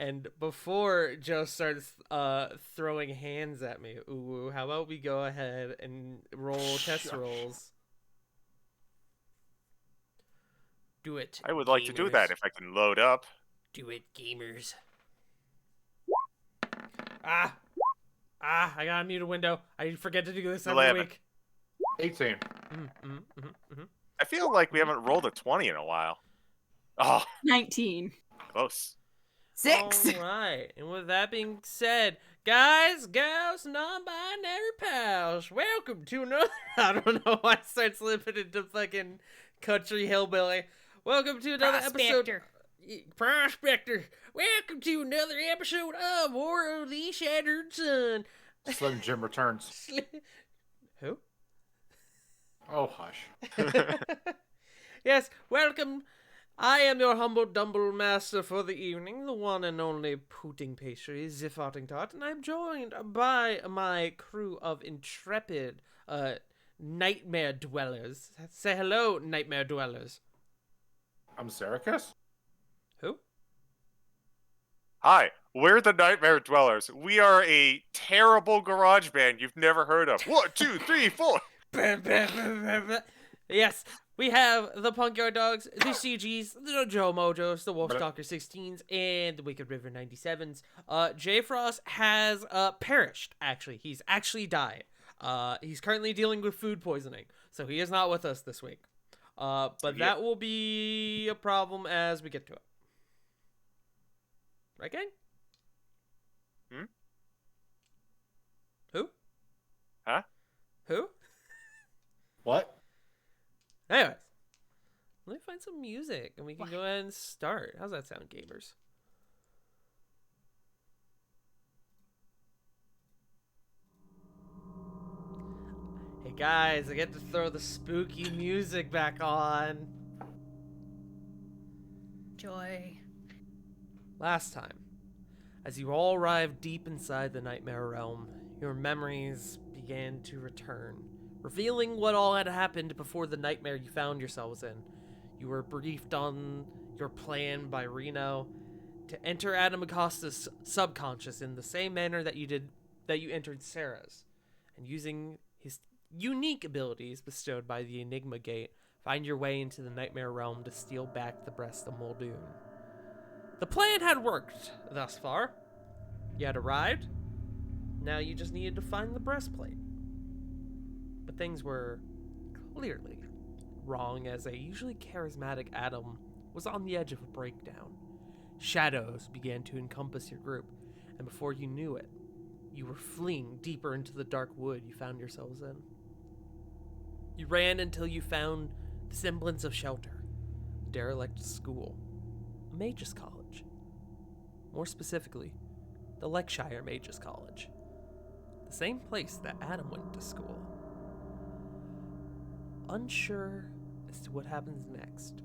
And before Joe starts throwing hands at me, ooh, how about we go ahead and roll test rolls? Do it, I would like to do that gamers. if I can load up. Do it, gamers. Ah, I gotta mute a window. I forget to do this every 11. week. 18. I feel like we haven't rolled a 20 in a while. Oh, 19. close. 6. All right. And with that being said, guys, gals, non-binary pals, welcome to another. I don't know why I start slipping into fucking country hillbilly. Welcome to another episode. Prospector. Welcome to another episode of War of the Shattered Sun. Slim Jim returns. Who? Oh, hush. Yes, welcome. I am your humble dumble master for the evening, the one and only Pudding Pastry, Ziffartingtot, and I'm joined by my crew of intrepid nightmare dwellers. Say hello, nightmare dwellers. I'm Saracus. Who? Hi, we're the Nightmare Dwellers. We are a terrible garage band you've never heard of. 1, 2, 3, 4. Yes, we have the Punkyard Dogs, the CGs, the Joe Mojos, the Wolfstalker 16s, and the Wicked River 97s. Jay Frost has perished, actually. He's actually died. He's currently dealing with food poisoning, so he is not with us this week. But that will be a problem as we get to it. Right, gang? Who? Huh? Who? What? Anyways, let me find some music and we can go ahead and start. How's that sound, gamers? Hey guys, I get to throw the spooky music back on. Joy. Last time, as you all arrived deep inside the nightmare realm, your memories began to return, revealing what all had happened before the nightmare you found yourselves in. You were briefed on your plan by Reno to enter Adam Acosta's subconscious in the same manner that you entered Sarah's, and using his unique abilities bestowed by the Enigma Gate, find your way into the nightmare realm to steal back the breast of Muldoon. The plan had worked thus far. You had arrived. Now you just needed to find the breastplate. But things were clearly wrong, as a usually charismatic Adam was on the edge of a breakdown. Shadows began to encompass your group, and before you knew it, you were fleeing deeper into the dark wood you found yourselves in. You ran until you found the semblance of shelter, a derelict school, a mage's college. More specifically, the Lexshire Mage's College. The same place that Adam went to school. Unsure as to what happens next,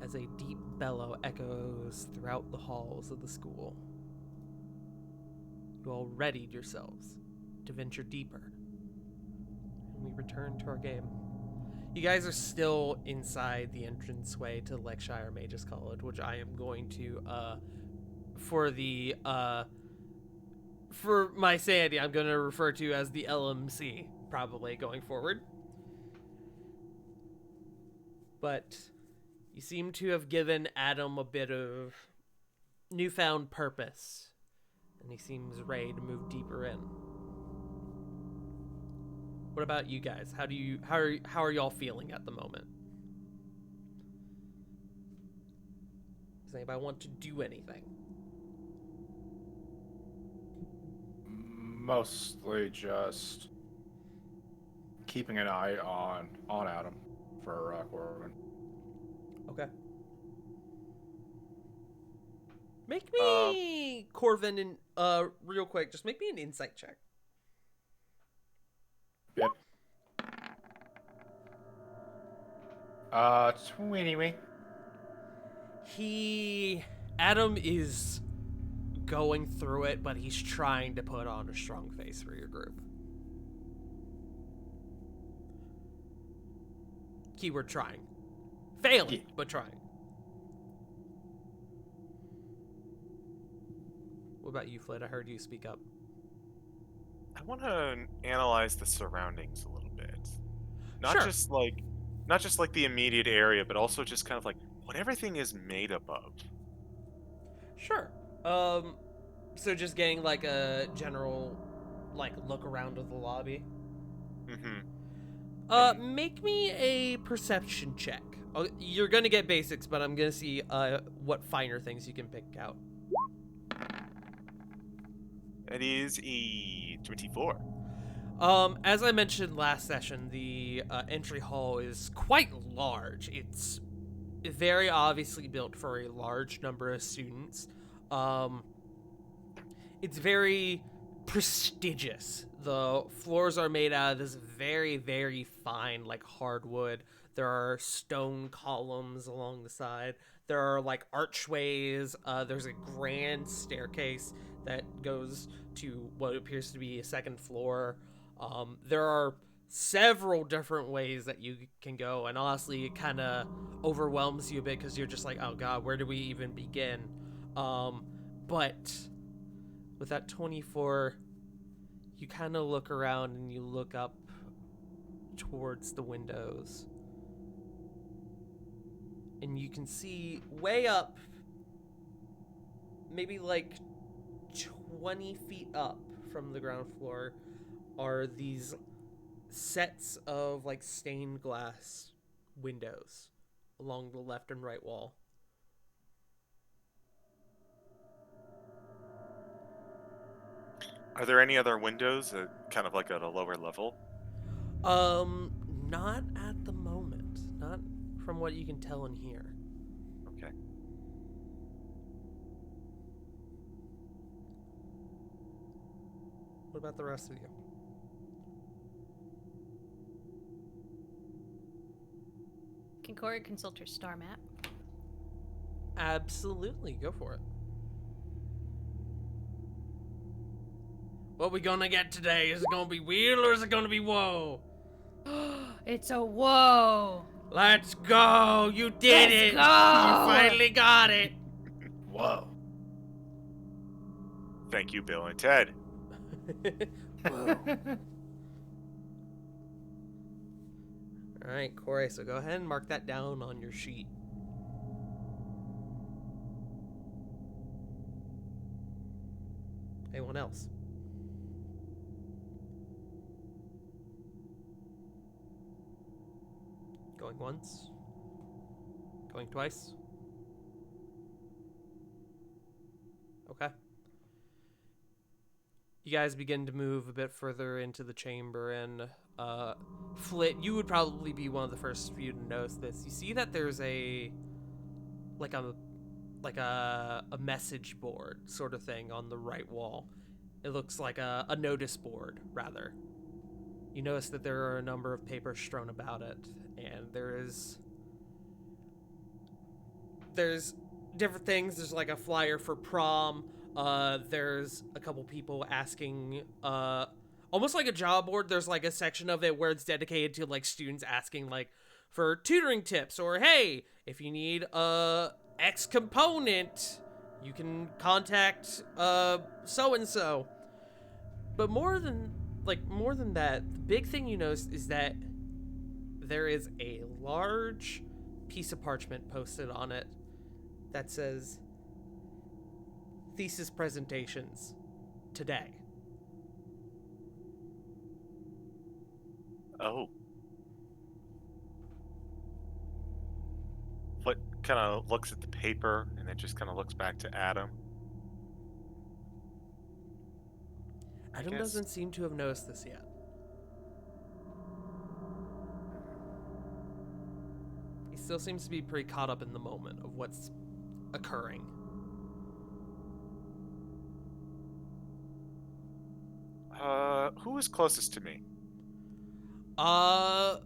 as a deep bellow echoes throughout the halls of the school. You all readied yourselves to venture deeper, and we return to our game. You guys are still inside the entranceway to Lexshire Mage's College, which I am going to, for my sanity, I'm going to refer to as the LMC, probably going forward. But you seem to have given Adam a bit of newfound purpose, and he seems ready to move deeper in. What about you guys? How are y'all feeling at the moment? Does anybody want to do anything? Mostly just keeping an eye on Adam for Corbin. Okay. Make me Corvin and real quick, just make me an insight check. Yep. 20. Adam is going through it, but he's trying to put on a strong face for your group. Keyword trying. Failing, but trying. What about you, Flit? I heard you speak up. I want to analyze the surroundings a little bit. Not Sure. just like, not just like the immediate area, but also just kind of like what everything is made up of. Sure. So just getting like a general, like, look around of the lobby. Mm-hmm. Make me a perception check. You're gonna get basics, but I'm gonna see what finer things you can pick out. It is a 24. As I mentioned last session, the entry hall is quite large. It's very obviously built for a large number of students. It's very prestigious. The floors are made out of this very, very fine, like, hardwood. There are stone columns along the side. There are, like, archways. There's a grand staircase that goes to what appears to be a second floor. There are several different ways that you can go, and honestly, it kind of overwhelms you a bit because you're just like, oh god, where do we even begin? But with that 24, you kind of look around and you look up towards the windows. And you can see way up, maybe like 20 feet up from the ground floor, are these sets of like stained glass windows along the left and right wall. Are there any other windows, kind of like at a lower level? Not at the moment. Not from what you can tell in here. Okay. What about the rest of you? Can Corey consult her star map? Absolutely, go for it. What we gonna get today? Is it gonna be weird or is it gonna be whoa? It's a whoa. Let's go! You did Let's it! go! You finally got it! Whoa. Thank you, Bill and Ted. Alright, Corey, so go ahead and mark that down on your sheet. Anyone else? Going once? Going twice? Okay. You guys begin to move a bit further into the chamber, and Flit, you would probably be one of the first few to notice this. You see that there's a message board sort of thing on the right wall. It looks like a notice board, rather. You notice that there are a number of papers strewn about it, and there's different things. There's like a flyer for prom. There's a couple people asking, almost like a job board. There's like a section of it where it's dedicated to like students asking like for tutoring tips, or hey, if you need X component, you can contact so and so. But more than that, the big thing you notice is that there is a large piece of parchment posted on it that says thesis presentations today. Oh. What kind of looks at the paper and then just kind of looks back to Adam. Adam guess- doesn't seem to have noticed this yet. He still seems to be pretty caught up in the moment of what's occurring. Who is closest to me? I'm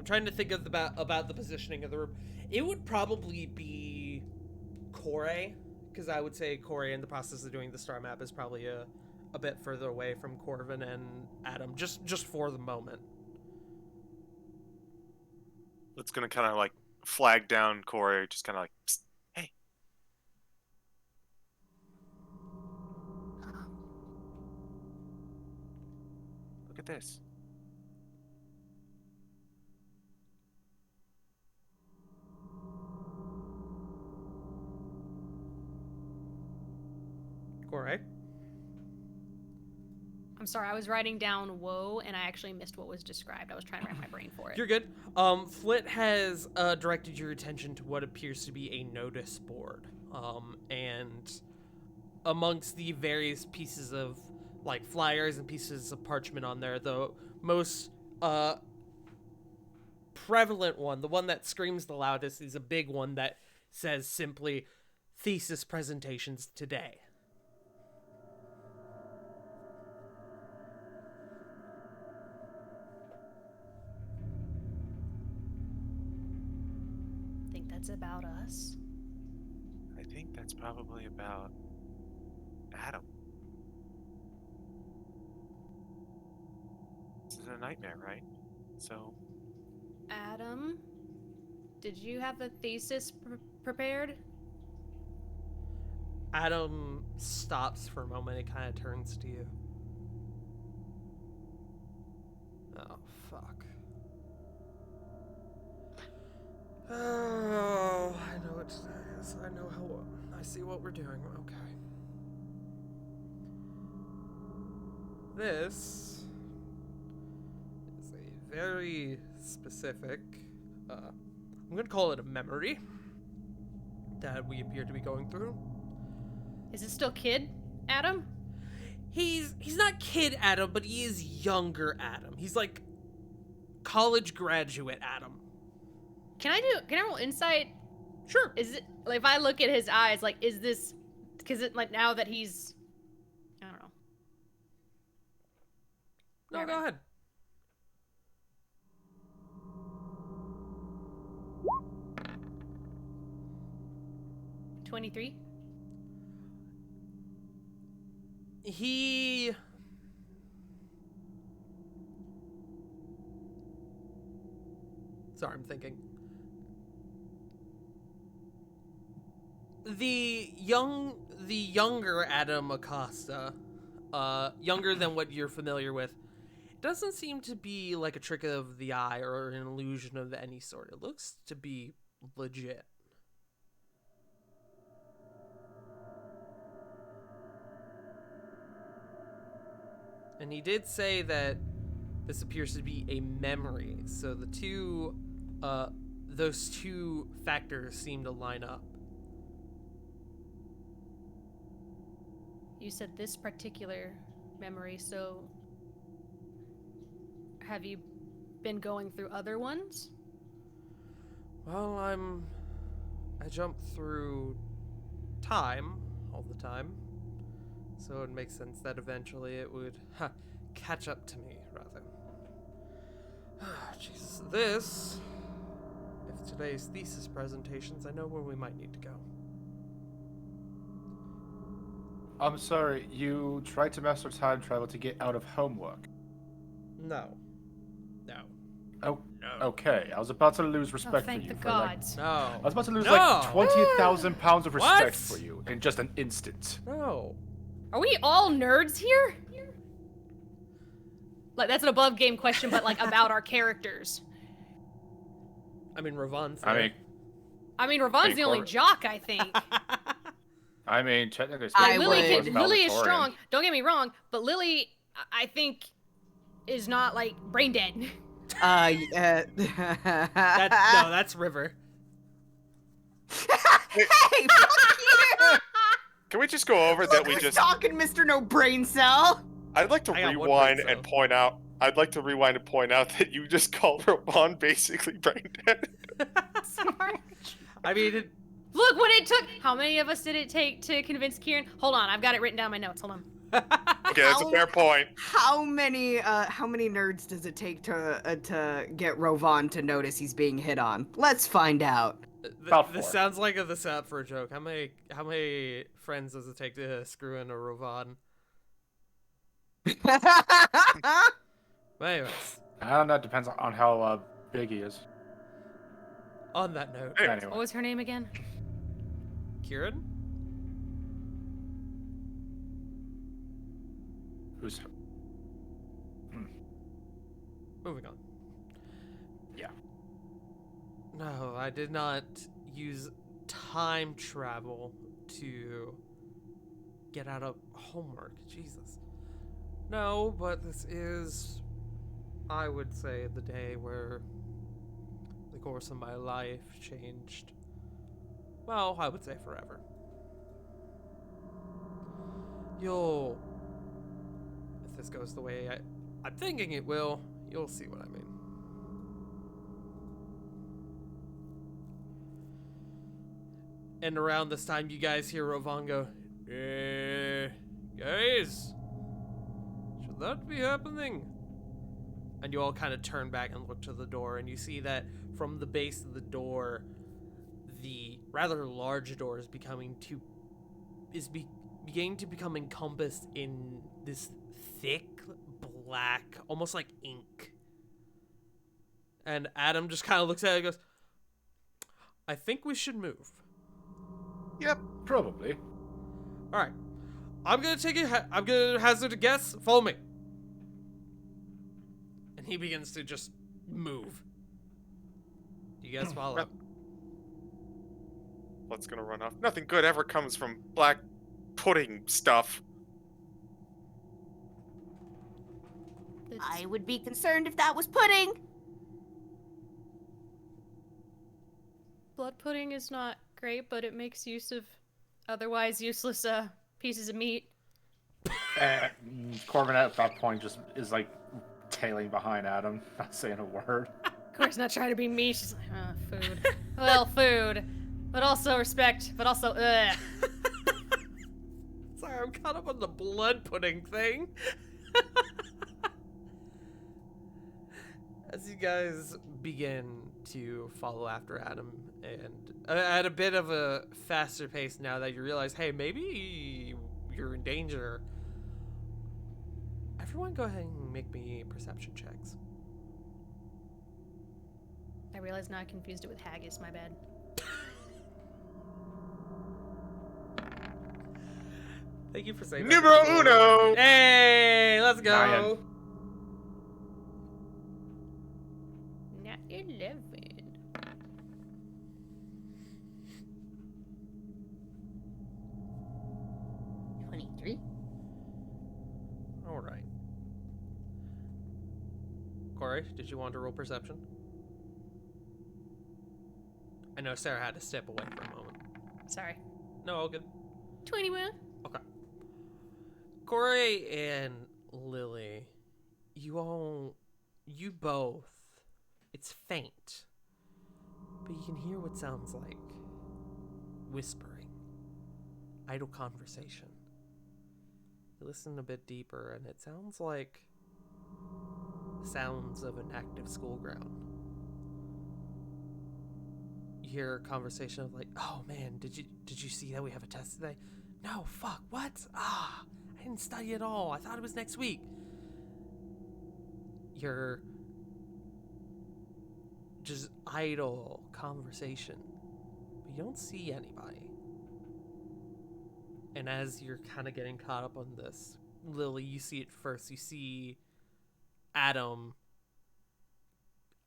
trying to think of about the positioning of the room. It would probably be Corey, because I would say Corey, in the process of doing the star map, is probably a bit further away from Corvin and Adam, just for the moment. It's gonna kind of like flag down Corey, just kind of like, psst, hey, this? Correct. I'm sorry, I was writing down whoa, and I actually missed what was described. I was trying to rack my brain for it. You're good. Flint has directed your attention to what appears to be a notice board. And amongst the various pieces of like flyers and pieces of parchment on there, the most prevalent one, the one that screams the loudest, is a big one that says simply thesis presentations today. Think that's about us. I think that's probably about Adam. This is a nightmare, right? So, Adam, did you have the thesis prepared? Adam stops for a moment and kind of turns to you. Oh, fuck. Oh, I know what today is. I know how. I see what we're doing. Okay. This is a very specific, I'm gonna call it a memory that we appear to be going through. Is it still Kid Adam? He's not Kid Adam, but he is younger Adam. He's like college graduate Adam. Can I roll insight? Sure. Is it like if I look at his eyes, like is this because it like now that he's I don't know. No, Never go mind. ahead. $23? He Sorry, I'm thinking. The younger Adam Acosta, younger than what you're familiar with, doesn't seem to be like a trick of the eye or an illusion of any sort. It looks to be legit. And he did say that this appears to be a memory, so the two, those two factors seem to line up. You said this particular memory, so have you been going through other ones? Well, I jump through time all the time, so it makes sense that eventually it would catch up to me, rather. Jesus, if today's thesis presentations, I know where we might need to go. I'm sorry, you tried to master time travel to get out of homework. No. Oh, No. okay. I was about to lose Oh, respect for thank you. the for, like, gods. No. I was about to lose No. like 20,000 pounds of respect What? for you in just an instant. No. Are we all nerds here? Like that's an above game question, but like about our characters. I mean, Ravon's I there. mean, I mean, Ravon's the only Corbett. jock, I think. technically I speaking, Lily, would. Lily is strong. Don't get me wrong, but Lily, I think, is not like brain dead. That's River. Hey, fuck you! can we just go over that Look we who's just... talking, Mr. No Brain Cell. I'd like to I got one rewind brain and cell. point out... I'd like to rewind and point out that you just called Robon basically brain dead. Sorry. I mean, Look what it took. How many of us did it take to convince Kieran? Hold on, I've got it written down in my notes. Hold on. Okay, that's a How- fair point. How many nerds does it take to get Rovan to notice he's being hit on? Let's find out. About this four. sounds like the setup for a joke. How many friends does it take to screw in a Ravon? Anyways, I don't know. It depends on how big he is. on that note, Hey. What Anyway, was her name again? Kieran? who's? moving on. Yeah. No, I did not use time travel to get out of homework. Jesus. No, but this is, I would say, the day where the course of my life changed. Well, I would say forever. If this goes the way I'm thinking it will, you'll see what I mean. And around this time, you guys hear Rovan go, guys, should that be happening? And you all kind of turn back and look to the door, and you see that from the base of the door, the rather large door is beginning to become encompassed in this thick, black, almost like ink. And Adam just kind of looks at it and goes, I think we should move. Yep, probably. All right. I'm going to hazard a guess. Follow me. And he begins to just move. Do you guys follow? Blood's gonna run off. Nothing good ever comes from black pudding stuff. I would be concerned if that was pudding. Blood pudding is not great, but it makes use of otherwise useless pieces of meat. Corbin at that point just is like tailing behind Adam, not saying a word. Of course, not trying to be me. She's like, food. Well, food. But also respect, but also, ugh. Sorry, I'm caught up on the blood pudding thing. As you guys begin to follow after Adam, and at a bit of a faster pace now that you realize, hey, maybe you're in danger. Everyone go ahead and make me perception checks. I realize now I confused it with haggis, my bad. Thank you for saying that. Numero uno! Hey, let's go. Not 11. 23. All right. Corey, did you want to roll perception? I know Sarah had to step away for a moment. Sorry. No, all good. 21. Okay. Corey and Lily, you both, it's faint, but you can hear what sounds like whispering, idle conversation. You listen a bit deeper, and it sounds like sounds of an active school ground. You hear a conversation of like, "Oh man, did you see that we have a test today? No, fuck, what? I didn't study at all. I thought it was next week." You're just idle conversation, but you don't see anybody. And as you're kind of getting caught up on this, Lily, you see it first. You see Adam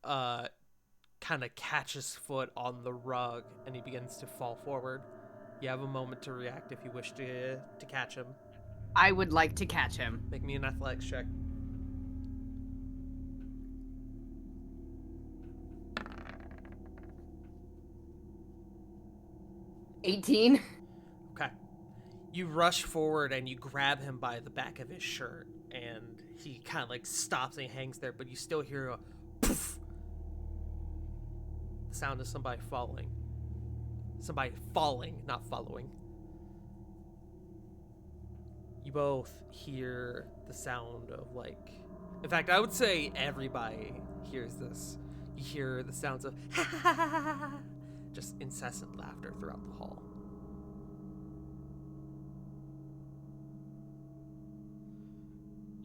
kind of catch his foot on the rug, and he begins to fall forward. You have a moment to react if you wish to catch him. I would like to catch him. Make me an athletics check. $18. Okay. You rush forward and you grab him by the back of his shirt, and he kind of like stops and he hangs there, but you still hear a poof. The sound of somebody falling. Somebody falling, not following. You both hear the sound of like... In fact, I would say everybody hears this. You hear the sounds of just incessant laughter throughout the hall.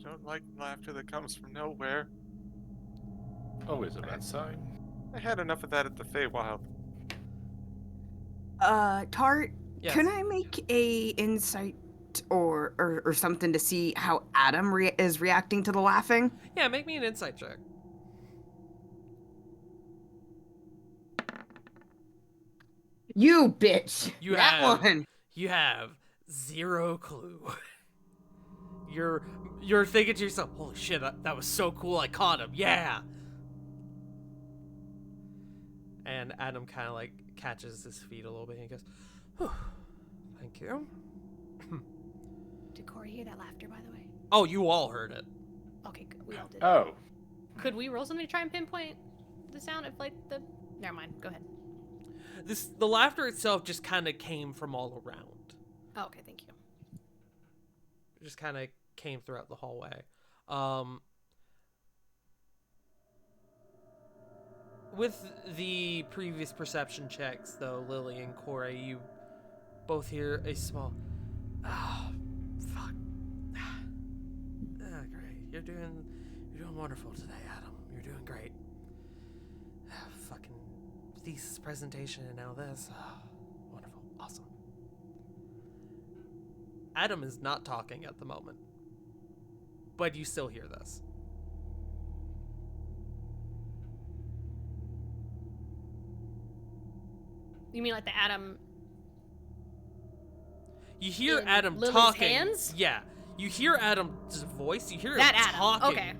Don't like laughter that comes from nowhere. Always a bad sign. I had enough of that at the Feywild. Tart, Yes. can I make a insight or something to see how Adam is reacting to the laughing? Yeah, make me an insight check. You bitch. You that have- one. You have zero clue. You're thinking to yourself, holy shit, that was so cool, I caught him, yeah! And Adam kind of like catches his feet a little bit and he goes, "Whew, thank you." Did Corey hear that laughter, by the way? Oh, you all heard it. Okay, good. We all did. Oh. Could we roll something to try and pinpoint the sound of like the? Never mind. Go ahead. The laughter itself just kind of came from all around. Oh, okay, thank you. It just kind of came throughout the hallway. With the previous perception checks, though, Lily and Corey, you both hear a small, "Oh, fuck. Great. You're doing wonderful today, Adam. You're doing great. Fucking thesis presentation and now this. Wonderful. Awesome." Adam is not talking at the moment, but you still hear this. You mean like the Adam? You hear In Adam Lily's talking. hands? Yeah. You hear Adam's voice. You hear That him Adam, talking. okay.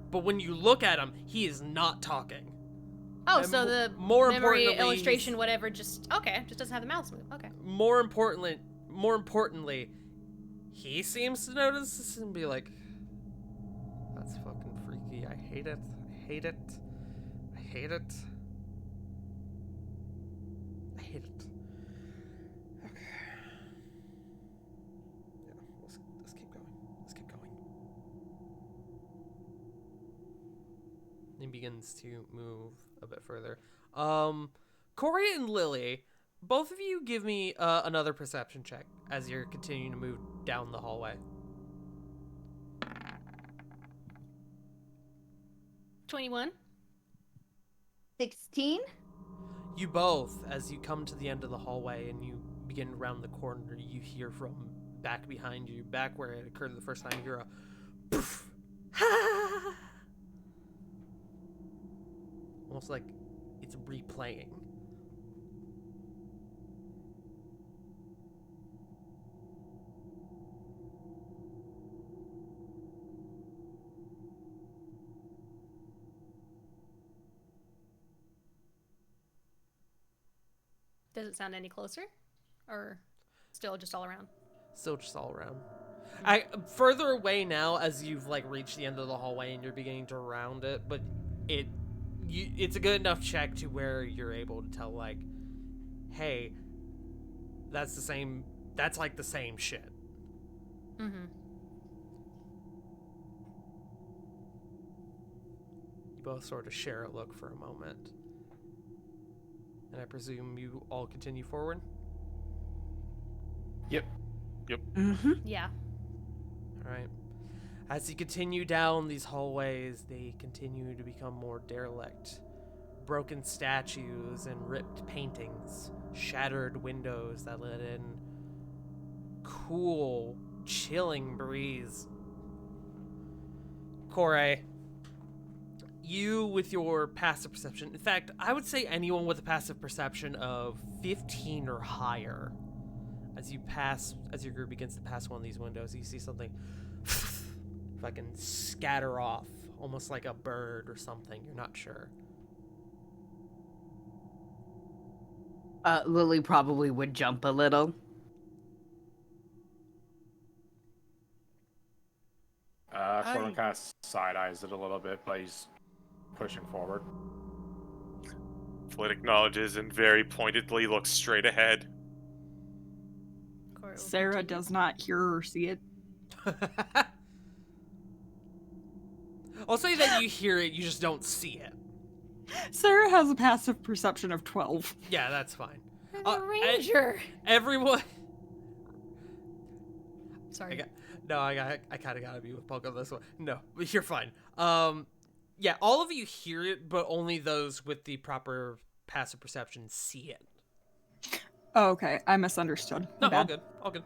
But when you look at him, he is not talking. Oh, And so the more memory importantly, illustration, whatever, just doesn't have the mouth move. Okay. More importantly, he seems to notice this and be like, "That's fucking freaky. I hate it. I hate it. I hate it. I hate it." Okay. Yeah, let's keep going. Let's keep going. He begins to move a bit further. Corey and Lily, both of you give me another perception check as you're continuing to move down the hallway. 21. 16? You both, as you come to the end of the hallway and you begin around the corner, you hear from back behind you, back where it occurred the first time, you hear a poof. Almost like it's replaying. Does it sound any closer, or still just all around? Still just all around. I further away now as you've like reached the end of the hallway and you're beginning to round it, but it's a good enough check to where you're able to tell like, hey, that's like the same shit. Mm-hmm. You both sort of share a look for a moment. And I presume you all continue forward? Yep. Mm-hmm. Yeah. Alright. As you continue down these hallways, they continue to become more derelict. Broken statues and ripped paintings, shattered windows that let in cool, chilling breeze. Corey, you with your passive perception, in fact, I would say anyone with a passive perception of 15 or higher, as your group begins to pass one of these windows, you see something fucking scatter off, almost like a bird or something, you're not sure. Lily probably would jump a little. Corbin kind of side eyes it a little bit, but he's pushing forward. Flit acknowledges and very pointedly looks straight ahead. Corey will Sarah continue. does not hear or see it. I'll say that you hear it, you just don't see it. Sarah has a passive perception of 12. Yeah, that's fine. I'm a ranger. Everyone. Sorry. I kind of gotta be with Punk on this one. No, but you're fine. Yeah, all of you hear it, but only those with the proper passive perception see it. Oh, okay. I misunderstood. No, My all bad. good, all good.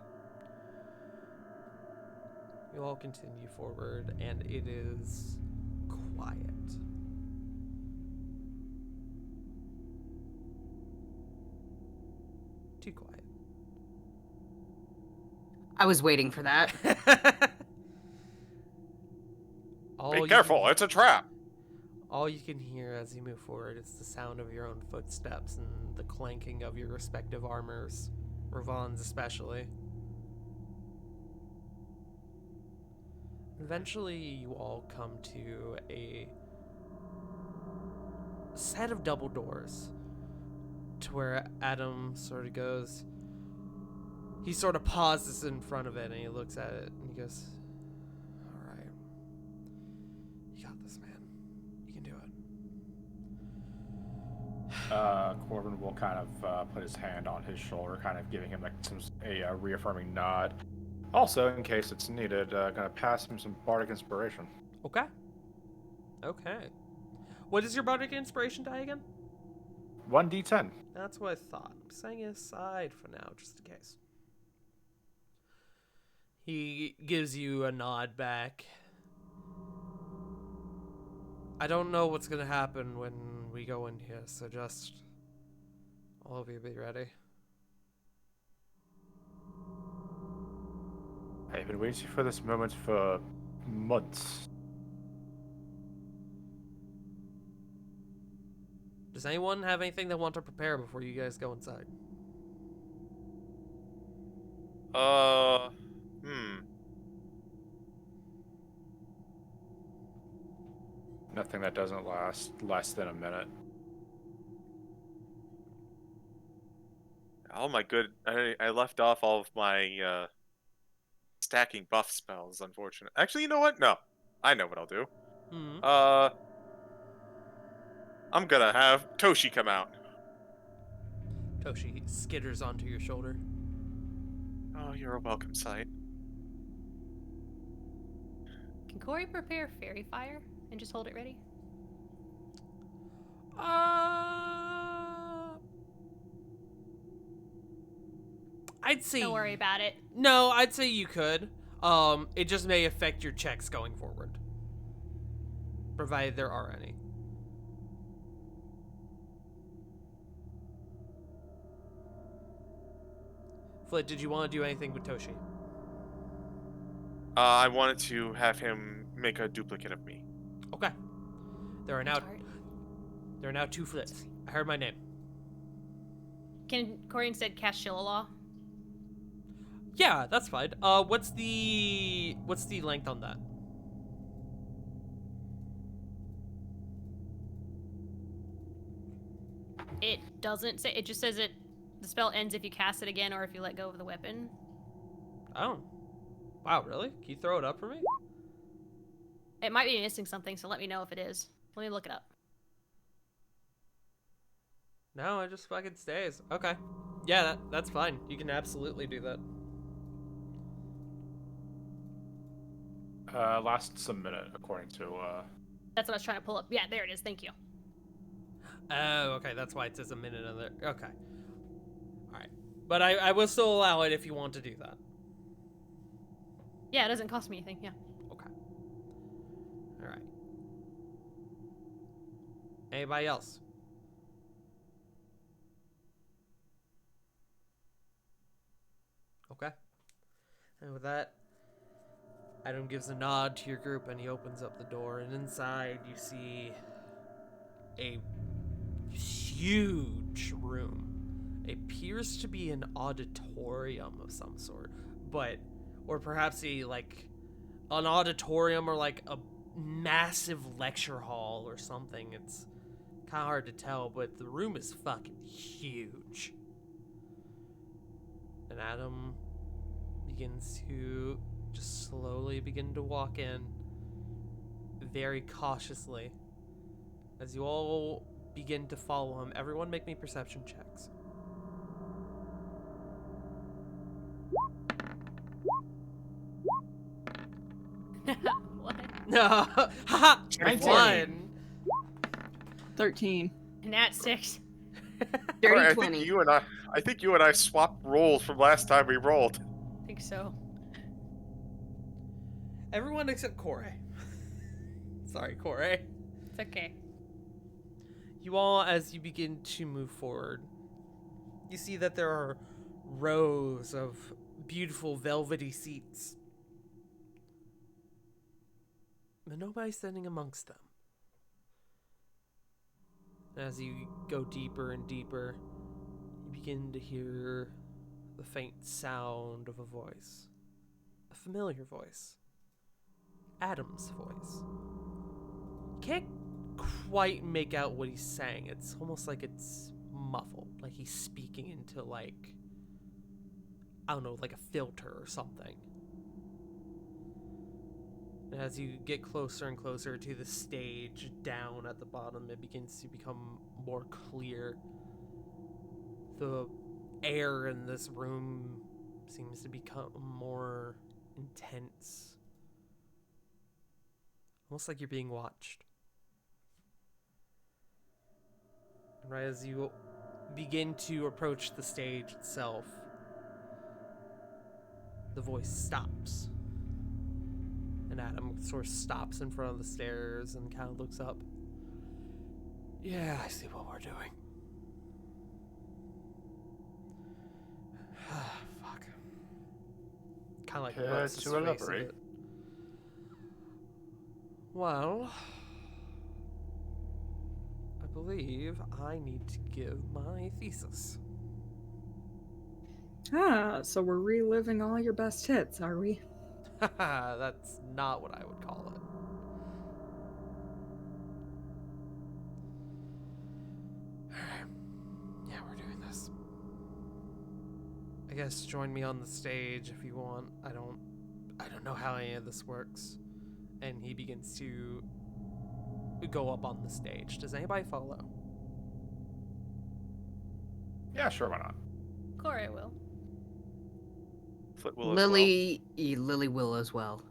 You all continue forward, and it is quiet. too quiet. I was waiting for that. Be careful, it's a trap. All you can hear as you move forward is the sound of your own footsteps and the clanking of your respective armors, Ravon's especially. Eventually, you all come to a set of double doors to where Adam sort of goes. He sort of pauses in front of it and he looks at it and he goes, "All right. You got this, man. You can do it." Corbin will kind of put his hand on his shoulder, kind of giving him like a reaffirming nod. Also, in case it's needed, gonna pass him some bardic inspiration. Okay. Okay. What is your bardic inspiration die again? 1d10. That's what I thought. I'm setting it aside for now, just in case. He gives you a nod back. I don't know what's gonna happen when we go in here, so just all of you be ready. I've been waiting for this moment for months. Does anyone have anything they want to prepare before you guys go inside? Nothing that doesn't last less than a minute. Oh my good. I left off all of my stacking buff spells, unfortunately. Actually, you know what? No. I know what I'll do. Hmm. I'm gonna have Toshi come out. Toshi skitters onto your shoulder. Oh, you're a welcome sight. Can Corey prepare fairy fire and just hold it ready? I'd say Don't worry about it. No, I'd say you could. It just may affect your checks going forward. Provided there are any. Flit, did you want to do anything with Toshi? I wanted to have him make a duplicate of me. Okay. There are now Sorry. two Flits. I heard my name. Can Corey instead cast Shillelaw? Yeah, that's fine. What's the length on that? It doesn't say. It just says it. The spell ends if you cast it again or if you let go of the weapon. Oh. Wow, really? Can you throw it up for me? It might be missing something, so let me know if it is. Let me look it up. No, it just fucking stays. Okay. Yeah, that's fine. You can absolutely do that. Lasts a minute, according to. That's what I was trying to pull up. Yeah, there it is. Thank you. Oh, okay. That's why it says a minute on there. Okay. Alright. But I will still allow it if you want to do that. Yeah, it doesn't cost me anything. Yeah. Okay. Alright. Anybody else? Okay. And with that, Adam gives a nod to your group and he opens up the door, and inside you see a huge room. It appears to be an auditorium of some sort, or perhaps an auditorium or like a massive lecture hall or something. It's kind of hard to tell, but the room is fucking huge. And Adam begins to just slowly begin to walk in, very cautiously. As you all begin to follow him, everyone make me perception checks. What? No, haha, 19. 1. 13. Nat 6. Dirty Alright, 20. I think you and I swapped roles from last time we rolled. I think so. Everyone except Corey. Sorry, Corey. It's okay. You all, as you begin to move forward, you see that there are rows of beautiful velvety seats. But nobody's standing amongst them. As you go deeper and deeper, you begin to hear the faint sound of a voice. A familiar voice. Adam's voice. You can't quite make out what he's saying. It's almost like it's muffled. Like he's speaking into, like, I don't know, like a filter or something. And as you get closer and closer to the stage down at the bottom, it begins to become more clear. The air in this room seems to become more intense. Almost like you're being watched. And right as you begin to approach the stage itself, the voice stops. And Adam sort of stops in front of the stairs and kind of looks up. Yeah, I see what we're doing. Fuck. Kind of like Care rubs his to face a elaborate? bit. Well, I believe I need to give my thesis. Ah, so we're reliving all your best hits, are we? Haha, that's not what I would call it. Alright. Yeah, we're doing this. I guess join me on the stage if you want. I don't know how any of this works. And he begins to go up on the stage. Does anybody follow? Yeah, sure, why not? Corey will. Flit will as Lily will as well.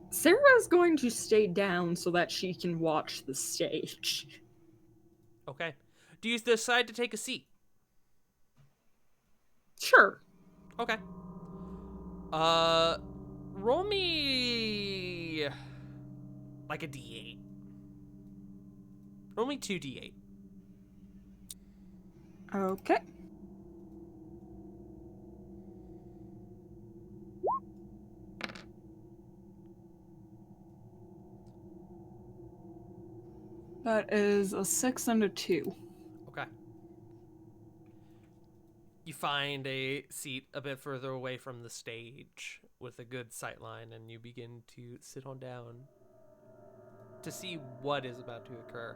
Sarah's going to stay down so that she can watch the stage. Okay. Do you decide to take a seat? Sure. Okay. Roll me like a d8. Roll me 2d8. Okay. That is a 6 and a 2. Okay. You find a seat a bit further away from the stage with a good sight line, and you begin to sit on down to see what is about to occur.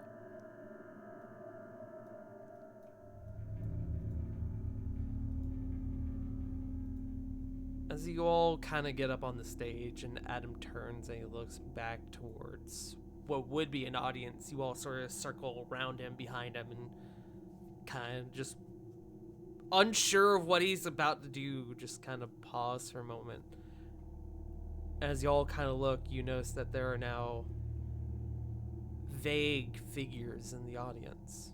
As you all kind of get up on the stage and Adam turns and he looks back towards what would be an audience, you all sort of circle around him, behind him, and kind of just unsure of what he's about to do, just kind of pause for a moment. As you all kind of look, you notice that there are now vague figures in the audience.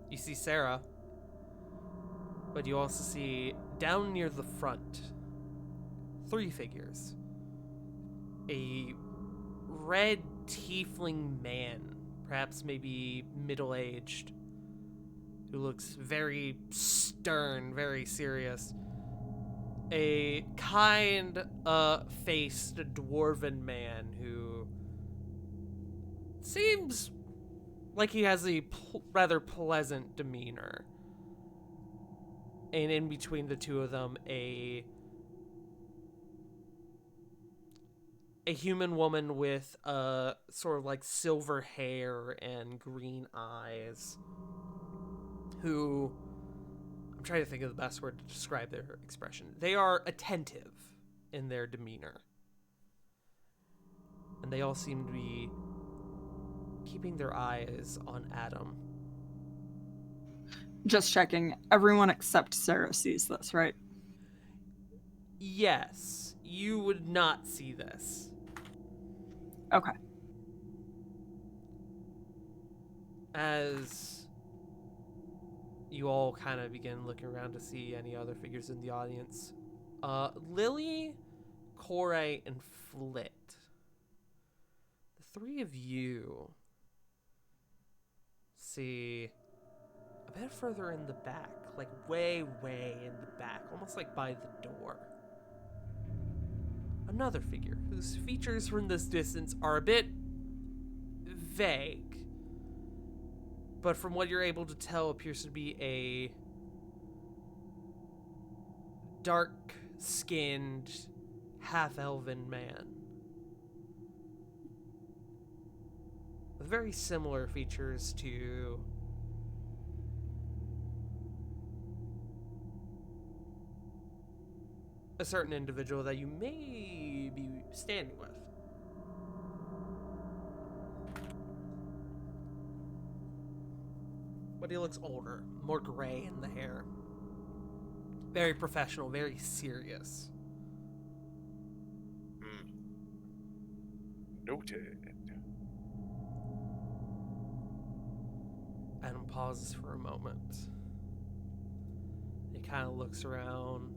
You see Sarah, but you also see down near the front 3 figures. A red tiefling man, perhaps maybe middle-aged, who looks very stern, very serious. A kind-faced dwarven man who seems like he has a rather pleasant demeanor. And in between the two of them, a human woman with sort of like silver hair and green eyes, who, I'm trying to think of the best word to describe their expression. They are attentive in their demeanor. And they all seem to be keeping their eyes on Adam. Just checking. Everyone except Sarah sees this, right? Yes, you would not see this. Okay. As you all kind of begin looking around to see any other figures in the audience, Lily, Corey, and Flit, the 3 of you see a bit further in the back, like way, way in the back, almost like by the door, another figure whose features from this distance are a bit vague, but from what you're able to tell appears to be a dark-skinned, half-elven man with very similar features to a certain individual that you may be standing with. But he looks older, more gray in the hair. Very professional, very serious. Noted. Adam pauses for a moment. He kind of looks around,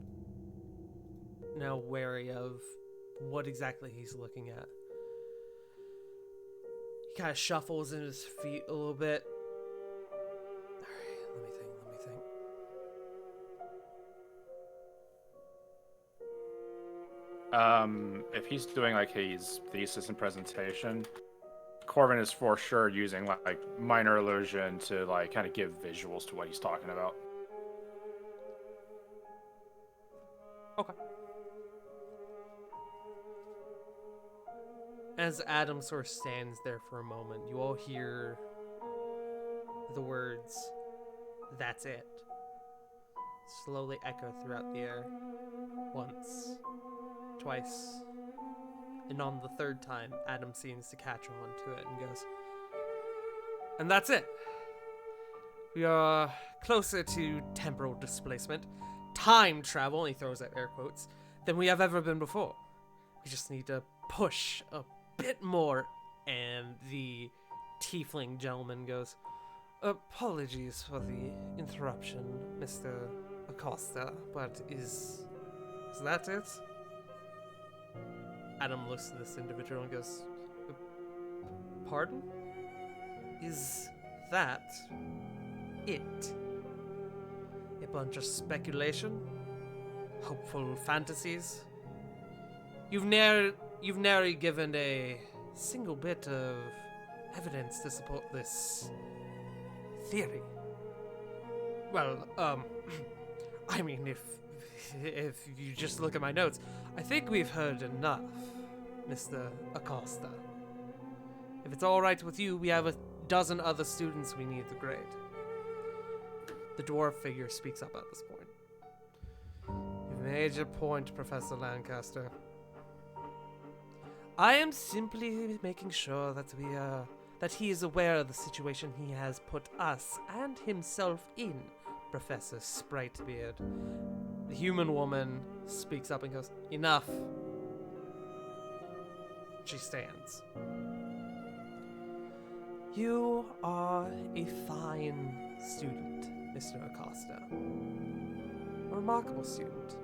now wary of what exactly he's looking at. He kind of shuffles in his feet a little bit. Alright, let me think. If he's doing like his thesis and presentation, Corbin is for sure using like minor illusion to like kind of give visuals to what he's talking about. Okay. As Adam sort of stands there for a moment, you all hear the words, "That's it," slowly echo throughout the air. Once, twice, and on the third time, Adam seems to catch on to it and goes, "And that's it. We are closer to temporal displacement, time travel," and he throws out air quotes, "than we have ever been before. We just need to push a bit more." And the tiefling gentleman goes, "Apologies for the interruption, Mr. Acosta, but is that it?" Adam looks at this individual and goes, "Pardon? Is that it? A bunch of speculation? Hopeful fantasies? You've never given a single bit of evidence to support this theory. Well, I mean, if you just look at my notes, I think we've heard enough, Mr. Acosta. If it's all right with you, we have a dozen other students we need to grade." The dwarf figure speaks up at this point. "You've made your point, Professor Lancaster. I am simply making sure that he is aware of the situation he has put us and himself in, Professor Spritebeard." The human woman speaks up and goes, "Enough." She stands. "You are a fine student, Mr. Acosta. A remarkable student."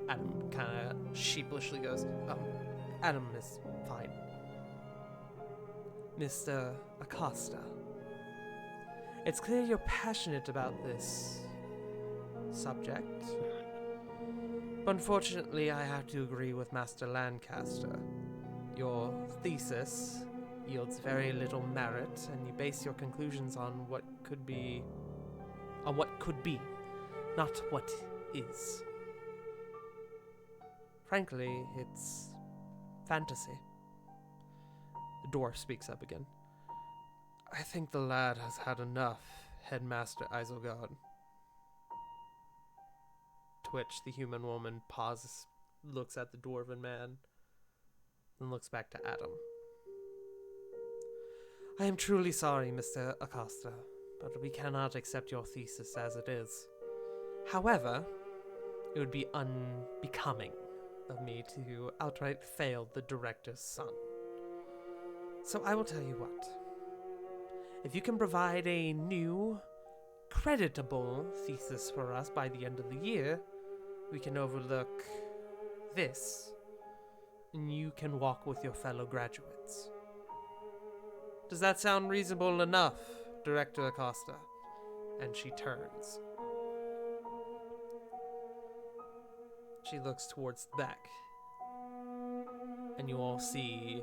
Adam kind of sheepishly goes, "Adam is fine. Mr. Acosta, it's clear you're passionate about this subject. But unfortunately, I have to agree with Master Lancaster. Your thesis yields very little merit, and you base your conclusions on what could be, not what is. Frankly, it's fantasy." The dwarf speaks up again. "I think the lad has had enough, Headmaster Isengard." To which the human woman pauses, looks at the dwarven man, then looks back to Adam. "I am truly sorry, Mr. Acosta, but we cannot accept your thesis as it is. However, it would be unbecoming of me to outright fail the director's son. So I will tell you what. If you can provide a new, creditable thesis for us by the end of the year, we can overlook this, and you can walk with your fellow graduates. Does that sound reasonable enough, Director Acosta. And she turns. She looks towards the back. And you all see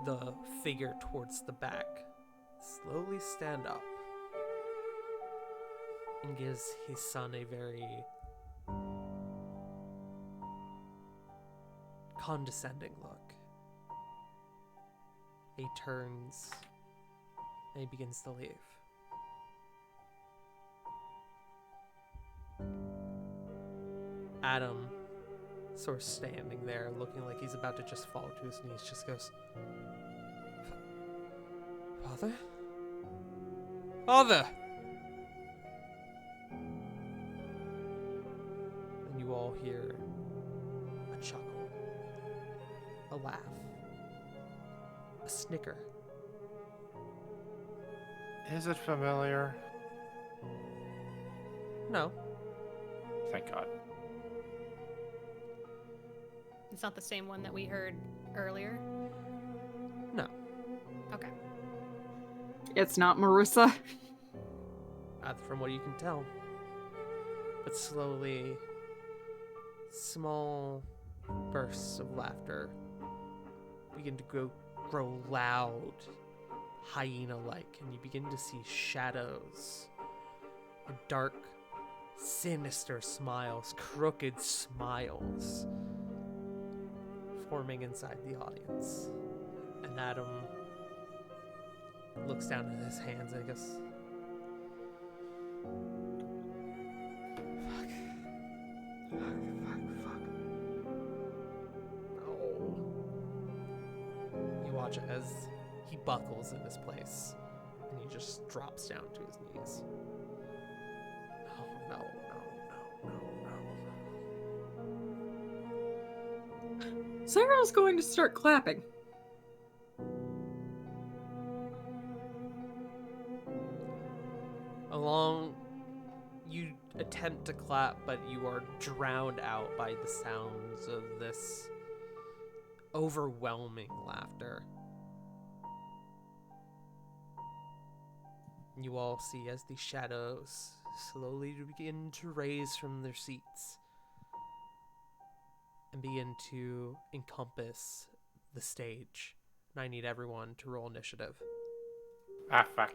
the figure towards the back slowly stand up and gives his son a very condescending look. He turns and he begins to leave. Adam, sort of standing there, looking like he's about to just fall to his knees, just goes, Father? Father! And you all hear a chuckle, a laugh, a snicker. Is it familiar? No. Thank God. It's not the same one that we heard earlier. No. Okay. It's not Marissa. From what you can tell. But slowly, small bursts of laughter begin to grow loud, hyena-like, and you begin to see shadows, and dark, sinister smiles, crooked smiles, forming inside the audience. And Adam looks down at his hands and he goes, Fuck. No. You watch as he buckles in his place and he just drops down to his knees. No. Sarah's going to start clapping. You attempt to clap, but you are drowned out by the sounds of this overwhelming laughter. You all see as the shadows slowly begin to raise from their seats and begin to encompass the stage. And I need everyone to roll initiative. Ah, fuck.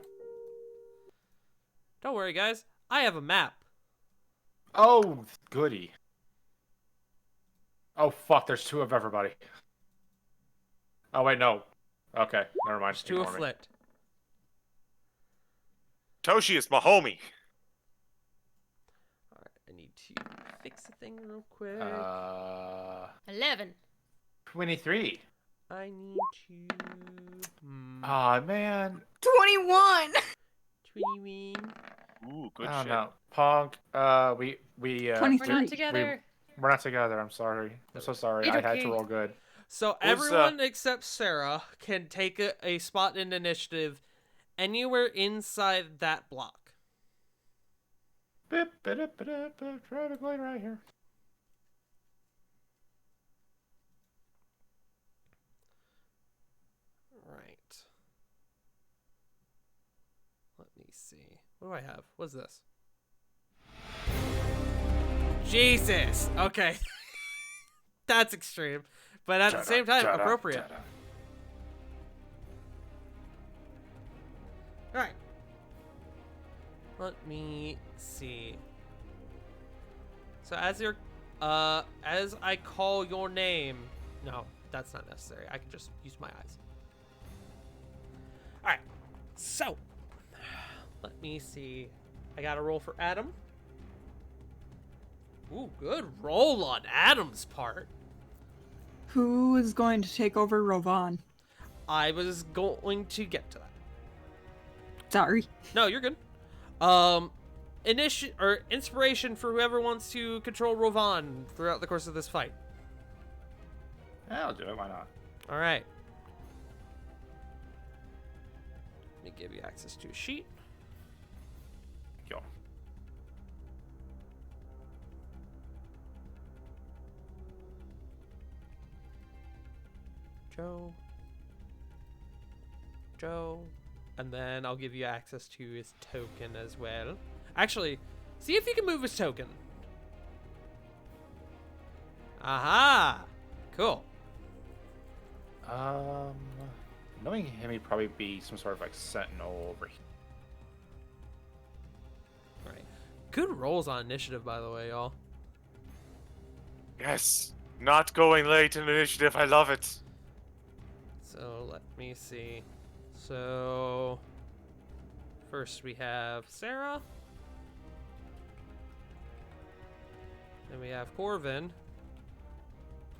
Don't worry, guys. I have a map. Oh, goody. Oh, fuck, there's two of everybody. Oh, wait, no. Okay, never mind. There's two Ignore me. afflict. Toshi is my homie. Alright, I need to fix the thing real quick. 11. 23. I need to... Aw, man. 21. 21. Ooh, good I shit. don't know. Punk, we 23. We're not together. we're not together, I'm sorry. I'm so sorry. It's I had okay. to roll good. So everyone except Sarah can take a spot in initiative anywhere inside that block. Traffic light right here. Right. Let me see. What do I have? What's this? Jesus! Okay. That's extreme. But at the same time, appropriate. Alright. Let me see. So as I call your name, no, that's not necessary. I can just use my eyes. Alright. So let me see. I got a roll for Adam. Ooh, good roll on Adam's part. Who is going to take over Rovan? I was going to get to that. Sorry. No, you're good. Inspiration for whoever wants to control Rovan throughout the course of this fight. Yeah, I'll do it. Why not? All right. Let me give you access to a sheet. Yo. Joe. And then I'll give you access to his token as well. Actually, see if you can move his token. Aha! Cool. Knowing him, he'd probably be some sort of like sentinel over here. Alright. Good rolls on initiative, by the way, y'all. Yes. Not going late in initiative. I love it. So let me see. So first we have Sarah. Then we have Corvin.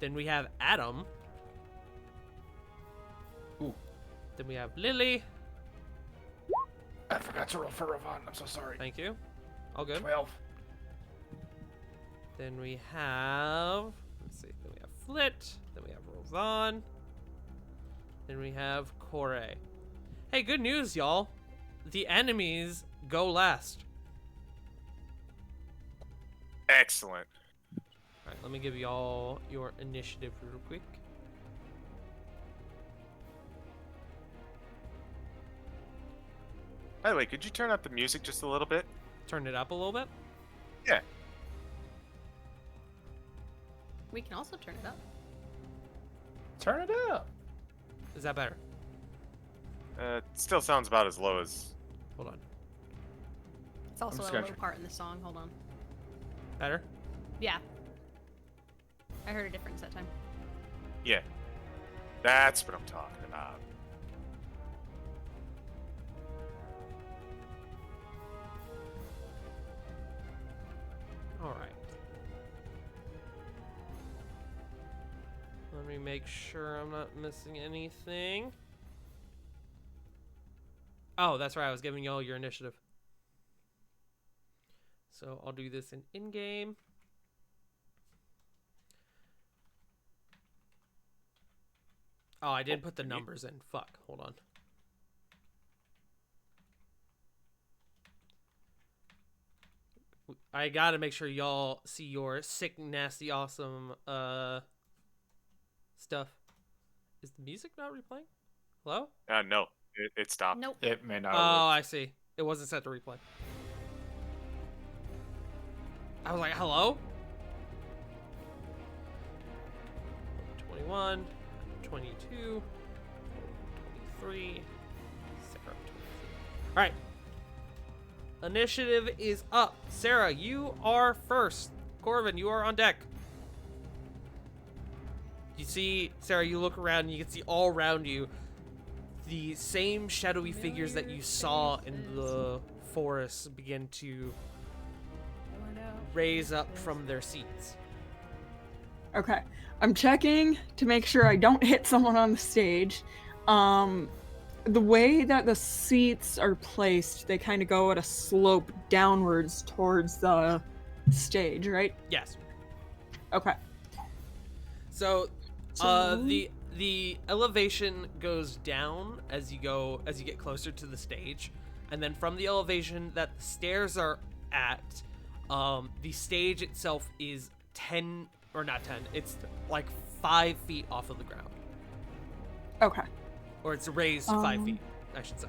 Then we have Adam. Ooh. Then we have Lily. I forgot to roll for Ravon. I'm so sorry. Thank you. All good. 12. Then we have, let's see, then we have Flit, then we have Rovan, then we have Kore. Hey, good news, y'all. The enemies go last. Excellent. Alright, let me give y'all your initiative real quick. By the way, could you turn up the music just a little bit? Turn it up a little bit. Yeah. We can also turn it up. Turn it up. Is that better? It still sounds about as low as. Hold on. It's also just a gonna little part in the song. Hold on. Better? Yeah. I heard a difference that time. Yeah. That's what I'm talking about. Alright. Let me make sure I'm not missing anything. Oh, that's right. I was giving y'all your initiative. So I'll do this in-game. Oh, I didn't put the numbers in. Fuck. Hold on. I gotta make sure y'all see your sick, nasty, awesome stuff. Is the music not replaying? Hello? No. It stopped. Nope. It may not. Oh, have I see. It wasn't set to replay. I was like, hello? 21, 22, 23, Sarah, 23. Alright. Initiative is up. Sarah, you are first. Corvin, you are on deck. You see, Sarah, you look around and you can see all around you the same shadowy figures that you saw in the forest begin to raise up from their seats. Okay. I'm checking to make sure I don't hit someone on the stage. The way that the seats are placed, they kind of go at a slope downwards towards the stage, right? Yes. Okay. So, the elevation goes down as you get closer to the stage, and then from the elevation that the stairs are at, the stage itself is 10 or not 10. It's like 5 feet off of the ground, Okay. or it's raised 5 feet, I should say.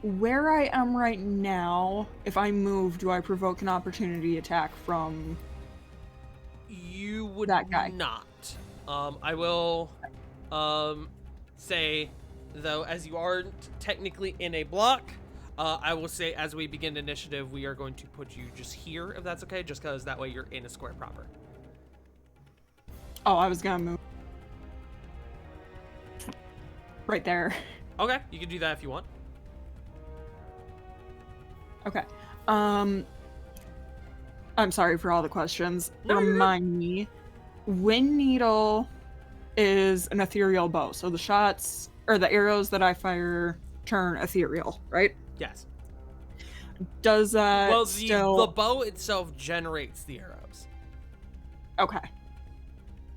Where I am right now, if I move, do I provoke an opportunity attack from... You would That guy. not. I will say, though, as you aren't technically in a block, I will say as we begin initiative, we are going to put you just here, if that's okay, just because that way you're in a square proper. Oh, I was gonna move. Right there. Okay, you can do that if you want. Okay. I'm sorry for all the questions. No, you're good. Remind me, Wind Needle is an ethereal bow, so the shots or the arrows that I fire turn ethereal, right? Yes. Does that Well, still... the bow itself generates the arrows. Okay.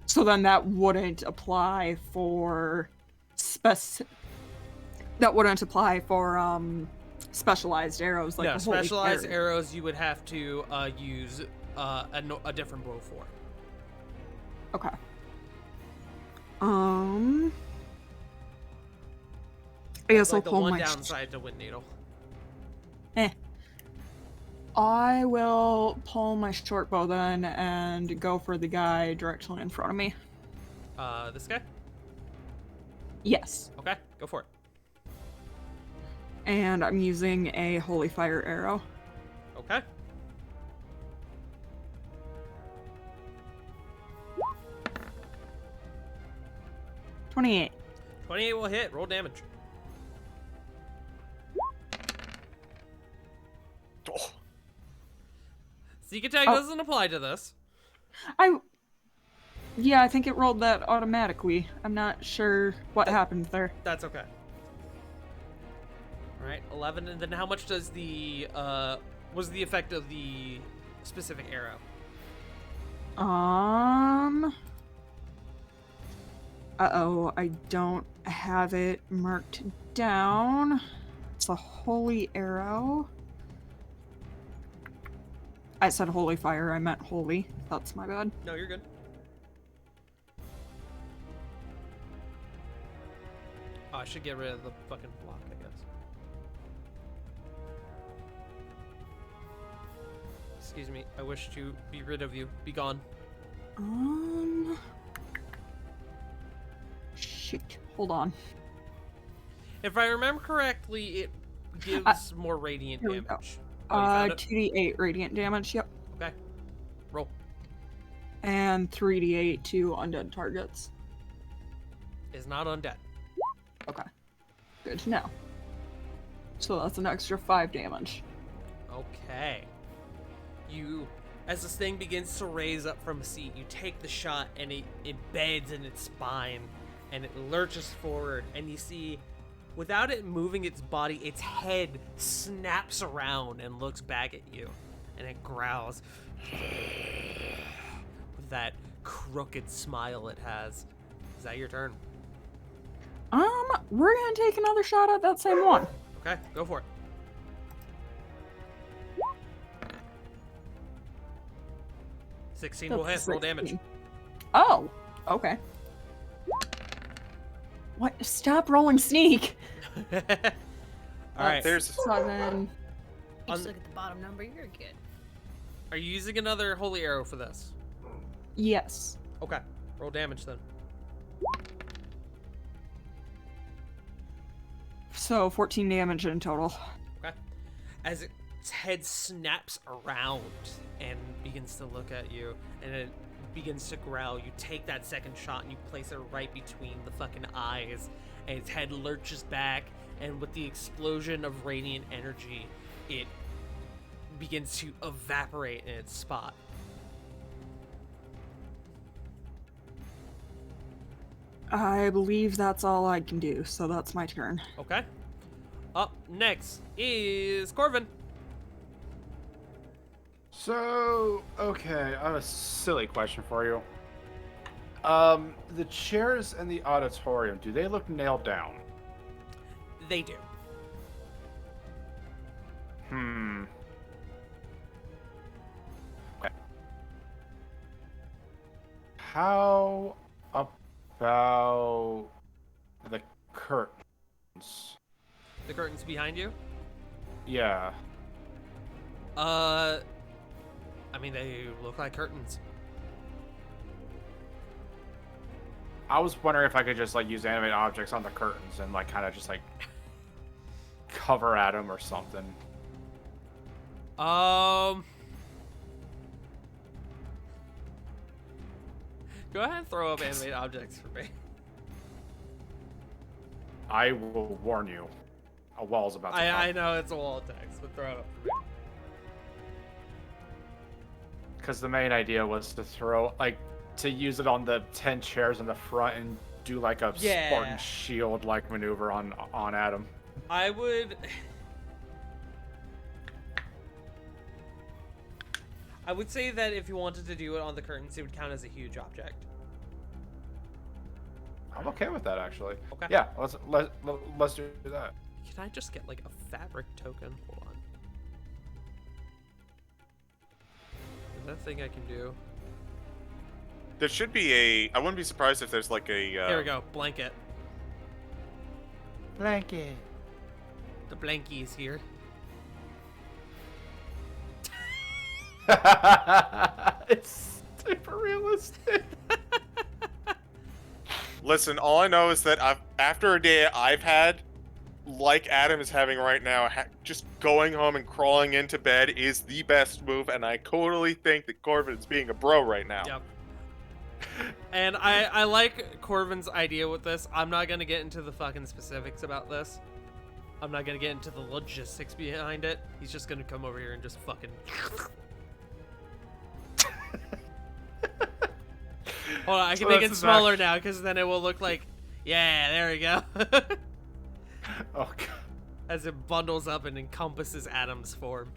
So then that wouldn't apply for that wouldn't apply for specialized arrows like No, the Holy specialized Fairy. arrows you would have to use a different bow for. Okay. I guess like I'll the pull one my. downside to Wind Needle. I will pull my short bow then and go for the guy directly in front of me. This guy? Yes. Okay, go for it. And I'm using a holy fire arrow. Okay. $28. 28 will hit. Roll damage. Oh, Sneak attack Oh. doesn't apply to this. Yeah, I think it rolled that automatically. I'm not sure what happened there. That's okay. Alright, 11. And then how much does the, was the effect of the specific arrow? Uh-oh, I don't have it marked down. It's a holy arrow. I said holy fire, I meant holy. That's my bad. No, you're good. Oh, I should get rid of the fucking block, I guess. Excuse me, I wish to be rid of you. Be gone. Shoot, hold on. If I remember correctly, it gives more radiant here we go. damage. Oh, you found it? 2d8 radiant damage, yep. Okay. Roll. And 3d8 to undead targets. Is not undead. Okay. Good to know. So that's an extra 5 damage. Okay. You, as this thing begins to raise up from a seat, you take the shot and it embeds in its spine and it lurches forward and you see, without it moving its body, its head snaps around and looks back at you and it growls with that crooked smile it has. Is that your turn? We're gonna take another shot at that same one. Okay, go for it. Sixteen will hit. That's Roll damage. 16. Oh, okay. What? Stop rolling sneak. All right. there's 7. You just look at the bottom number, you're good. Are you using another holy arrow for this? Yes. Okay. Roll damage then. So 14 damage in total. Okay. As its head snaps around and begins to look at you, and it begins to growl, you take that second shot and you place it right between the fucking eyes, and its head lurches back, and with the explosion of radiant energy, it begins to evaporate in its spot. I believe that's all I can do, so that's my turn. Okay. Up next is Corvin. So, okay, I have a silly question for you. The chairs in the auditorium, do they look nailed down? They do. Okay. How about the curtains? The curtains behind you. Yeah. I mean, they look like curtains. I was wondering if I could just like use animate objects on the curtains and like kind of just like cover at them or something. Go ahead and throw up animate objects for me. I will warn you. A wall's about to come. I know it's a wall of text, but throw it up for me. Because the main idea was to throw, like, to use it on the 10 chairs in the front and do like a Yeah. Spartan shield like maneuver on Adam. I would say that if you wanted to do it on the curtains, it would count as a huge object. I'm okay with that actually. Okay. Yeah, let's do that. Can I just get like a fabric token? Hold on. Is that a thing I can do? There should be a. I wouldn't be surprised if there's like a. Here we go. Blanket. Blanket. The blankie is here. It's super realistic. Listen, all I know is that after a day I've had, like Adam is having right now, just going home and crawling into bed is the best move, and I totally think that Corbin is being a bro right now. Yep. And I like Corvin's idea with this. I'm not gonna get into the fucking specifics about this. I'm not gonna get into the logistics behind it. He's just gonna come over here and just fucking. Hold on, I can So make that's it his smaller act- now because then it will look like. Yeah, there we go. Oh god. As it bundles up and encompasses Adam's form.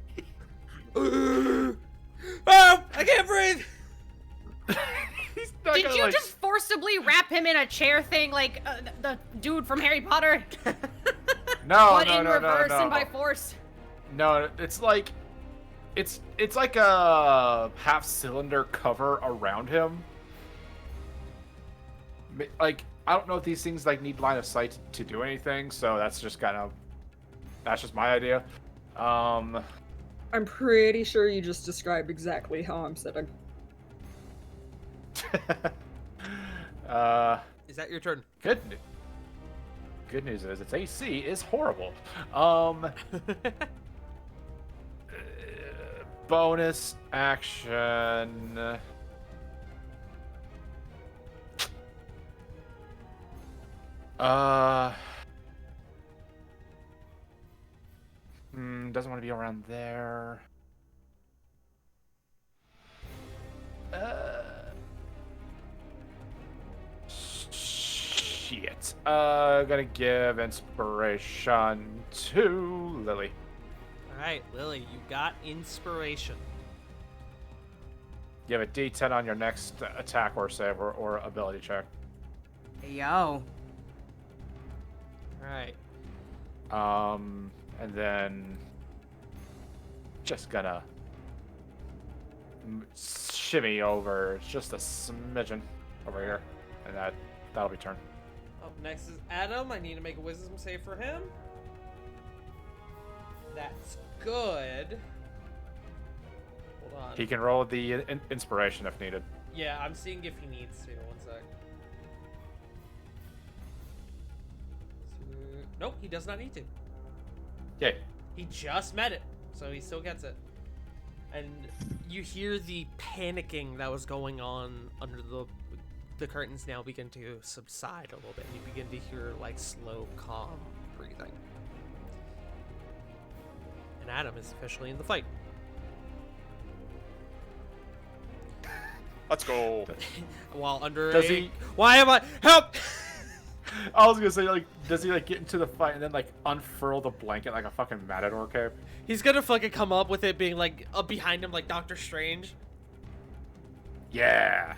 Oh, I can't breathe. He's not Did gonna, you like, just forcibly wrap him in a chair thing like the dude from Harry Potter? No, but no, in no, reverse no, and by no. force. No, it's like it's like a half-cylinder cover around him. Like, I don't know if these things like need line of sight to do anything, so that's just my idea. I'm pretty sure you just described exactly how I'm sitting. Is that your turn? Good news is its AC is horrible. Bonus action. Doesn't want to be around there. Shit. Gonna give inspiration to Lily. Alright, Lily, you got inspiration. You have a D10 on your next attack or save or ability check. Hey, yo. Alright. And then just gonna shimmy over just a smidgen over here, and that'll be turn. Up next is Adam. I need to make a wisdom save for him. That's good. Hold on. He can roll the inspiration if needed. Yeah, I'm seeing if he needs to. One sec. Nope, he does not need to. Yay. He just met it, so he still gets it. And you hear the panicking that was going on under the curtains now begin to subside a little bit. You begin to hear like slow, calm breathing. And Adam is officially in the fight. Let's go. While under Does a... he- Why am I... Help! I was gonna say, like, does he like get into the fight and then like unfurl the blanket like a fucking matador cape? He's gonna fucking come up with it being like up behind him like Doctor Strange. Yeah.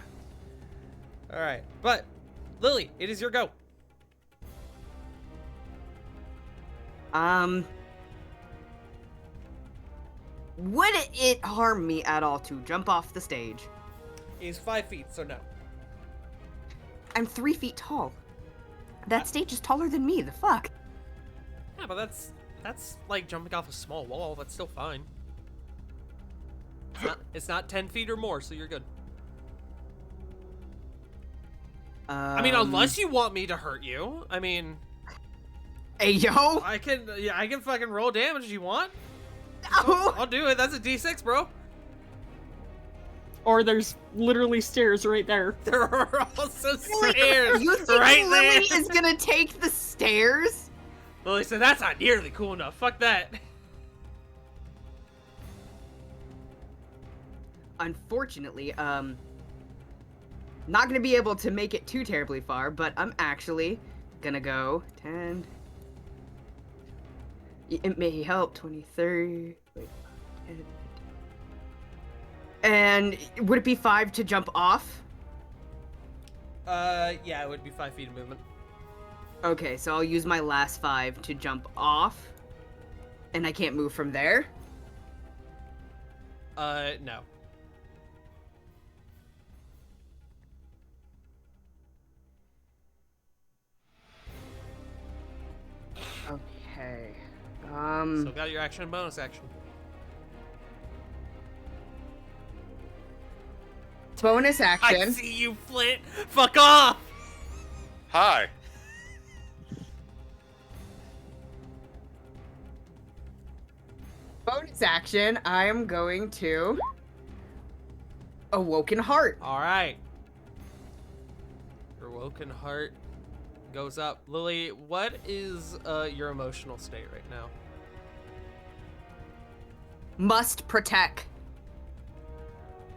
Alright, but Lily, it is your go. Would it harm me at all to jump off the stage? He's 5 feet, so no. I'm 3 feet tall. That stage is taller than me. The fuck? Yeah, but that's like jumping off a small wall. That's still fine. It's not 10 feet or more, so you're good. I mean, unless you want me to hurt you. I mean, Hey, yo! I can fucking roll damage if you want. No! I'll do it. That's a D6, bro. Or there's literally stairs right there. There are also Lily, stairs you think right Lily there. is gonna take the stairs? Lily said, that's not nearly cool enough. Fuck that. Unfortunately, not gonna be able to make it too terribly far, but I'm actually gonna go 10. It may help 20, 30. Wait, 10, 15. And would it be 5 to jump off? Yeah, it would be 5 feet of movement. Okay, so I'll use my last 5 to jump off. And I can't move from there? No. Still got your action and bonus action. Bonus I action. see you, Flint. Fuck off. Hi. Bonus action. I am going to Awoken Heart. All right. Your woken heart goes up. Lily, what is your emotional state right now? Must protect.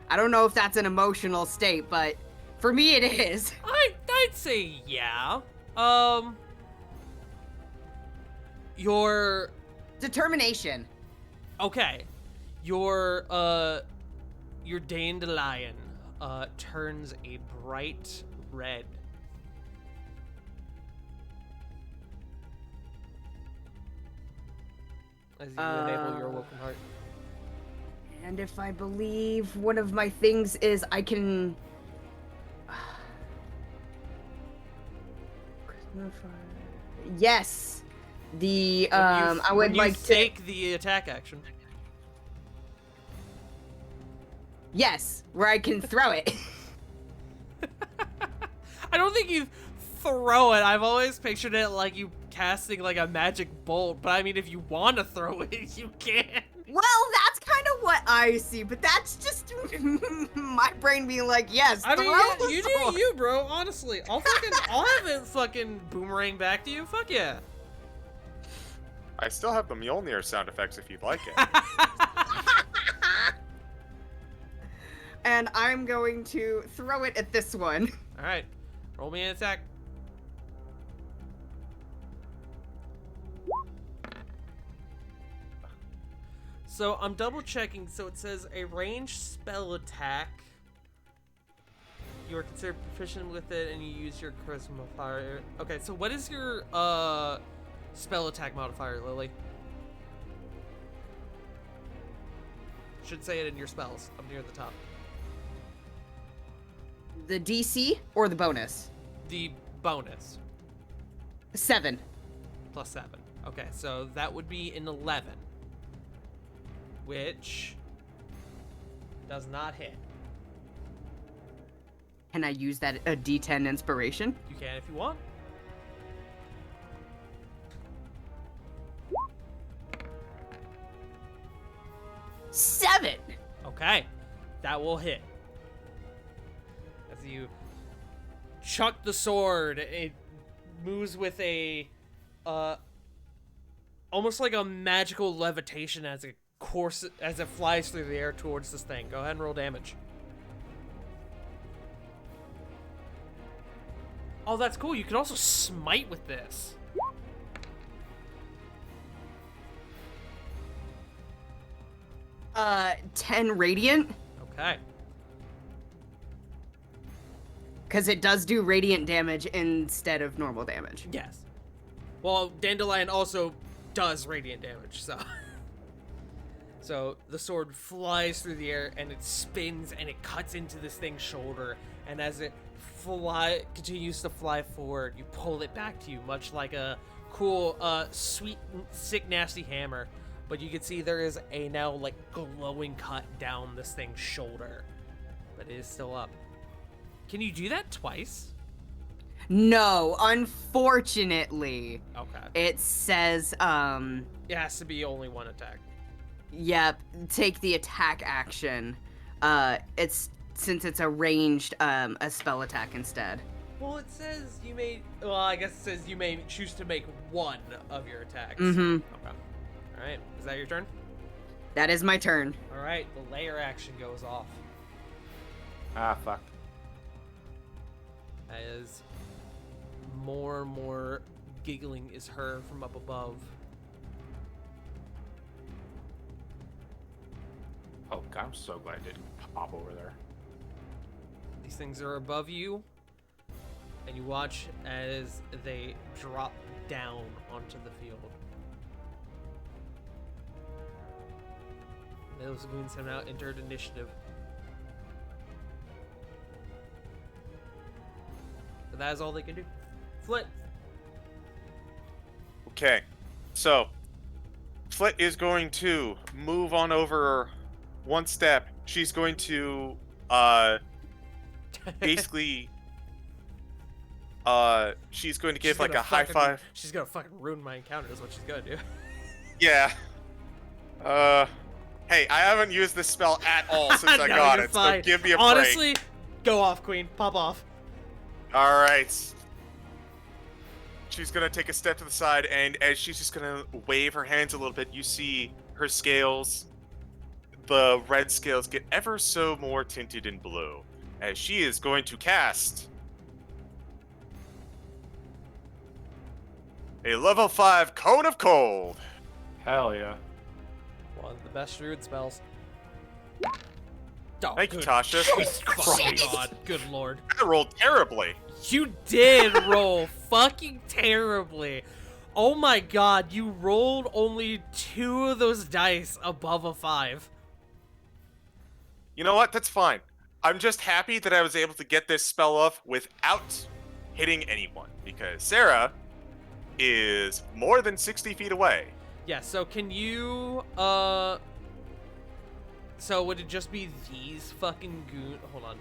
I don't know if that's an emotional state, but for me it is. I'd say yeah. Your Determination. okay. Your dandelion turns a bright red. As you enable your woken heart. And if I believe one of my things is I can. Yes. The I would when you like to. take the attack action. Yes, where I can throw it. I don't think you throw it. I've always pictured it like you casting like a magic bolt, but I mean, if you want to throw it, you can. Well, that's kind of what I see, but that's just my brain being like, yes, I throw mean, the you sword. do you, bro. Honestly, I'll have it fucking boomerang back to you. Fuck yeah. I still have the Mjolnir sound effects if you'd like it. And I'm going to throw it at this one. All right, roll me an attack. So I'm double checking. So it says a ranged spell attack. You are considered proficient with it, and you use your charisma modifier. Okay, so what is your spell attack modifier, Lily? Should say it in your spells. Up near the top. The DC or the bonus? The bonus 7. plus 7. Okay, so that would be an 11, which does not hit. Can I use that a D10 inspiration? You can if you want. Seven. Okay, that will hit. As you chuck the sword, it moves with a, almost like a magical levitation as it flies through the air towards this thing. Go ahead and roll damage. Oh, that's cool. You can also smite with this. Uh, 10 radiant, Okay. because it does do radiant damage instead of normal damage. Yes. Well, Dandelion also does radiant damage, so. So the sword flies through the air and it spins and it cuts into this thing's shoulder. And as it continues to fly forward, you pull it back to you, much like a cool, sweet, sick, nasty hammer. But you can see there is a now like glowing cut down this thing's shoulder, but it is still up. Can you do that twice? No, unfortunately. Okay. It says, It has to be only one attack. yep, take the attack action. Since it's a ranged, a spell attack instead. Well, it says you may. Well, I guess it says you may choose to make one of your attacks. Mm-hmm. Okay. All right. Is that your turn? That is my turn. All right. The layer action goes off Ah, fuck. as more giggling is heard from up above. Oh god, I'm so glad I didn't pop over there. These things are above you, and you watch as they drop down onto the field. Those goons have now entered initiative. But that is all they can do. Flint. Okay, so Flit is going to move on over one step. She's going to basically she's going to give She's like gonna a high fucking- five. She's gonna fucking ruin my encounter is what she's gonna do. Yeah. Hey, I haven't used this spell at all since I No, got you're it, fine. so give me a break. Honestly, go off, Queen. Pop off. All right. She's gonna take a step to the side, and as she's just gonna wave her hands a little bit, you see her scales, the red scales, get ever so more tinted in blue, as she is going to cast a level 5 Cone of Cold. Hell yeah. One of the best druid spells. Oh, Thank you, good. Tasha. Fucking God. Good lord. I rolled terribly. You did roll fucking terribly. Oh my God, you rolled only 2 of those dice above a 5. You know what? That's fine. I'm just happy that I was able to get this spell off without hitting anyone, because Sarah is more than 60 feet away. Yeah, so can you, so would it just be these fucking goons? Hold on.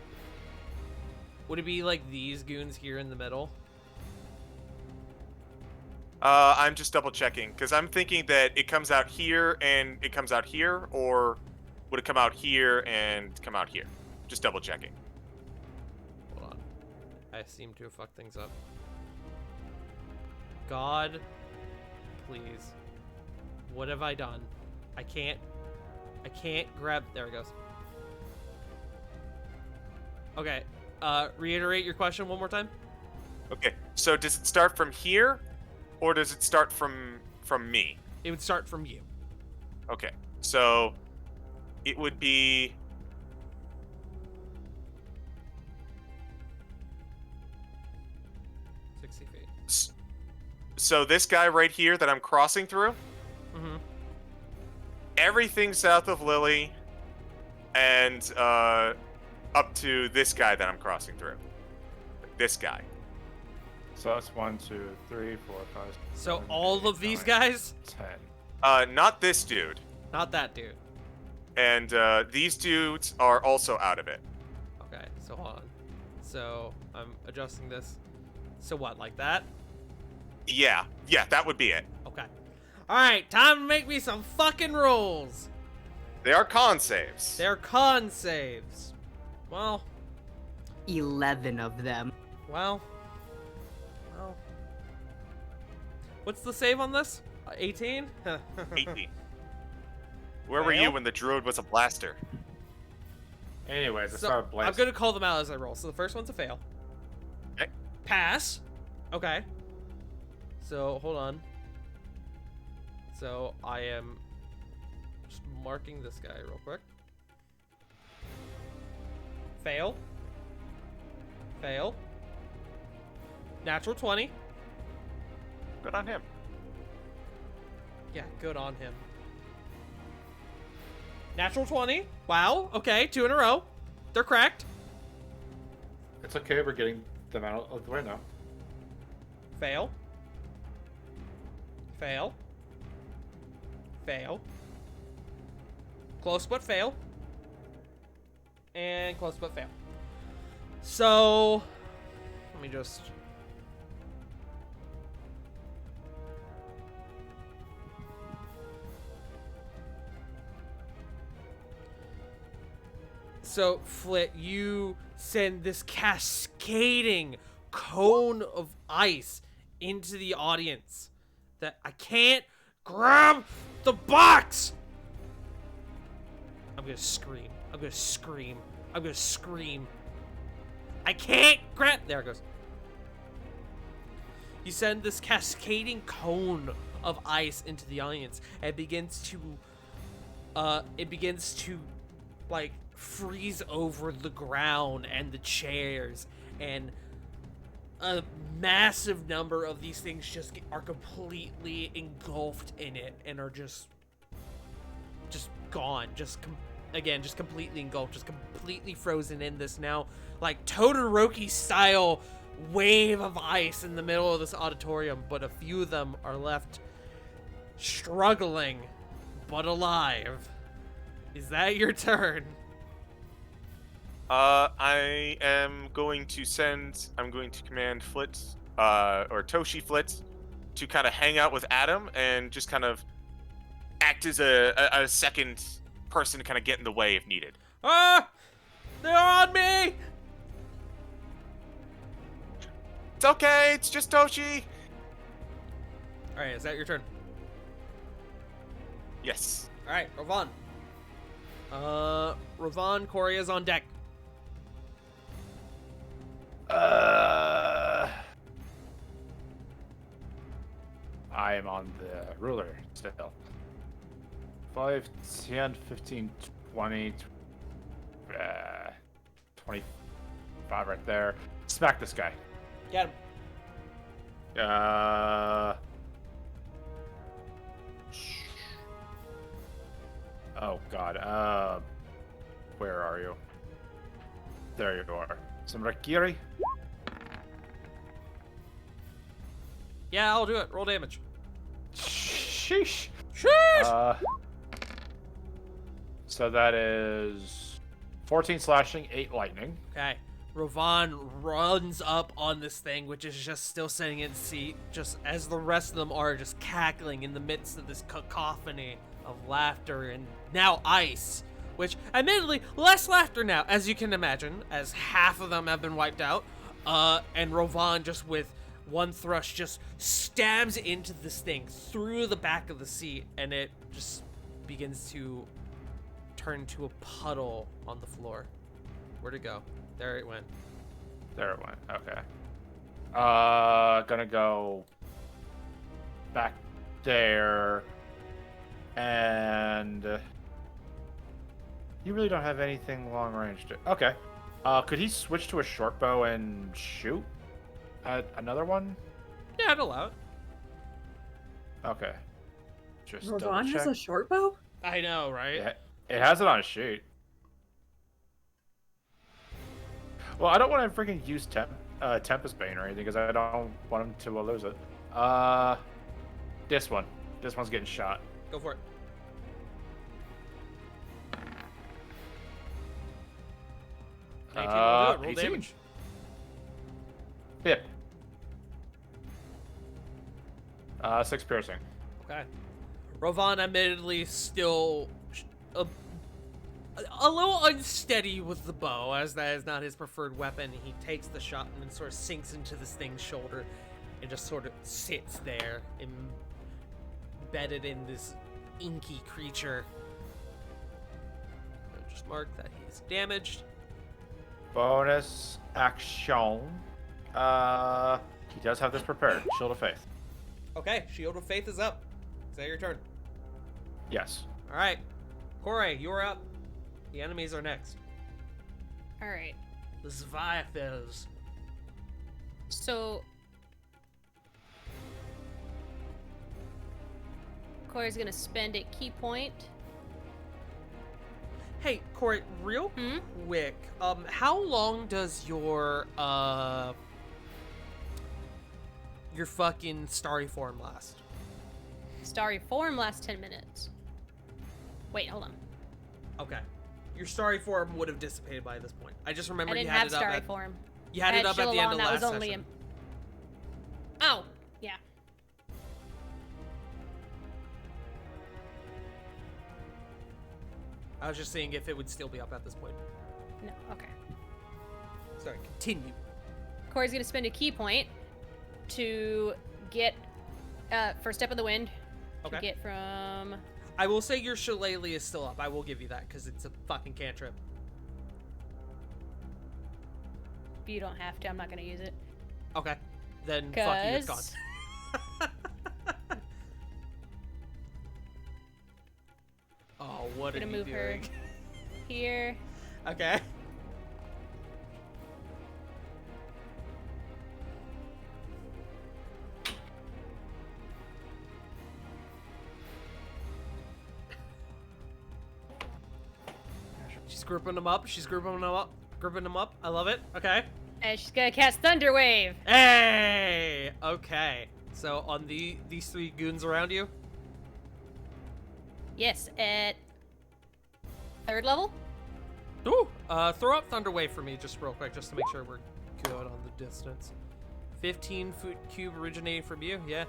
Would it be like these goons here in the middle? I'm just double checking, because I'm thinking that it comes out here and it comes out here, or would it come out here and come out here? Just double checking. Hold on. I seem to have fucked things up. God, please. What have I done? I can't grab, there it goes. Okay, reiterate your question one more time. Okay, so does it start from here, or does it start from me? It would start from you. Okay, so it would be... So this guy right here that I'm crossing through, Mm-hmm. everything south of Lily, and up to this guy that I'm crossing through. This guy. So that's 1, 2, 3, 4, 5. So 7, all 8, of these 9, guys? 10. Not this dude. Not that dude. And these dudes are also out of it. Okay, so hold on. So I'm adjusting this. So what, like that? Yeah, that would be it. Okay. Alright, time to make me some fucking rolls. They are con saves. They're con saves. Well, 11 of them. well. What's the save on this? 18? 18. Where were you Fail? when the druid was a blaster? Anyways, it's So, not a I'm gonna call them out as I roll. So the first one's a fail. Okay. Pass. Okay. So hold on. So I am just marking this guy real quick. Fail. Fail. Natural 20. Good on him. Yeah, good on him. Natural 20. Wow. Okay, 2 in a row. They're cracked. It's okay, we're getting them out of the way now. Fail. Fail. Fail. Close but fail. And close but fail. So, let me just... So, Flit, you send this cascading cone of ice into the audience that I can't grab the box! I'm gonna scream. I'm gonna scream. I'm gonna scream. I can't grab... There it goes. You send this cascading cone of ice into the audience, and it begins to, like, freeze over the ground and the chairs, and a massive number of these things just are completely engulfed in it and are just gone, just completely engulfed, just completely frozen in this now like Todoroki style wave of ice in the middle of this auditorium. But a few of them are left struggling but alive. Is that your turn? I am going to command Flit, or Toshi Flit, to kind of hang out with Adam and just kind of act as a second person to kind of get in the way if needed. Ah! They're on me! It's okay, it's just Toshi. Alright, is that your turn? Yes. Alright, Ravon. Ravon, Corey is on deck. I am on the ruler still. 5, 10, 15, 20, 25 right there. Smack this guy. Get him. Oh god. Where are you? There you are. Some Rakiri? Yeah, I'll do it. Roll damage. Sheesh. Sheesh! So that is 14 slashing, 8 lightning. Okay. Ravon runs up on this thing, which is just still sitting in seat, just as the rest of them are just cackling in the midst of this cacophony of laughter and now ice. Which, admittedly, less laughter now, as you can imagine, as half of them have been wiped out. And Ravon just with one thrust just stabs into this thing through the back of the seat, and it just begins to turn to a puddle on the floor. Where'd it go? There it went. There it went. Okay. Gonna go back there, and you really don't have anything long range to. Okay. Could he switch to a short bow and shoot at another one? Yeah, I'd allow it. Okay. Just Ravon double has check. a short bow? I know, right? Yeah, it has it on a sheet. Well, I don't want to freaking use Tempest Bane or anything because I don't want him to lose it. This one. This one's getting shot. Go for it. Okay, do it. Roll 18. damage. Bip. 6 piercing. Okay. Ravon admittedly still a little unsteady with the bow, as that is not his preferred weapon. He takes the shot and then sort of sinks into this thing's shoulder and just sort of sits there, embedded in this inky creature. I'll just mark that he's damaged. Bonus action. He does have this prepared. Shield of Faith. Okay, Shield of Faith is up. Is that your turn? Yes. Alright. Corey, you're up. The enemies are next. Alright. The Zviathers. So Corey's gonna spend a key point. Hey, Corey, real quick, how long does your fucking starry form last? Starry form lasts 10 minutes. Wait, hold on. Okay. Your starry form would have dissipated by this point. I just remember I didn't you had have it up starry at, form. you had it up at the end of that last was only session. Oh, yeah. I was just seeing if it would still be up at this point. No, okay. Sorry, continue. Corey's gonna spend a key point to get for Step of the Wind. Okay. To get from I will say your shillelagh is still up. I will give you that because it's a fucking cantrip. you don't have to, I'm not gonna use it. Okay. Then fuck you, it's gone. Oh, what are Gonna you move her doing? here. Okay. She's grouping them up. She's grouping them up. Grouping them up. I love it. Okay. And she's gonna cast Thunder Wave. Hey. Okay. So on these three goons around you. Yes, at 3rd level. Ooh, throw up Thunder Wave for me just real quick, just to make sure we're good on the distance. 15-foot cube originating from you. Yeah,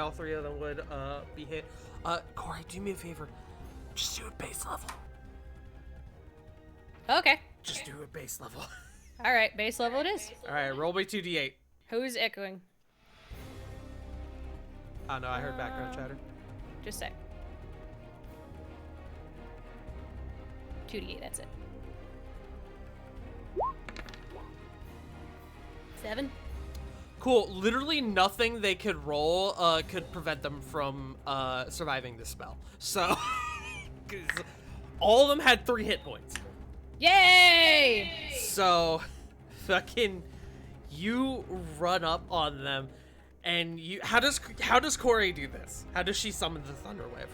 all 3 of them would be hit. Corey, do me a favor. Just do it base level. Okay. Just do it base level. All right, base level it is. All right, roll me 2d8. Who's echoing? Oh no, I heard background chatter. Just a sec. 2d8, that's it. 7. Cool. Literally nothing they could roll could prevent them from surviving this spell. So, 'cause all of them had 3 hit points. Yay! So, fucking, you run up on them, and you. How does Corey do this? How does she summon the Thunder Wave?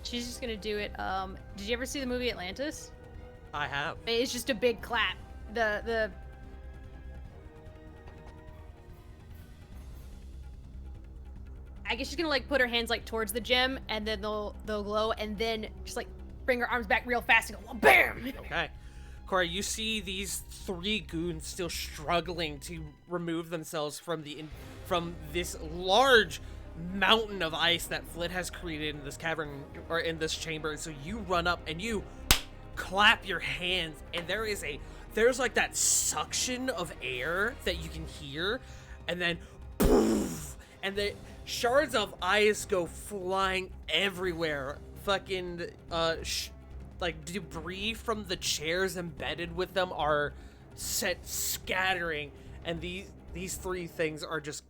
She's just gonna do it. Did you ever see the movie Atlantis? I have. It's just a big clap. The I guess she's gonna like put her hands like towards the gem, and then they'll glow, and then just like bring her arms back real fast and go BAM! Okay. Corey, you see these 3 goons still struggling to remove themselves from from this large mountain of ice that Flit has created in this cavern or in this chamber. So you run up and you clap your hands, and there's like that suction of air that you can hear, and then poof, and the shards of ice go flying everywhere. Fucking like debris from the chairs embedded with them are scattering, and these 3 things are just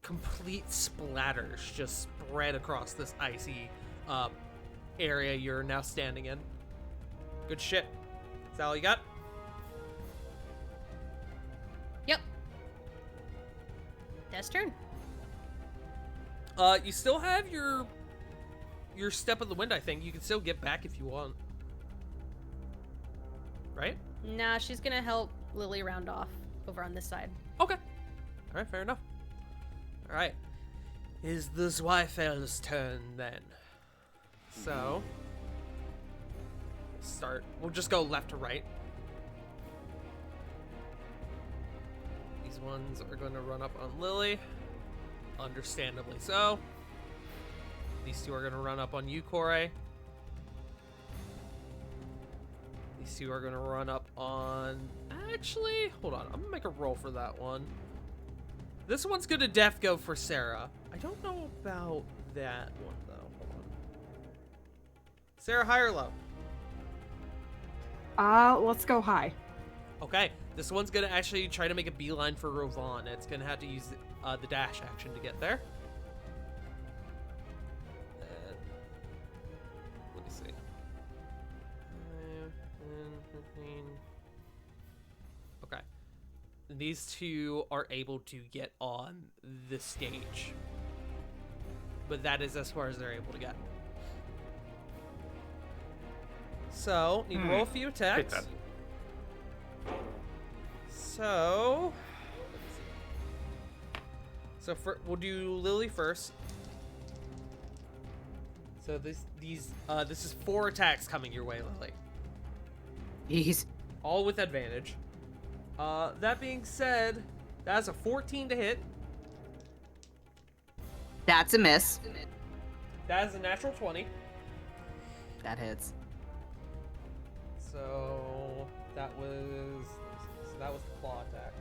complete splatters just spread across this icy area you're now standing in. Good shit. Is that all you got? Yep. That's turn. You still have your step of the wind, I think. You can still get back if you want. Right? Nah, she's gonna help Lily round off over on this side. Okay. Alright, fair enough. Alright. Is the Zweifel's turn then. So we'll just go left to right. These ones are going to run up on Lily. Understandably so. These 2 are going to run up on you, Corey. These 2 are going to run up on... Actually, hold on. I'm going to make a roll for that one. This one's going to def go for Sarah. I don't know about that one, though. Hold on. Sarah, high or low? Let's go high. Okay. This one's going to actually try to make a beeline for Rovan. It's going to have to use the dash action to get there. Let me see. 15. Okay. These 2 are able to get on the stage. But that is as far as they're able to get. So, need to roll a few attacks. that. So, we'll do Lily first. So this is 4 attacks coming your way, Lily. Jeez. All with advantage. That being said, that's a 14 to hit. That's a miss. That is a natural 20. That hits. So that was the claw attack.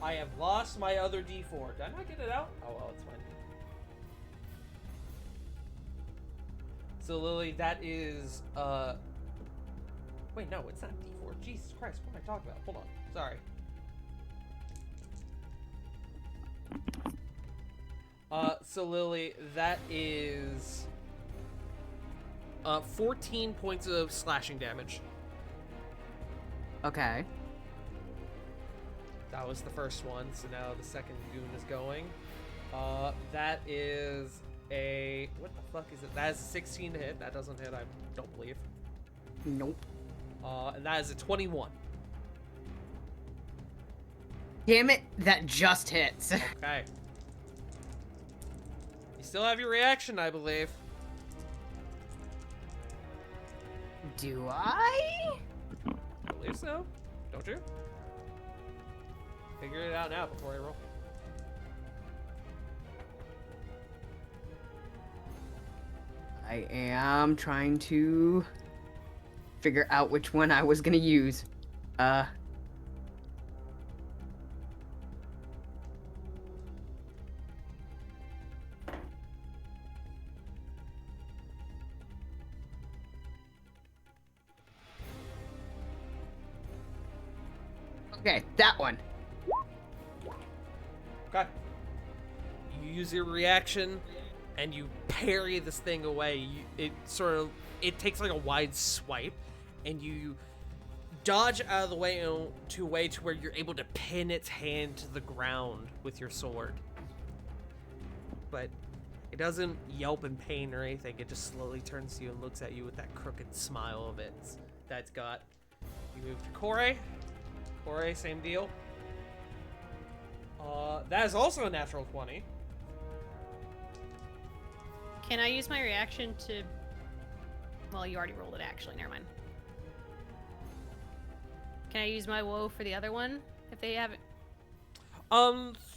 I have lost my other D4. Did I not get it out? Oh well, it's fine. So Lily, that is wait, no, it's not D4. Jesus Christ, what am I talking about? Hold on. Sorry. So Lily, that is 14 points of slashing damage. Okay. That was the first one, so now the second goon is going. That is a... What the fuck is it? That is a 16 to hit. That doesn't hit, I don't believe. Nope. And that is a 21. Damn it, that just hits. Okay. You still have your reaction, I believe. Do I? I believe so. Don't you? Figure it out now before I roll. I am trying to figure out which one I was gonna use. Okay, that one. Okay. You use your reaction, and you parry this thing away. It takes like a wide swipe, and you dodge out of the way to a way to where you're able to pin its hand to the ground with your sword. But it doesn't yelp in pain or anything. It just slowly turns to you and looks at you with that crooked smile of its that it's got. You move to Kore. Kore, same deal. That is also a natural 20. Can I use my reaction to... Well, you already rolled it, actually. Never mind. Can I use my woe for the other one? If they haven't...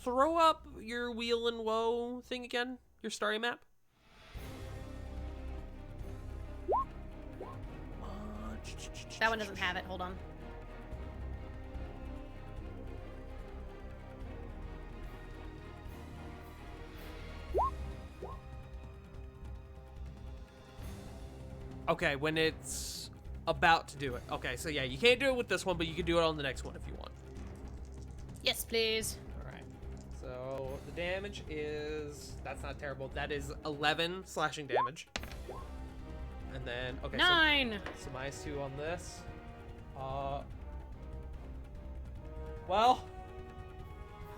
Throw up your wheel and woe thing again. Your starry map. That one doesn't have it. Hold on. Okay, when it's about to do it. Okay, so yeah, you can't do it with this one, but you can do it on the next one if you want. Yes, please. Alright. So the damage is... That's not terrible. That is 11 slashing damage. And then... Okay, 9! So minus 2 on this. Well...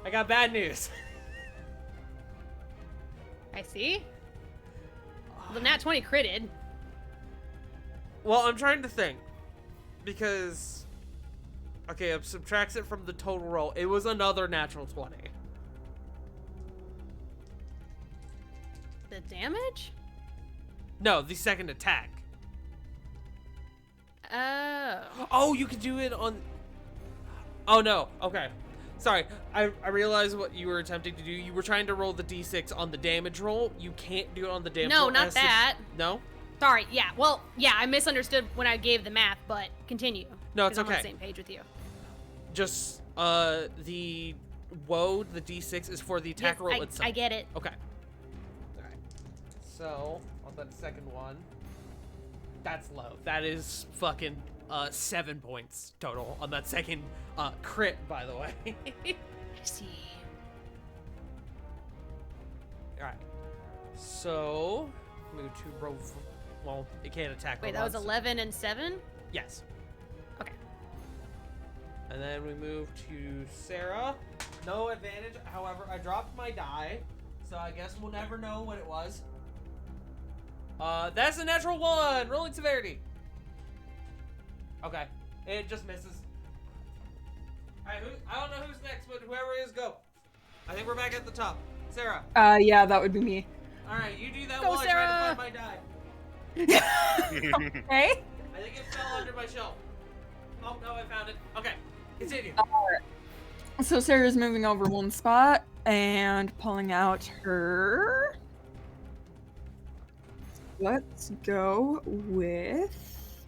I got bad news. I see. Well, the nat 20 critted. Well, I'm trying to think. Because... Okay, it subtracts it from the total roll. It was another natural 20. The damage? No, the second attack. Oh. Oh, you can do it on... Oh, no. Okay. Sorry. I realized what you were attempting to do. You were trying to roll the d6 on the damage roll. You can't do it on the damage roll. No, not that. No? Sorry, yeah. Well, yeah, I misunderstood when I gave the math, but continue. No, it's 'cause I'm on okay. the same page with you. Just, the woe, the d6 is for the attack Yes, roll itself. I get it. Okay. Alright. So, on that second one, that's low. That is fucking 7 points total on that second crit, by the way. I see. Alright. So, move to well, it can't attack. Wait, that was robots. 11 and 7? Yes. Okay. And then we move to Sarah. No advantage. However, I dropped my die, so I guess we'll never know what it was. That's a natural 1. Rolling severity. Okay, it just misses. All right, I don't know who's next, but whoever is, go. I think we're back at the top. Sarah. Yeah, that would be me. All right, you do that Go, while I try to Sarah! find my die. Okay. I think it fell under my shelf. Oh no, I found it. Okay, continue. So Sarah's moving over one spot and pulling out her. Let's go with.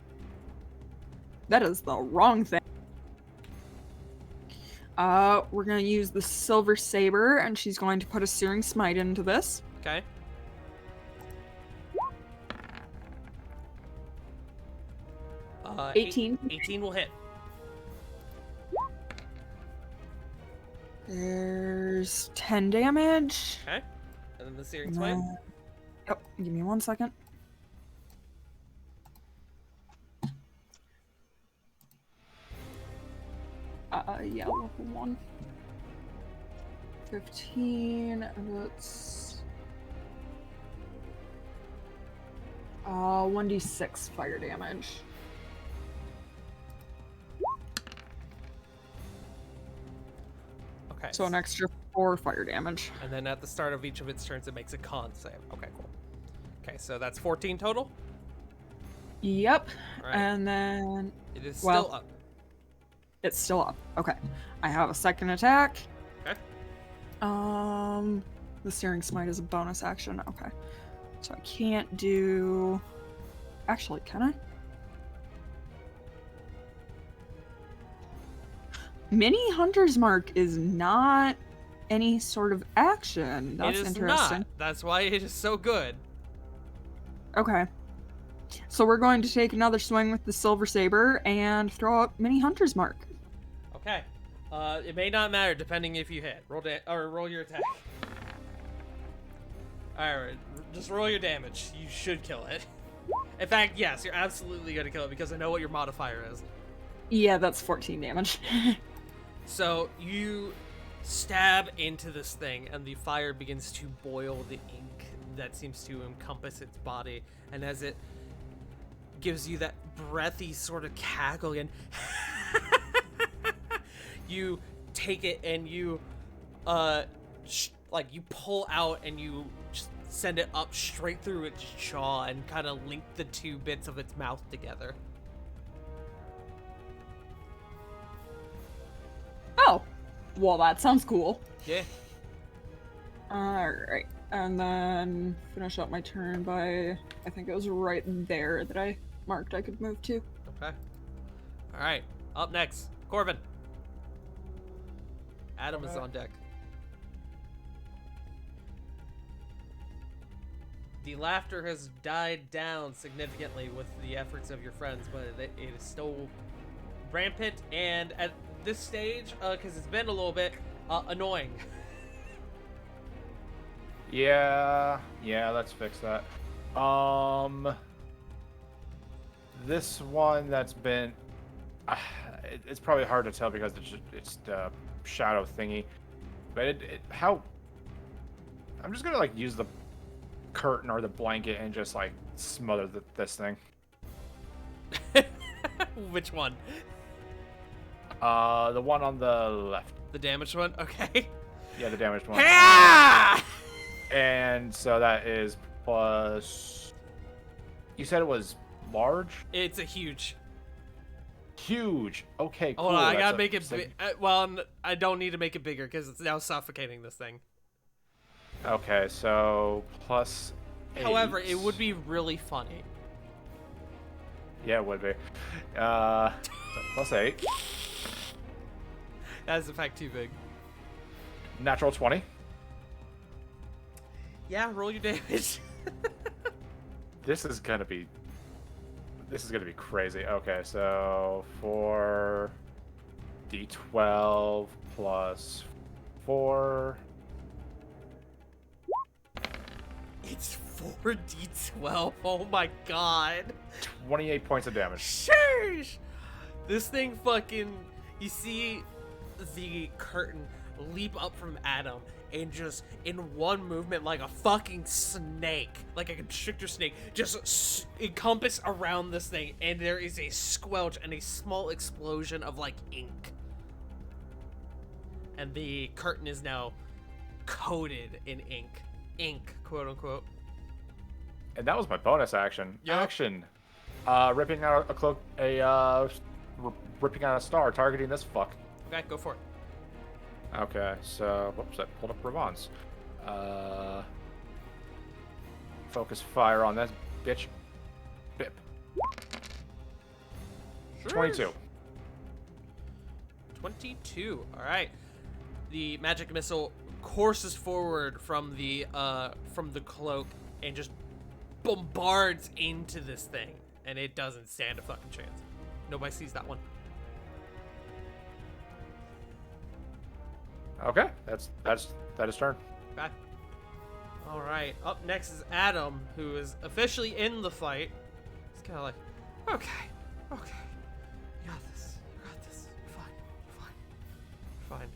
That is the wrong thing. We're gonna use the Silver Saber, and she's going to put a Searing Smite into this. Okay. Uh, 18. 18 will hit. There's 10 damage. Okay. And then the Searing And Smite. then- Yep, give me 1 second. Yeah, level 1. 15, that's 1d6 fire damage. Okay. So an extra 4 fire damage. And then at the start of each of its turns, it makes a con save. Okay, cool. Okay, so that's 14 total. Yep. Alright. And then It is well- still up. it's still up. Okay. I have a second attack. Okay. The Searing Smite is a bonus action. Okay. So I can't do. Actually, can I? Mini Hunter's Mark is not any sort of action. That's it is interesting. not. That's why it is so good. Okay. So we're going to take another swing with the Silver Saber and throw up Mini Hunter's Mark. Okay. It may not matter depending if you hit. Roll your attack. Alright, just roll your damage. You should kill it. In fact, yes, you're absolutely gonna kill it because I know what your modifier is. Yeah, that's 14 damage. So you stab into this thing, and the fire begins to boil the ink that seems to encompass its body. And as it gives you that breathy sort of cackle, and you take it and you, you pull out and you just send it up straight through its jaw and kind of link the two bits of its mouth together. Oh, well, that sounds cool. Yeah. Alright, and then finish up my turn by, I think it was right there that I marked I could move to. Okay. All right. Up next, Corvin. Adam is on deck. The laughter has died down significantly with the efforts of your friends, but it is still rampant, and at this stage, because it's been a little bit, annoying. Yeah, let's fix that. This one that's been, it's probably hard to tell because it's the shadow thingy, but how, I'm just gonna like use the curtain or the blanket and just like smother this thing. Which one? The one on the left. The damaged one? Okay. Yeah, the damaged one. Ah! And so that is plus. You said it was large? It's a huge. Huge. Okay, cool. Hold on, I That's gotta a make it. sig- I don't need to make it bigger because it's now suffocating this thing. Okay, so plus. However, 8. it would be really funny. Yeah, it would be. So plus 8. That's in fact too big. Natural 20. Yeah, roll your damage. This is gonna be crazy. Okay, so 4 d12 plus 4. It's 4d12. Oh my god. 28 points of damage. Sheesh! This thing fucking. You see the curtain leap up from Adam and just in one movement, like a fucking snake, like a constrictor snake, just encompass around this thing, and there is a squelch and a small explosion of like ink. And the curtain is now coated in ink. Ink, quote unquote. And that was my bonus action. Yep. Action. Ripping out a cloak, ripping out a star, targeting this fuck. Okay, go for it. Okay, so whoops, I pulled up Ravon's. Focus fire on that bitch. Bip. 22. 22. All right. The magic missile courses forward from the cloak and just bombards into this thing, and it doesn't stand a fucking chance. Nobody sees that one. Okay, that is turn. Okay. All right. Up next is Adam, who is officially in the fight. He's kind of like, okay, you got this. You're fine. You're fine.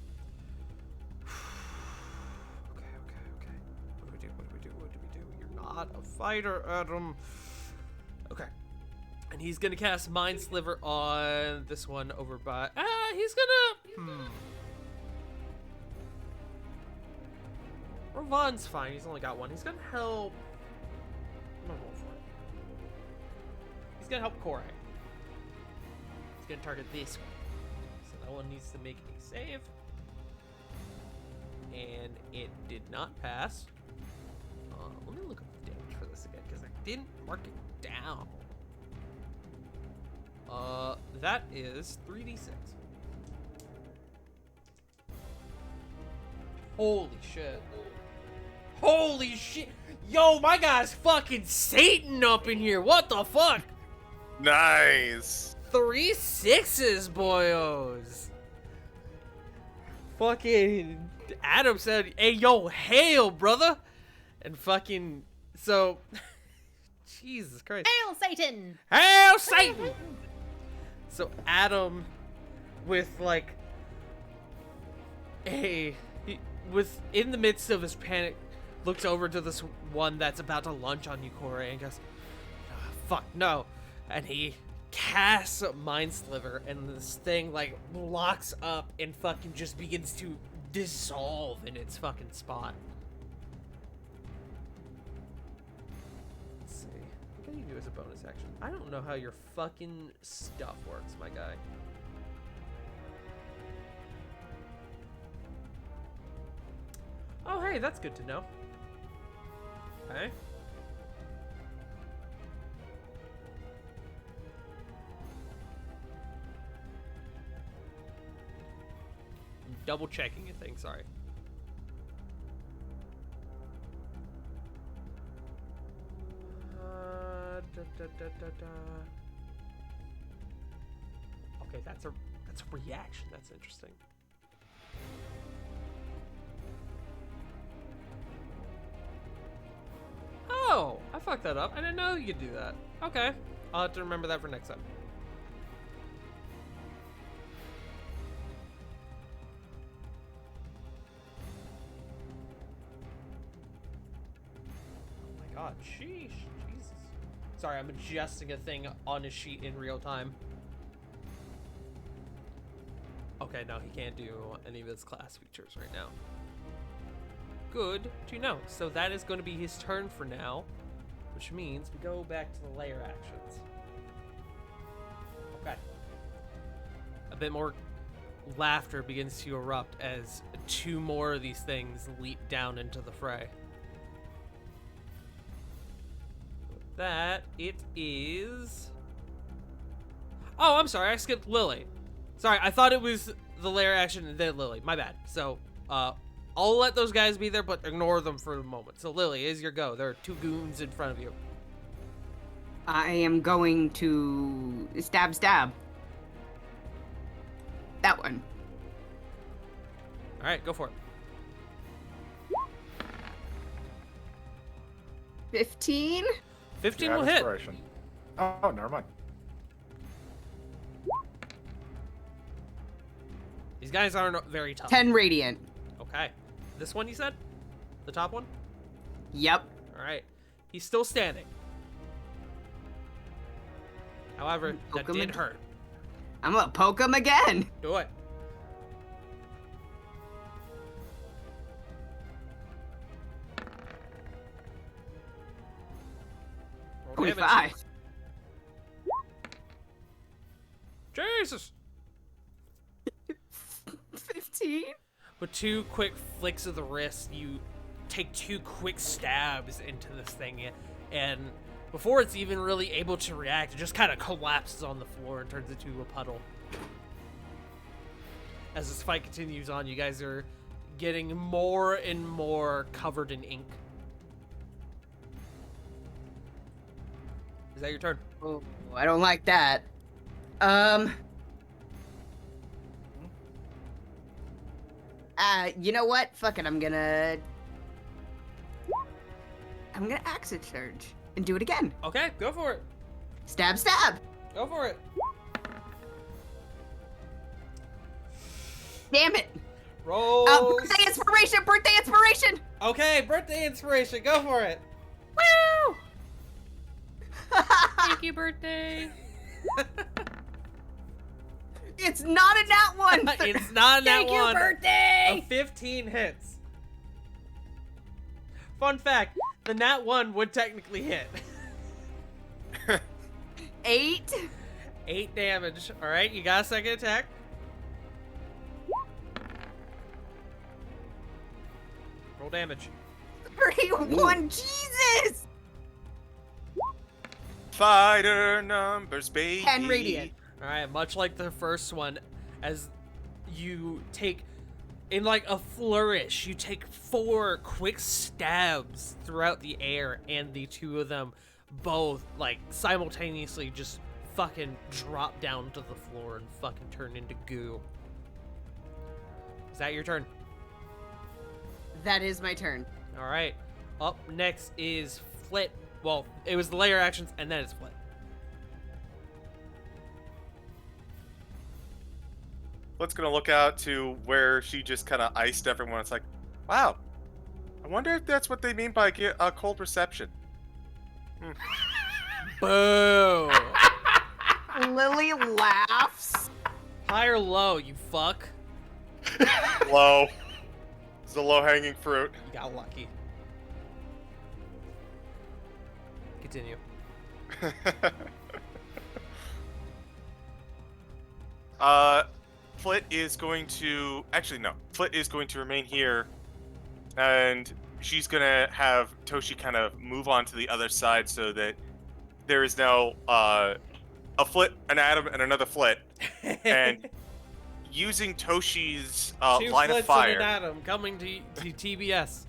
Okay. What do we do? You're not a fighter, Adam. Okay. And he's gonna cast Mind Sliver on this one over by. He's gonna. Ravon's fine. He's only got one. He's gonna help. I'm gonna roll for it. He's gonna help Kore. He's gonna target this one. So that one needs to make a save. And it did not pass. Let me look up the damage for this again because I didn't mark it down. That is 3d6. Holy shit. Holy shit. Yo, my guy's fucking Satan up in here. What the fuck? Nice. 3 6s, boyos. Fucking Adam said, hey, yo, hail, brother. And fucking, so, Jesus Christ. Hail, Satan! Hail, Satan! So Adam, with like with in the midst of his panic, looks over to this one that's about to lunge on you, Kore, and goes, "Ah, fuck no," and he casts Mind Sliver, and this thing like locks up and fucking just begins to dissolve in its fucking spot. Let's see. What can you do as a bonus action? I don't know how your fucking stuff works, my guy. Oh, hey, that's good to know. Okay. I'm double checking a thing, sorry. Okay, that's a reaction. That's interesting. Oh, I fucked that up. I didn't know you could do that. Okay, I'll have to remember that for next time. Oh my god, sheesh, Jesus. Sorry, I'm adjusting a thing on his sheet in real time. Okay, no, he can't do any of his class features right now. Good to know. So that is going to be his turn for now, which means we go back to the layer actions. Okay. A bit more laughter begins to erupt as 2 more of these things leap down into the fray. With that, it is... Oh, I'm sorry, I skipped Lily. Sorry, I thought it was the layer action and then Lily. My bad. So, I'll let those guys be there, but ignore them for the moment. So, Lily, is your go. There are 2 goons in front of you. I am going to stab. That one. All right, go for it. 15? 15 You will have hit. inspiration. Oh, never mind. These guys aren't very tough. 10 radiant. Okay. This one, you said? The top one? Yep. All right. He's still standing. However, that Poke him did again. hurt. I'm gonna poke him again. Do it. Roll damage. 25. Jesus! 15? With 2 quick flicks of the wrist, you take 2 quick stabs into this thing, and before it's even really able to react, it just kind of collapses on the floor and turns into a puddle. As this fight continues on, you guys are getting more and more covered in ink. Is that your turn? Oh, I don't like that. You know what? Fuck it, I'm gonna Axis Surge and do it again. Okay, go for it. Stab. Go for it. Damn it. Roll. Birthday inspiration. Okay, birthday inspiration. Go for it. Woo! Thank you, birthday. It's not a nat one. It's not that Thank you, one. birthday. A 15 hits. Fun fact, the nat 1 would technically hit. 8. 8 damage. All right, you got a second attack. Roll damage. 31. Jesus. Fighter numbers, baby. 10 radiant. All right, much like the first one, as you take, in like a flourish, you take 4 quick stabs throughout the air, and the two of them both, like, simultaneously just fucking drop down to the floor and fucking turn into goo. Is that your turn? That is my turn. All right. Up next is Flit. Well, it was the layer actions, and then it's Flit. Flit's gonna look out to where she just kind of iced everyone. It's like, wow. I wonder if that's what they mean by cold reception. Boo! Lily laughs. High or low, you fuck. Low. It's the low-hanging fruit. You got lucky. Continue. Flit is going to... Actually, no. Flit is going to remain here, and she's going to have Toshi kind of move on to the other side so that there is now a Flit, an Adam, and another Flit. And using Toshi's Two line Flits of fire... and an Atom coming to TBS.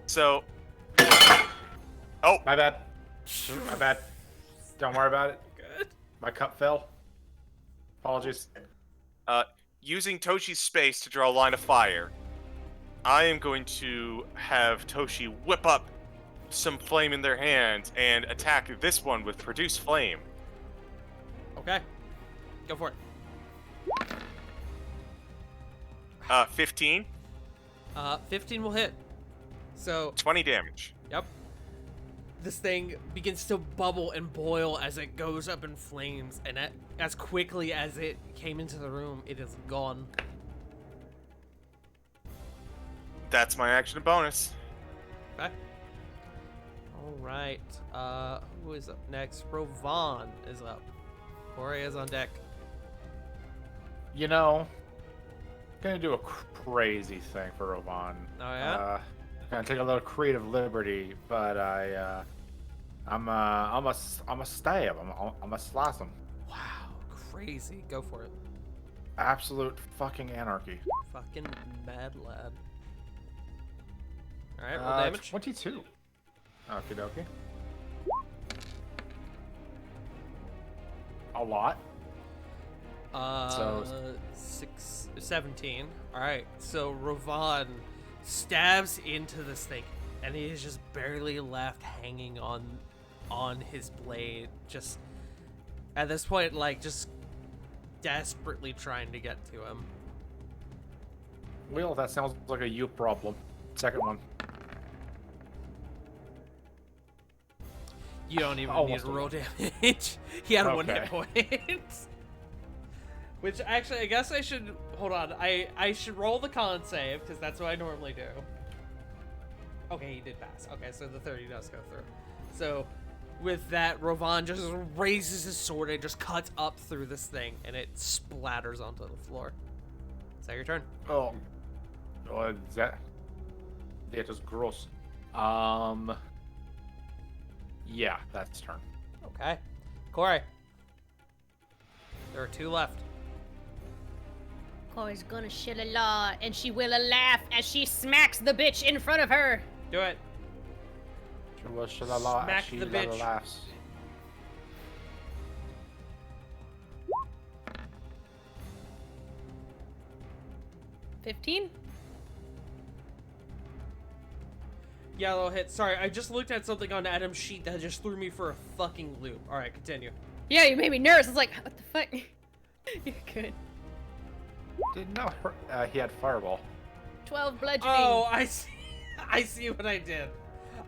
So... Oh, My bad. My bad. Don't worry about it. Good. My cup fell. Apologies. using Toshi's space to draw a line of fire, I am going to have Toshi whip up some flame in their hands and attack this one with Produce Flame. Okay. Go for it. 15, 15 will hit. So, 20 damage. yep. This thing begins to bubble and boil as it goes up in flames, and as quickly as it came into the room, it is gone. That's my action and bonus. Okay. Alright. Who is up next? Rovan is up. Corey is on deck. You know, gonna do a crazy thing for Rovan. Oh, yeah? Gonna take a little creative liberty, but I'm a stab. I'm a slice him. Wow. Crazy. Go for it. Absolute fucking anarchy. Fucking mad lad. Alright, roll damage. 22. Okie dokie. A lot. So- 17. Alright, so Rovan stabs into this thing, and he is just barely left hanging on his blade. Just at this point, like, just desperately trying to get to him. Well, that sounds like a you problem. Second one. You don't even Almost need to a roll damage. He had one hit Okay. point. Which, actually, I guess I should... Hold on. I should roll the con save, because that's what I normally do. Okay, he did pass. Okay, so the 30 does go through. So, with that, Rovan just raises his sword and just cuts up through this thing, and it splatters onto the floor. Is that your turn? Oh, that is gross. Yeah, that's turn. Okay. Corey. There are 2 left. Corey's gonna shit a lot, and she will a laugh as she smacks the bitch in front of her. Do it. Smack the bitch. Laughs. $15? Yeah, little hit. Sorry, I just looked at something on Adam's sheet that just threw me for a fucking loop. Alright, continue. Yeah, you made me nervous. I was like, what the fuck? You're good. Didn't know he had fireball. 12 bludgeoning. Oh, I see. I see what I did.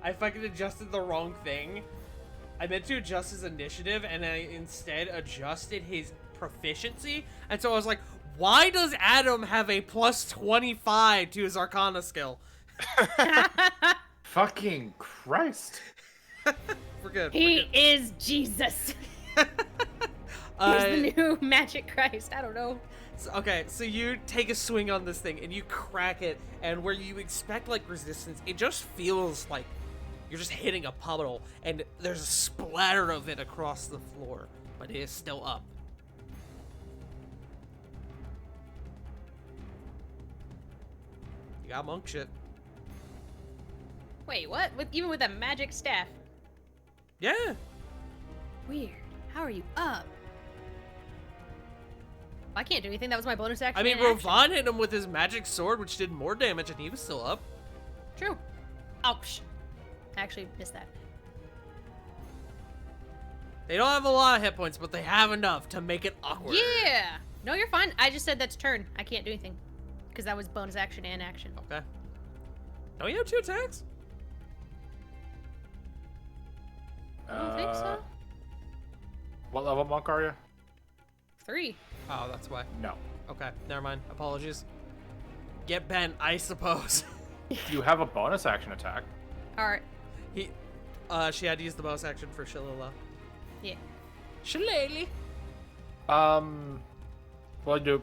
I fucking adjusted the wrong thing. I meant to adjust his initiative, and I instead adjusted his proficiency, and so I was like, why does Adam have a plus 25 to his Arcana skill? Fucking Christ. We're good. He is Jesus. He's the new magic Christ. I don't know. Okay, so you take a swing on this thing and you crack it, and where you expect like resistance, it just feels like you're just hitting a puddle, and there's a splatter of it across the floor, but it is still up. You got monk shit. Wait, what? Even with a magic staff? Yeah. Weird. How are you up? I can't do anything. That was my bonus action. I mean, and action. Rovan hit him with his magic sword, which did more damage, and he was still up. True. Ouch. I actually missed that. They don't have a lot of hit points, but they have enough to make it awkward. Yeah. No, you're fine. I just said that's turn. I can't do anything. Because that was bonus action and action. Okay. Don't you have 2 attacks? I don't think so. What level monk are you? 3. Oh, that's why. No. Okay, never mind. Apologies. Get bent, I suppose. You have a bonus action attack. Alright. She had to use the bonus action for Shillelagh. Yeah. Shillelagh. Well, you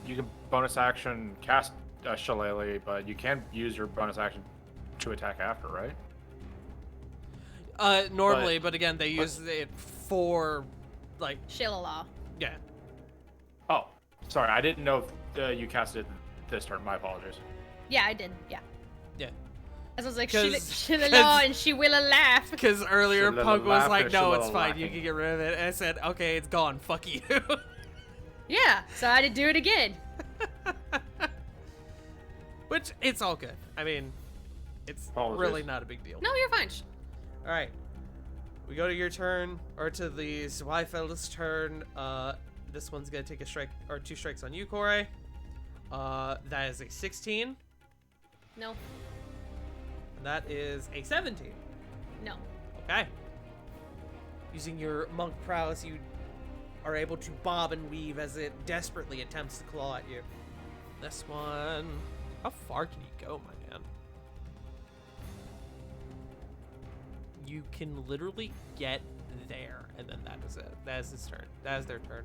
can bonus action cast Shillelagh, but you can use your bonus action to attack after, right? Normally, but again, they use it for, like, Shillelagh. yeah. Oh, sorry, I didn't know if you casted this turn. My apologies. Yeah, I did. Yeah. Yeah. I was like, 'Cause- Shillelagh and she will laugh. Because earlier Shillelagh Punk was like, laughter, no, it's Shillelagh fine, you laughing. can get rid of it. And I said, okay, it's gone, fuck you. Yeah, so I had to do it again. Which, it's all good. I mean, it's Apologies. really not a big deal. No, you're fine. Alright. We go to your turn, or to the Zweifeld's turn. This one's gonna take a strike, or 2 strikes on you, Corey. That is a 16. No. And that is a 17. No. Okay. Using your monk prowess, you are able to bob and weave as it desperately attempts to claw at you. This one... How far can you go, my man? You can literally get there, and then that is it. That is his turn. That is their turn.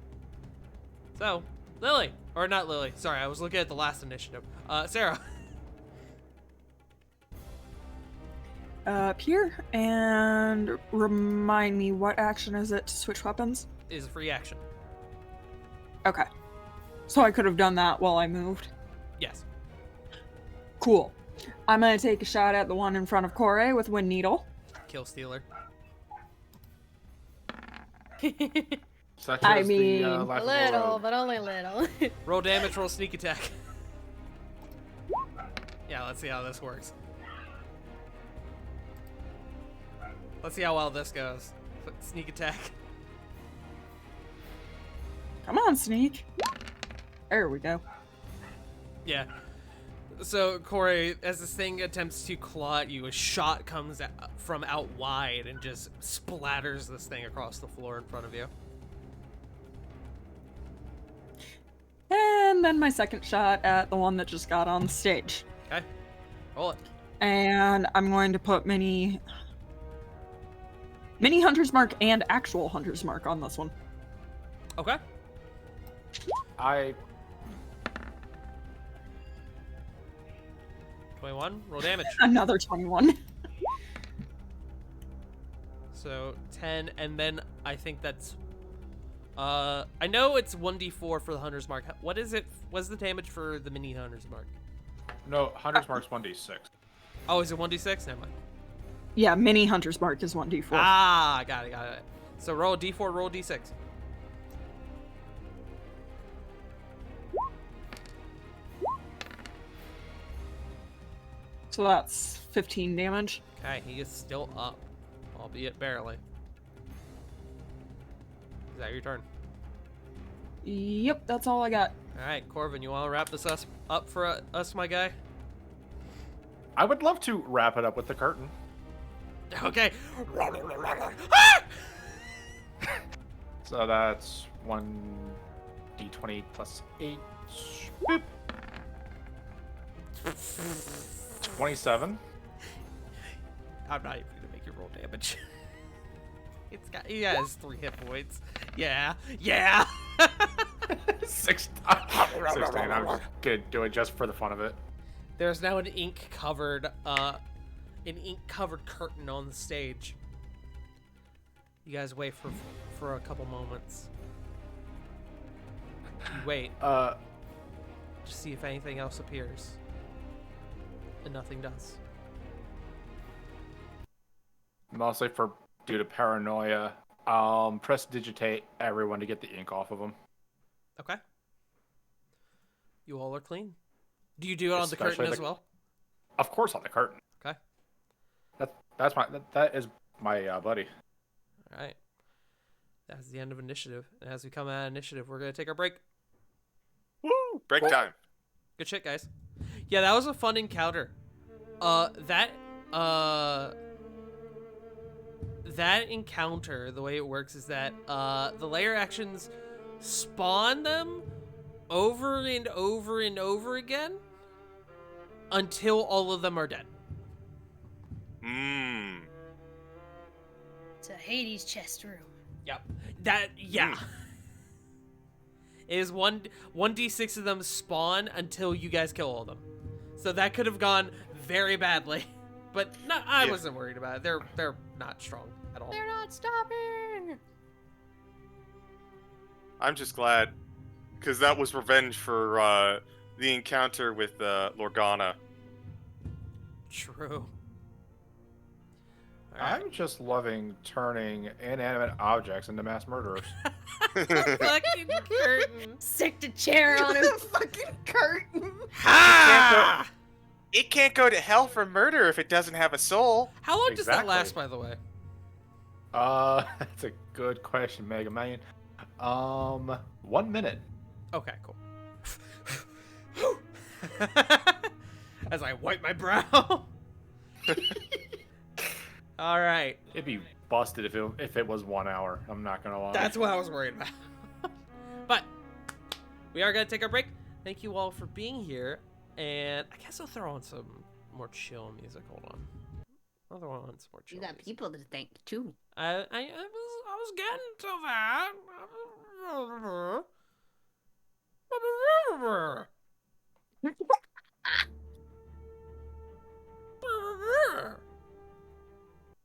So, Lily. Or not Lily. Sorry, I was looking at the last initiative. Sarah. Up here, and remind me, what action is it to switch weapons? Is a free action. Okay. So I could have done that while I moved. Yes. Cool. I'm gonna take a shot at the one in front of Corey with Wind Needle. Kill Stealer. Such I as mean, the life of a Little, rogue. but only little. Roll damage, roll sneak attack. Yeah, let's see how this works. Let's see how well this goes. Sneak attack. Come on, Sneak. There we go. Yeah. So, Corey, as this thing attempts to claw at you, a shot comes from out wide and just splatters this thing across the floor in front of you. And then my second shot at the one that just got on the stage. Okay. Roll it. And I'm going to put mini Hunter's Mark and actual Hunter's Mark on this one. Okay. I 21. Roll damage. Another 21. So 10, and then I think that's I know it's 1d4 for the Hunter's Mark. What is it? What's the damage for the mini Hunter's Mark? no Hunter's Mark's 1d6. Oh, is it 1d6? Never mind. Yeah, mini Hunter's Mark is 1d4. Ah, got it. So roll a d4, roll a d6. So that's 15 damage. Okay, he is still up, albeit barely. Is that your turn? Yep, that's all I got. All right, Corvin, you want to wrap this up for us, my guy? I would love to wrap it up with the curtain. Okay. So that's 1, D20 plus 8. Boop. 27. I'm not even gonna make you roll damage. He has 3 hit points. Yeah. 16. I'm just gonna do it just for the fun of it. There's now an ink covered curtain on the stage. You guys wait for a couple moments. You wait to see if anything else appears. And nothing does. Mostly due to paranoia. Prestidigitate everyone to get the ink off of them. Okay. You all are clean. Do you do it on the curtain Especially as well? Of course, on the curtain. Okay. That is my buddy. All right. That's the end of initiative. And as we come out of initiative, we're going to take our break. Woo! Break time. Good shit, guys. Yeah, that was a fun encounter. That encounter, the way it works is that the layer actions spawn them over and over and over again until all of them are dead. To Hades' chest room. Yep. It is 1d6 of them spawn until you guys kill all of them. So that could have gone very badly. But I wasn't worried about it. They're not strong at all. They're not stopping. I'm just glad, because that was revenge for the encounter with Lorgana. True. All right. I'm just loving turning inanimate objects into mass murderers. Fucking curtain. Sick to chair on him. The fucking curtain. Ha! It can't go to hell for murder if it doesn't have a soul. How long does that Exactly. last, by the way? That's a good question, Mega Man. 1 minute. Okay, cool. As I wipe my brow. All right. It'd be busted if it was 1 hour. I'm not gonna lie. That's what I was worried about. But we are going to take our break. Thank you all for being here. And I guess I'll throw on some more chill music. Hold on. I'll throw on some more chill You got music. people to thank too. I was getting to that.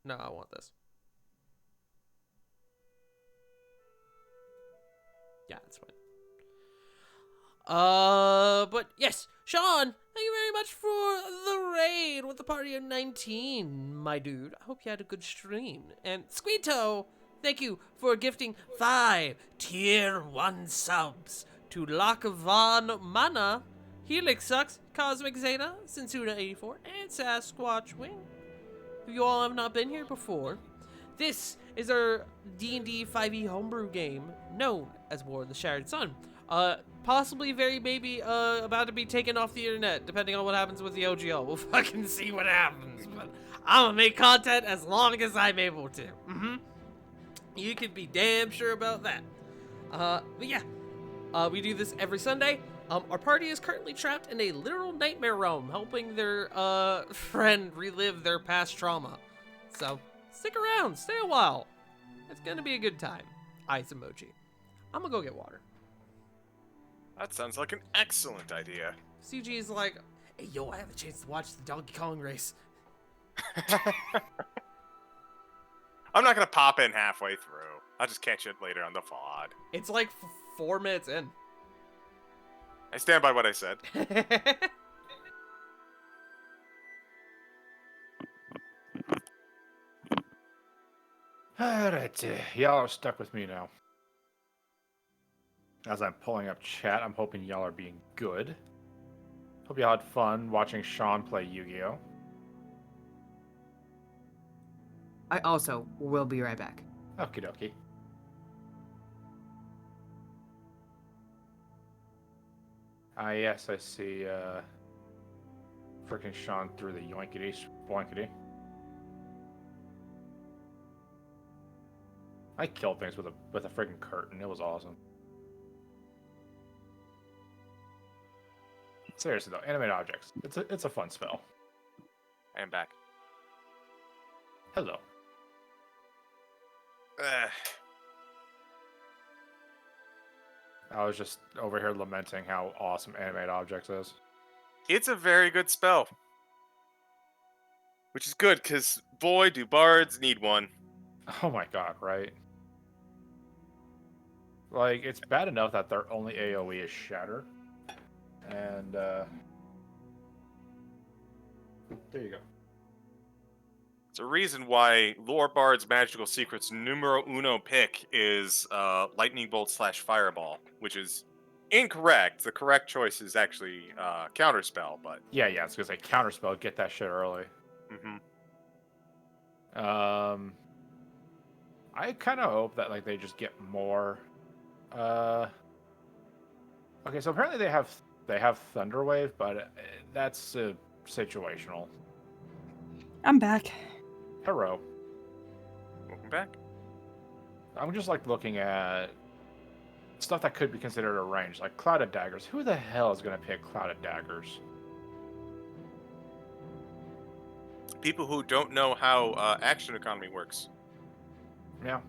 No, I want this. Yeah, it's fine. But yes, Sean, thank you very much for the raid with the party of 19, my dude. I hope you had a good stream. And Squeeto, thank you for gifting 5 tier 1 subs to Lakavan Mana, Helix Sucks, Cosmic Zeta, Sensuna84, and Sasquatch Wing. If you all have not been here before, this is our D&D 5e homebrew game known as War of the Shattered Sun. Possibly very maybe about to be taken off the internet, depending on what happens with the OGL. We'll fucking see what happens, but I'm gonna make content as long as I'm able to. You can be damn sure about that. But yeah, we do this every Sunday. Our party is currently trapped in a literal nightmare realm, helping their friend relive their past trauma. So stick around, stay a while. It's gonna be a good time. Eyes emoji. I'm gonna go get water. That sounds like an excellent idea. CG is like, hey yo, I have a chance to watch the Donkey Kong race. I'm not gonna pop in halfway through. I'll just catch it later on the VOD. It's like 4 minutes in. I stand by what I said. Alright, y'all are stuck with me now. As I'm pulling up chat, I'm hoping y'all are being good. Hope y'all had fun watching Sean play Yu-Gi-Oh! I also will be right back. Okie dokie. Yes, I see, frickin' Sean through the yoinkity spoinkity. I killed things with a freaking curtain. It was awesome. Seriously though, animate objects. It's a fun spell. I am back. Hello. Ugh. I was just over here lamenting how awesome animate objects is. It's a very good spell. Which is good, because boy, do bards need one. Oh my god, right? Like, it's bad enough that their only AoE is Shatter. And, there you go. It's a reason why Lore Bard's Magical Secrets numero uno pick is Lightning Bolt / Fireball, which is incorrect. The correct choice is actually Counterspell, but... Yeah, I was gonna say Counterspell, get that shit early. Mm-hmm. I kind of hope that, like, they just get more, Okay, so apparently they have Thunderwave, but that's situational. I'm back. Hello. Welcome back. I'm just like looking at stuff that could be considered a range, like Clouded Daggers. Who the hell is gonna pick Clouded Daggers? People who don't know how action economy works. Yeah.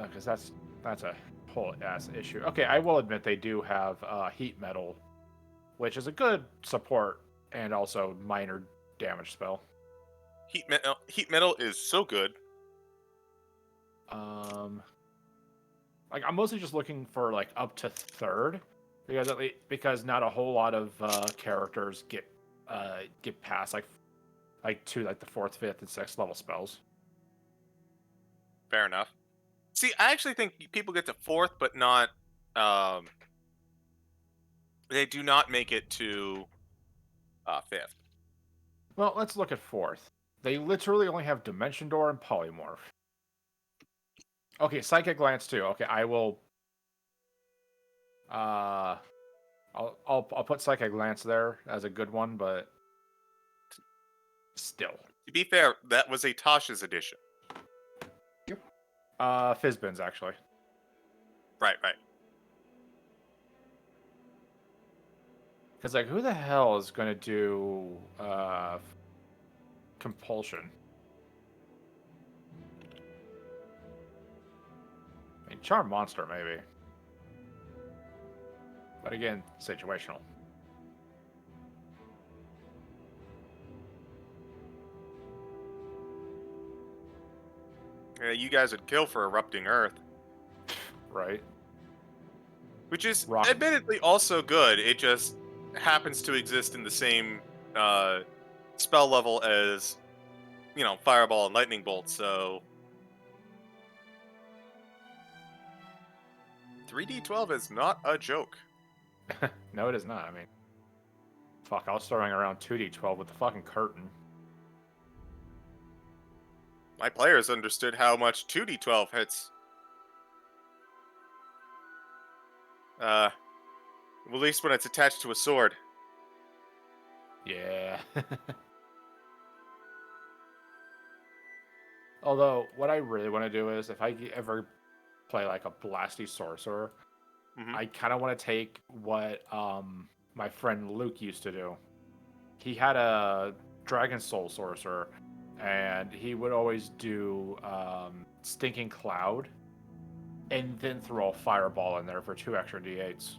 Because that's a whole ass issue. Okay, I will admit they do have Heat Metal, which is a good support and also minor damage spell. Heat Metal is so good. Like I'm mostly just looking for like up to third, because not a whole lot of characters get past like to like the 4th, 5th, and 6th level spells. Fair enough. See, I actually think people get to 4th, but not. They do not make it to 5th. Well, let's look at 4th. They literally only have Dimension Door and Polymorph. Okay, Psychic Glance too. Okay, I will. I'll put Psychic Glance there as a good one, but still. To be fair, that was a Tasha's edition. Fizzbins actually. Right. Because like, who the hell is gonna do Compulsion? I mean, Charm Monster maybe, but again, situational. You guys would kill for Erupting Earth. Right. Which is Rock. admittedly also good. It just happens to exist in the same spell level as, Fireball and Lightning Bolt, so... 3d12 is not a joke. No, it is not. I mean, fuck, I was throwing around 2d12 with the fucking curtain. My players understood how much 2d12 hits. At least when it's attached to a sword. Yeah. Although, what I really want to do is, if I ever play like a Blasty Sorcerer, Mhm. I kind of want to take what my friend Luke used to do. He had a Dragon Soul Sorcerer, and he would always do Stinking Cloud, and then throw a Fireball in there for 2 extra d8s.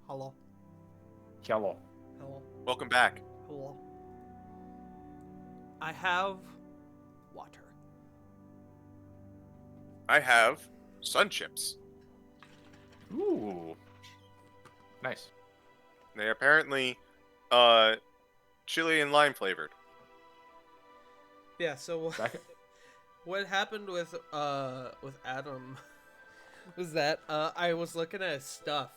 Hello. Hello. Hello. Welcome back. Hello. I have water. I have Sun Chips. Ooh. Nice. They apparently chili and lime flavored. Yeah, so Back- what happened with Adam was that I was looking at his stuff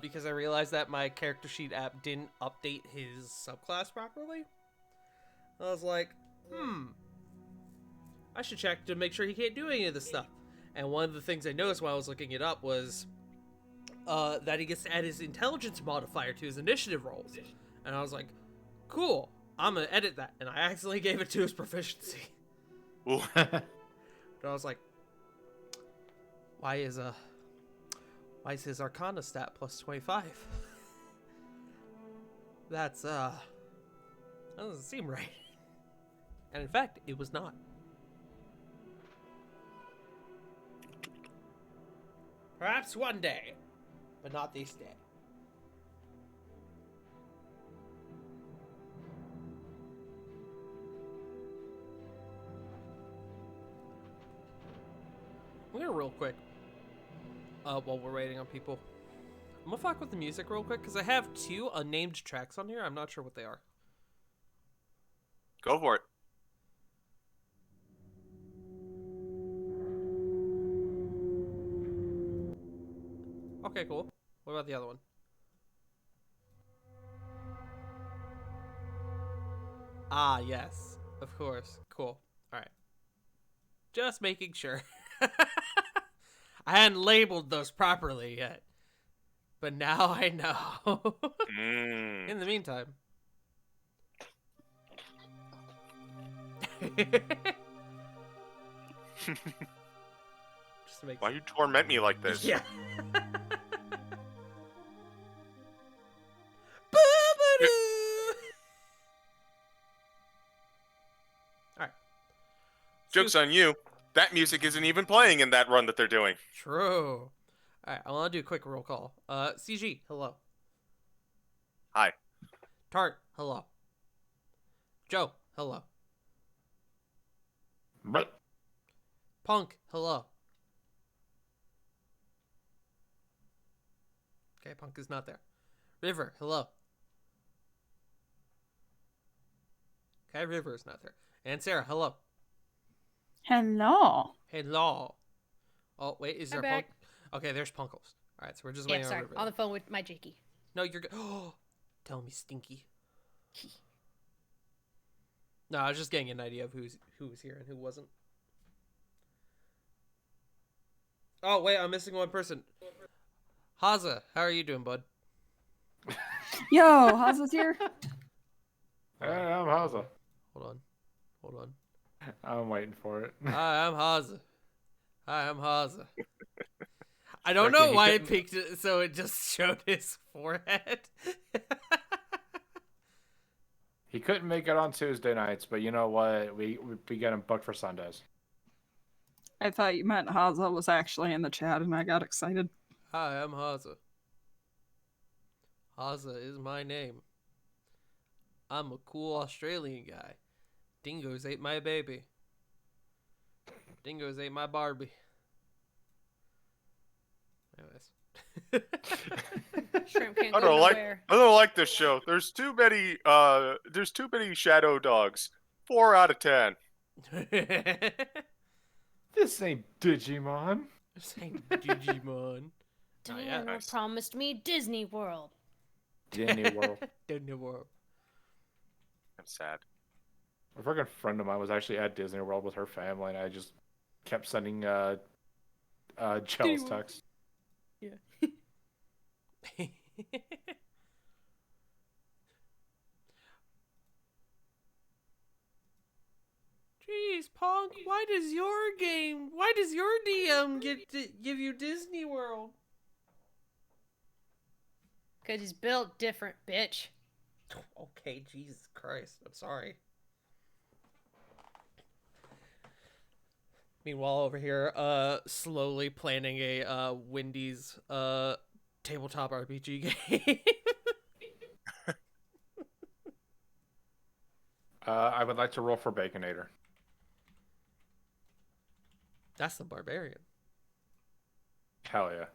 because I realized that my character sheet app didn't update his subclass properly. I was like, I should check to make sure he can't do any of this stuff. And one of the things I noticed while I was looking it up was that he gets to add his intelligence modifier to his initiative rolls. And I was like, cool, I'm gonna edit that. And I accidentally gave it to his proficiency. Ooh. But I was like, Why is his Arcana stat plus 25? That doesn't seem right. And in fact, it was not. Perhaps one day, but not this day. I'm gonna real quick, while we're waiting on people, I'm gonna fuck with the music real quick because I have 2 unnamed tracks on here. I'm not sure what they are. Go for it. Okay, cool. What about the other one? Ah, yes. Of course. Cool. Alright. Just making sure. I hadn't labeled those properly yet. But now I know. In the meantime. Just to make Why you torment me like this? Yeah. Alright. Joke's on you. That music isn't even playing in that run that they're doing. True. Alright, I want to do a quick roll call. CG, hello. Hi. Tart, hello. Joe, hello. Right. Punk, hello. Okay, Punk is not there. River, hello. Okay, River is not there. And Sarah, hello. Hello. Hello. Oh, wait, is I'm there Punk? back. Okay, there's Punkles. Alright, so we're just Yeah, waiting sorry. on River. On the phone with my Jakey. No, you're good. Oh, tell me, Stinky. No, I was just getting an idea of who was here and who wasn't. Oh, wait, I'm missing one person. Haza, how are you doing, bud? Yo, Haza's here. Hey, I'm Haza. Hold on. I'm waiting for it. Hi, I'm Haza. I don't Freaking know he why it couldn't- picked it so it just showed his forehead. He couldn't make it on Tuesday nights, but you know what? We get him booked for Sundays. I thought you meant Haza was actually in the chat and I got excited. Hi, I'm Haza. Haza is my name. I'm a cool Australian guy. Dingoes ate my baby. Dingoes ate my Barbie. Anyways. Shrimp can't I go don't like. nowhere. I don't like this show. There's too many. There's too many shadow dogs. 4 out of 10. This ain't Digimon. This ain't Digimon. Oh, yeah. Daniel Nice. promised me Disney World. Disney World. Disney World. I'm sad. A freaking friend of mine was actually at Disney World with her family, and I just kept sending jealous World. texts. Jeez, Punk, why does your DM get to give you Disney World? Because he's built different, bitch. Okay, Jesus Christ, I'm sorry. Meanwhile, over here, slowly planning a Wendy's tabletop RPG game. I would like to roll for Baconator. That's the barbarian. Hell yeah.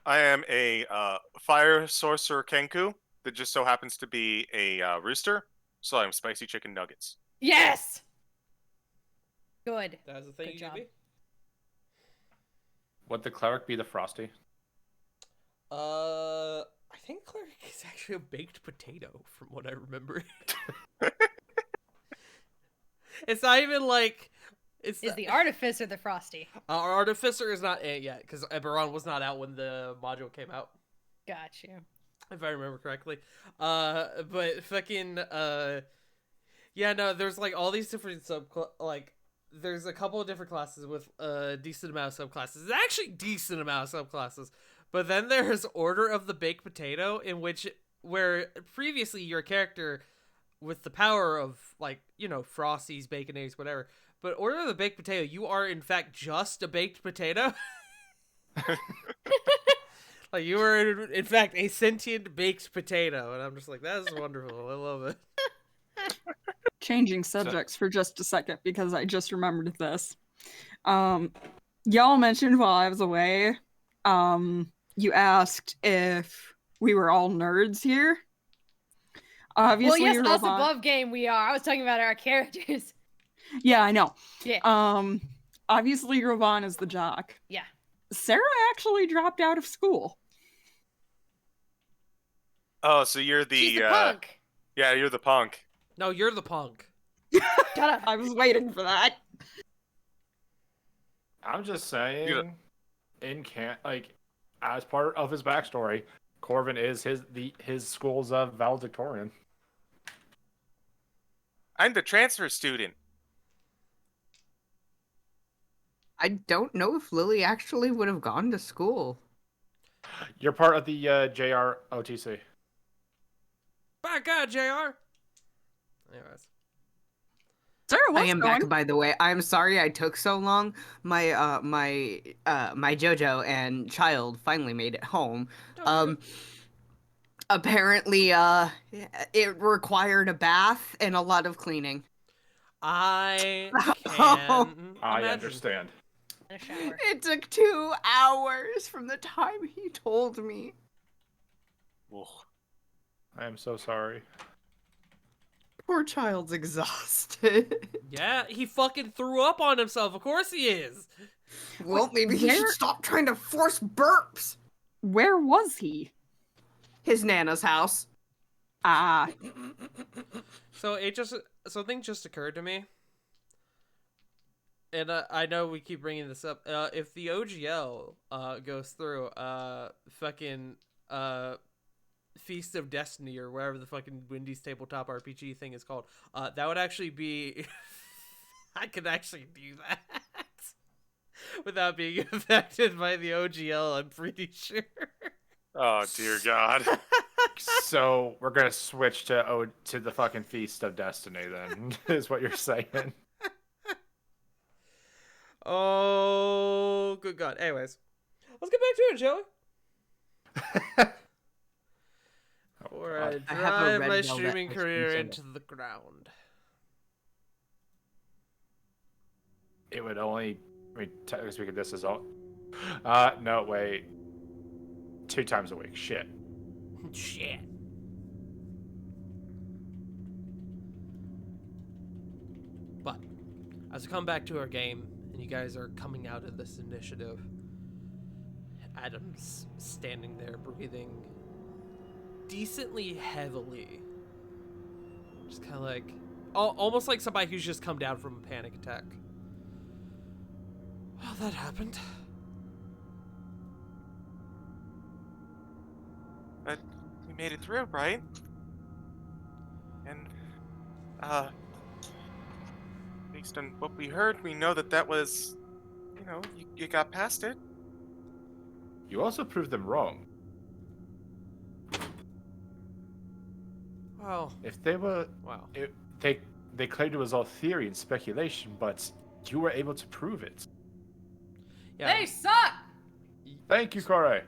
I am a fire sorcerer Kenku that just so happens to be a rooster. So I'm spicy chicken nuggets. Yes! Good. That's the thing Good you job. can be. Would the cleric be the Frosty? I think cleric is actually a baked potato, from what I remember. It's not even like it's Is the artificer the frosty? our artificer is not it yet because Eberron was not out when the module came out, Got you. if I remember correctly. But fucking yeah, no, there's like all these different there's a couple of different classes with a decent amount of subclasses. It's actually decent amount of subclasses. But then there's Order of the Baked Potato, where previously your character with the power of, like, you know, Frosties, bacon eggs, whatever. But Order of the Baked Potato, you are in fact just a baked potato. Like, you are in fact a sentient baked potato, and I'm just like, that is wonderful. I love it. Changing subjects for just a second because I just remembered this. Y'all mentioned while I was away, you asked if we were all nerds here. Obviously, well, yes, us Ravon- above game we are. I was talking about our characters. Yeah, I know. Yeah. Obviously, Ravon is the jock. Yeah. Sarah actually dropped out of school. Oh, so you're the, She's the punk. Yeah, you're the punk. No, you're the punk. Shut up. I was waiting for that. I'm just saying, as part of his backstory, Corvin is his school's valedictorian. I'm the transfer student. I don't know if Lily actually would have gone to school. You're part of the JROTC. By God, JR. Anyways. Sarah, I what's am going? back, by the way. I'm sorry I took so long. My JoJo and child finally made it home. Apparently, it required a bath and a lot of cleaning. I can I imagine. understand. In a shower. It took 2 hours from the time he told me. Ugh. I am so sorry. Poor child's exhausted. Yeah, he fucking threw up on himself. Of course he is. Well, maybe he should where- stop trying to force burps. Where was he? His Nana's house. Ah, So something just occurred to me, and I know we keep bringing this up. If the OGL goes through, fucking Feast of Destiny or wherever the fucking Wendy's tabletop RPG thing is called, that would actually be. I could actually do that without being affected by the OGL. I'm pretty sure. Oh dear God. So we're gonna switch to the fucking Feast of Destiny then, is what you're saying. Oh, good God. Anyways, let's get back to it, shall we? Or I God. I have a drive red my velvet streaming ice cream career soda. into the ground. It would only, technically speaking, this is all. No, wait. 2 times a week. Shit. Shit. But as we come back to our game, and you guys are coming out of this initiative, Adam's standing there breathing decently heavily. Just kind of like, almost like somebody who's just come down from a panic attack. Well, that happened. But we made it through, right? And, based on what we heard, we know that was, you got past it. You also proved them wrong. Wow. If they were, Wow. they claimed it was all theory and speculation, but you were able to prove it. Yeah. They suck! Thank you, Corey.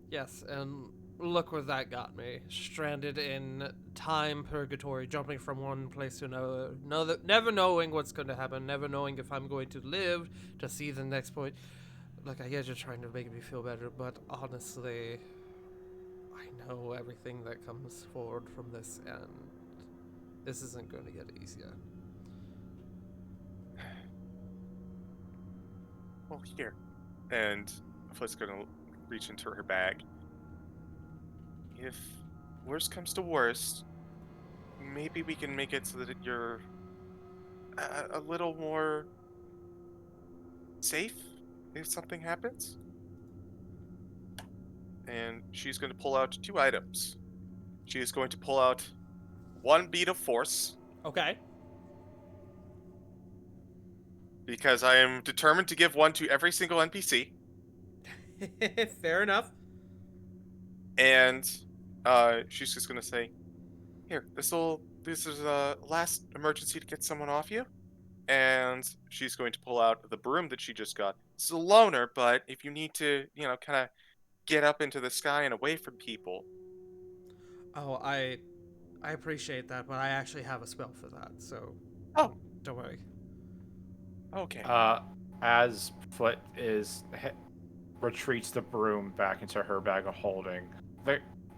Yes, and look where that got me. Stranded in time purgatory, jumping from one place to another, never knowing what's going to happen, never knowing if I'm going to live to see the next point. Look, I guess you're trying to make me feel better, but honestly, I know everything that comes forward from this, and this isn't going to get easier. Well, here. And Foot's gonna reach into her bag. If worst comes to worst, maybe we can make it so that you're a little more safe if something happens. And she's going to pull out 2 items. She is going to pull out 1 bead of force Okay. because I am determined to give one to every single NPC. Fair enough. And she's just gonna say, "Here, this is a last emergency to get someone off you." And she's going to pull out the broom that she just got. It's a loner, but if you need to, kind of get up into the sky and away from people. Oh, I appreciate that, but I actually have a spell for that, so Oh, don't worry. okay. As Foot retreats the broom back into her bag of holding,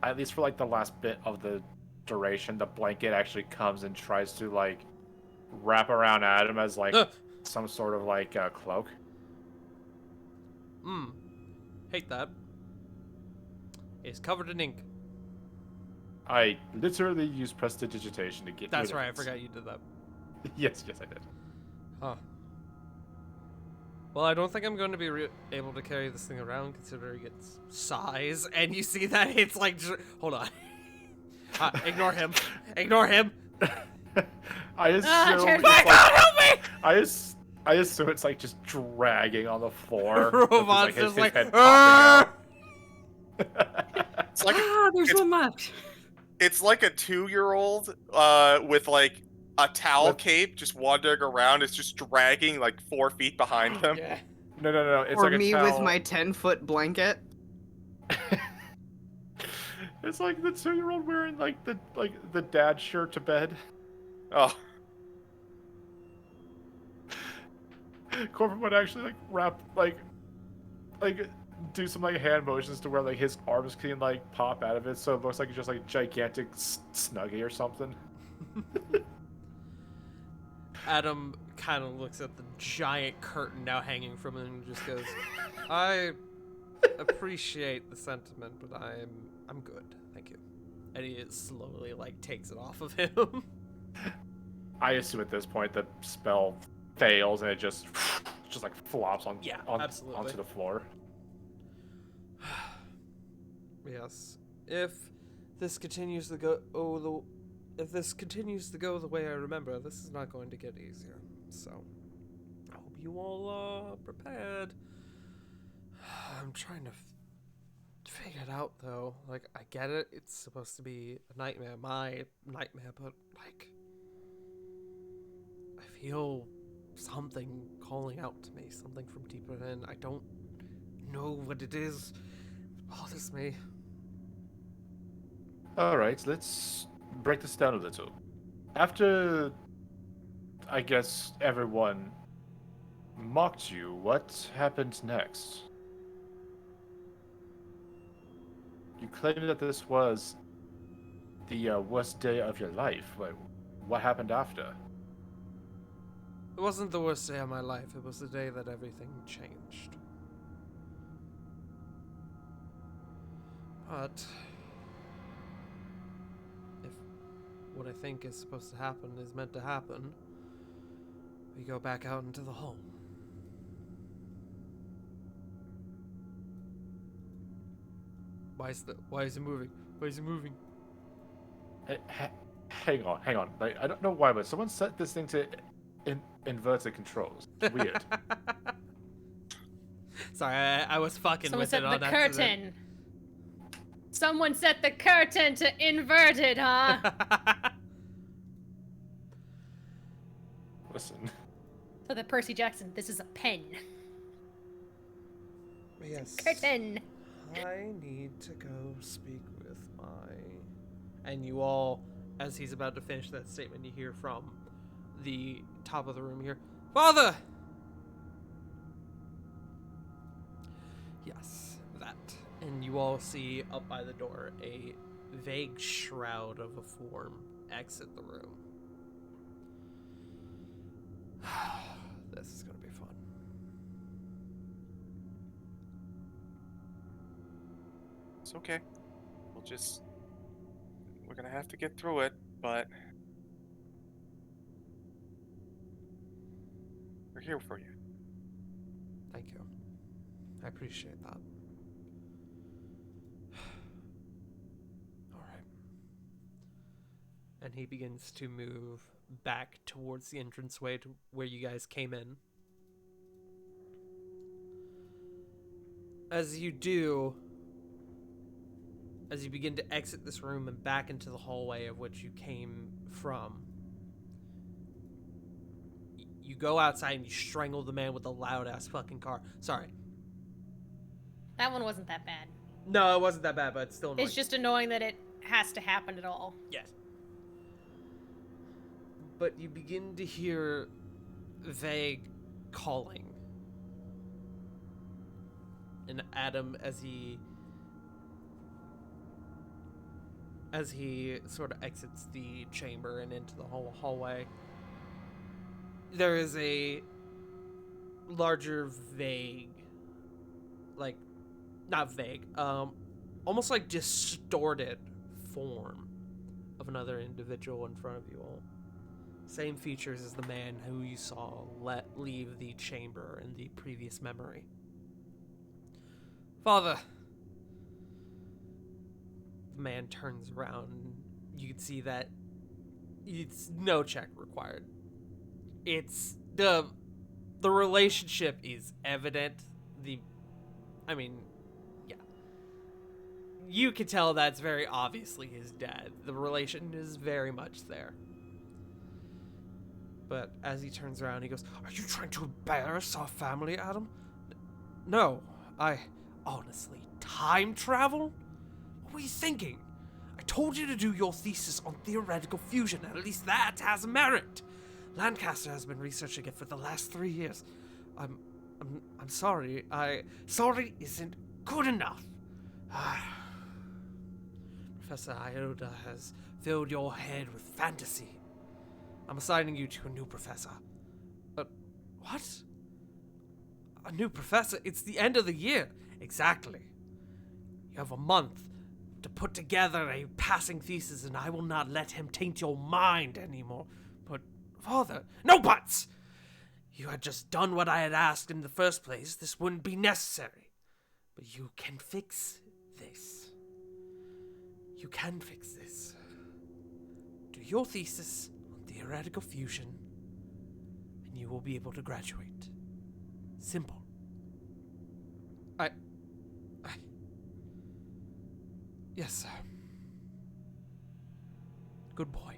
at least for like the last bit of the duration, the blanket actually comes and tries to like wrap around Adam as like some sort of like cloak. Hate that. It's covered in ink. I literally used prestidigitation to get. That's rid of right, I it. forgot you did that. Yes, I did. Huh. Well, I don't think I'm going to be able to carry this thing around considering its size. And you see that it's like... Hold on. Ignore him. Ignore him. I assume. Jared, it's my like, help me! I assume it's like just dragging on the floor. Robot's with, just his like, head "Ah!" popping out. It's like There's it's- one left. it's like a 2-year-old with like a towel cape just wandering around. It's just dragging like 4 feet behind them. Yeah. No. It's Or like a me towel. with my 10-foot blanket. It's like the 2-year-old wearing like the dad shirt to bed. Oh, Corbin would actually like wrap like do some like hand motions to where like his arms can like pop out of it, so it looks like just like gigantic snuggie or something. Adam kind of looks at the giant curtain now hanging from him and just goes, I appreciate the sentiment, but I'm good, thank you. And he slowly like takes it off of him. I assume at this point the spell fails and it just like flops absolutely. onto the floor. Yes. If this continues to go the way I remember, this is not going to get easier. So I hope you all are prepared. I'm trying to figure it out though. Like, I get it, it's supposed to be a nightmare, my nightmare, but like I feel something calling out to me, something from deeper in. I don't know what it is. It bothers me. Alright, let's break this down a little. After, I guess, everyone mocked you, what happened next? You claimed that this was the worst day of your life. What happened after? It wasn't the worst day of my life, it was the day that everything changed. But if what I think is supposed to happen is meant to happen, we go back out into the hall. Why is it moving? Why is it moving? Hang on. Like, I don't know why, but someone set this thing to inverted controls. It's weird. Sorry, I was fucking Someone with set it on the accident. curtain. Someone set the curtain to inverted, huh? Listen. For the Percy Jackson, this is a pen. Yes. Curtain. I need to go speak with my... And you all, as he's about to finish that statement, you hear from the top of the room here, Father! Yes, that. And you all see up by the door a vague shroud of a form exit the room. This is gonna be fun. it's okay. We're gonna have to get through it, but we're here for you. Thank you. I appreciate that. Alright. And he begins to move back towards the entranceway to where you guys came in. as you do, as you begin to exit this room and back into the hallway of which you came from, you go outside and you strangle the man with the loud-ass fucking car. Sorry. That one wasn't that bad. No, it wasn't that bad, but it's still annoying. It's just annoying that it has to happen at all. Yes. But you begin to hear vague calling. And Adam, as he sort of exits the chamber and into the hallway, there is a larger vague, like, not vague, almost like distorted form of another individual in front of you all. Same features as the man who you saw leave the chamber in the previous memory. Father. The man turns around. You can see that it's no check required. It's the relationship is evident. You can tell that's very obviously his dad. The relation is very much there. But as he turns around, he goes, "Are you trying to embarrass our family, Adam?" No, honestly, time travel? What were you thinking? I told you to do your thesis on theoretical fusion. At least that has merit. Lancaster has been researching it for the last 3 years. I'm sorry. Sorry isn't good enough. Professor Iota has filled your head with fantasy. I'm assigning you to a new professor. What? A new professor? It's the end of the year. Exactly. You have a month to put together a passing thesis, and I will not let him taint your mind anymore. But, Father, no buts! You had just done what I had asked in the first place. This wouldn't be necessary. But you can fix this. You can fix this. Do your thesis on theoretical fusion, and you will be able to graduate. Simple. Yes, sir. Good boy.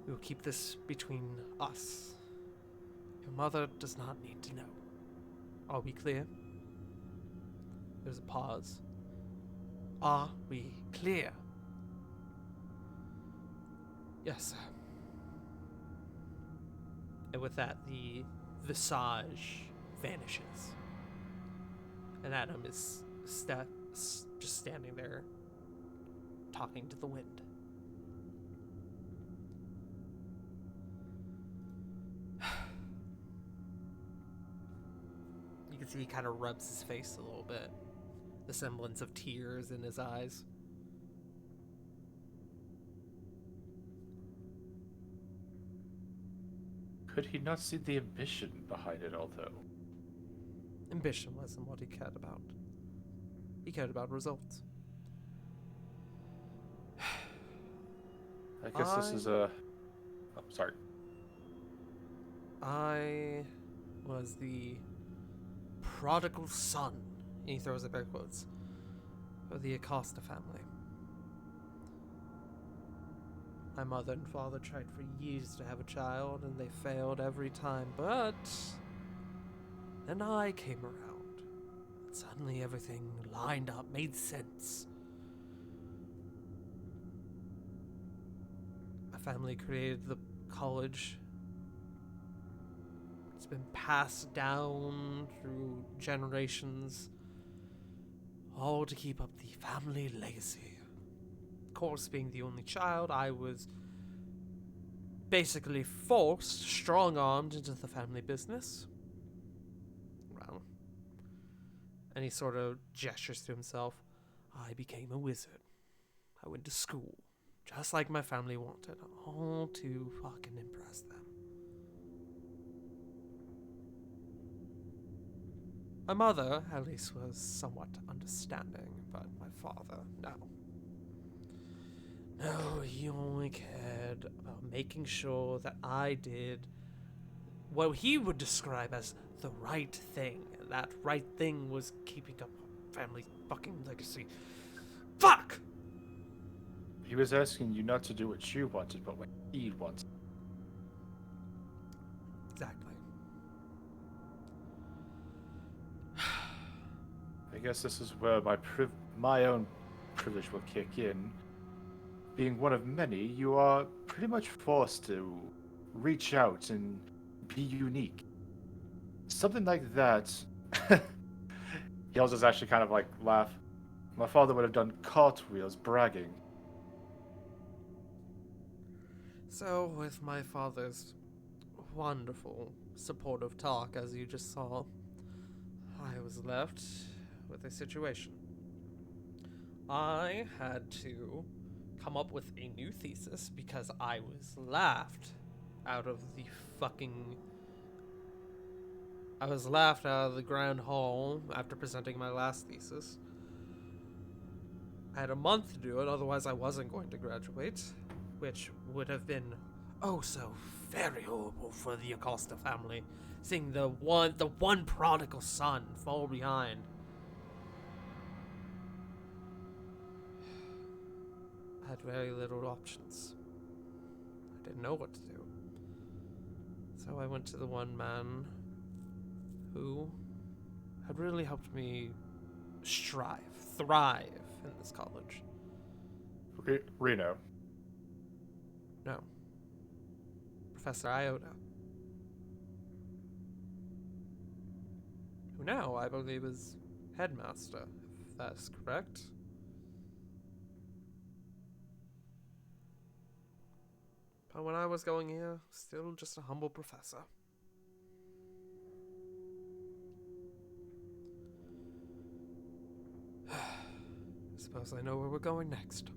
We will keep this between us. Your mother does not need to know. Are we clear? There's a pause. Are we clear? Yes, sir. And with that, the visage vanishes. And Adam is just standing there, talking to the wind. You can see he kind of rubs his face a little bit. The semblance of tears in his eyes. Could he not see the ambition behind it all, though? Ambition wasn't what he cared about. He cared about results. I guess this is a... Oh, sorry. I was the prodigal son, and he throws up air quotes, of the Acosta family. My mother and father tried for years to have a child, and they failed every time, but then I came around. And suddenly everything lined up, made sense. My family created the college. It's been passed down through generations, all to keep up the family legacy. Of course, being the only child, I was basically forced, strong-armed into the family business. Well, and he sort of gestures to himself. I became a wizard. I went to school, just like my family wanted, all to fucking impress them. My mother, at least, was somewhat understanding, but my father, no. No, he only cared about making sure that I did what he would describe as the right thing, and that right thing was keeping up our family fucking legacy. Fuck! He was asking you not to do what you wanted, but what he wanted. Exactly. I guess this is where my own privilege will kick in. Being one of many, you are pretty much forced to reach out and be unique. Something like that. He'll just actually kind of like laugh. My father would have done cartwheels bragging. So, with my father's wonderful, supportive talk, as you just saw, I was left with a situation. I had to come up with a new thesis because I was laughed out of the fucking... I was laughed out of the Grand Hall after presenting my last thesis. I had a month to do it, otherwise I wasn't going to graduate, which would have been oh so very horrible for the Acosta family, seeing the one prodigal son fall behind. I had very little options. I didn't know what to do. So I went to the one man who had really helped me thrive in this college. Reno. No. Professor Iota. Who now, I believe, is headmaster, if that's correct. But when I was going here, still just a humble professor. Suppose I know where we're going next.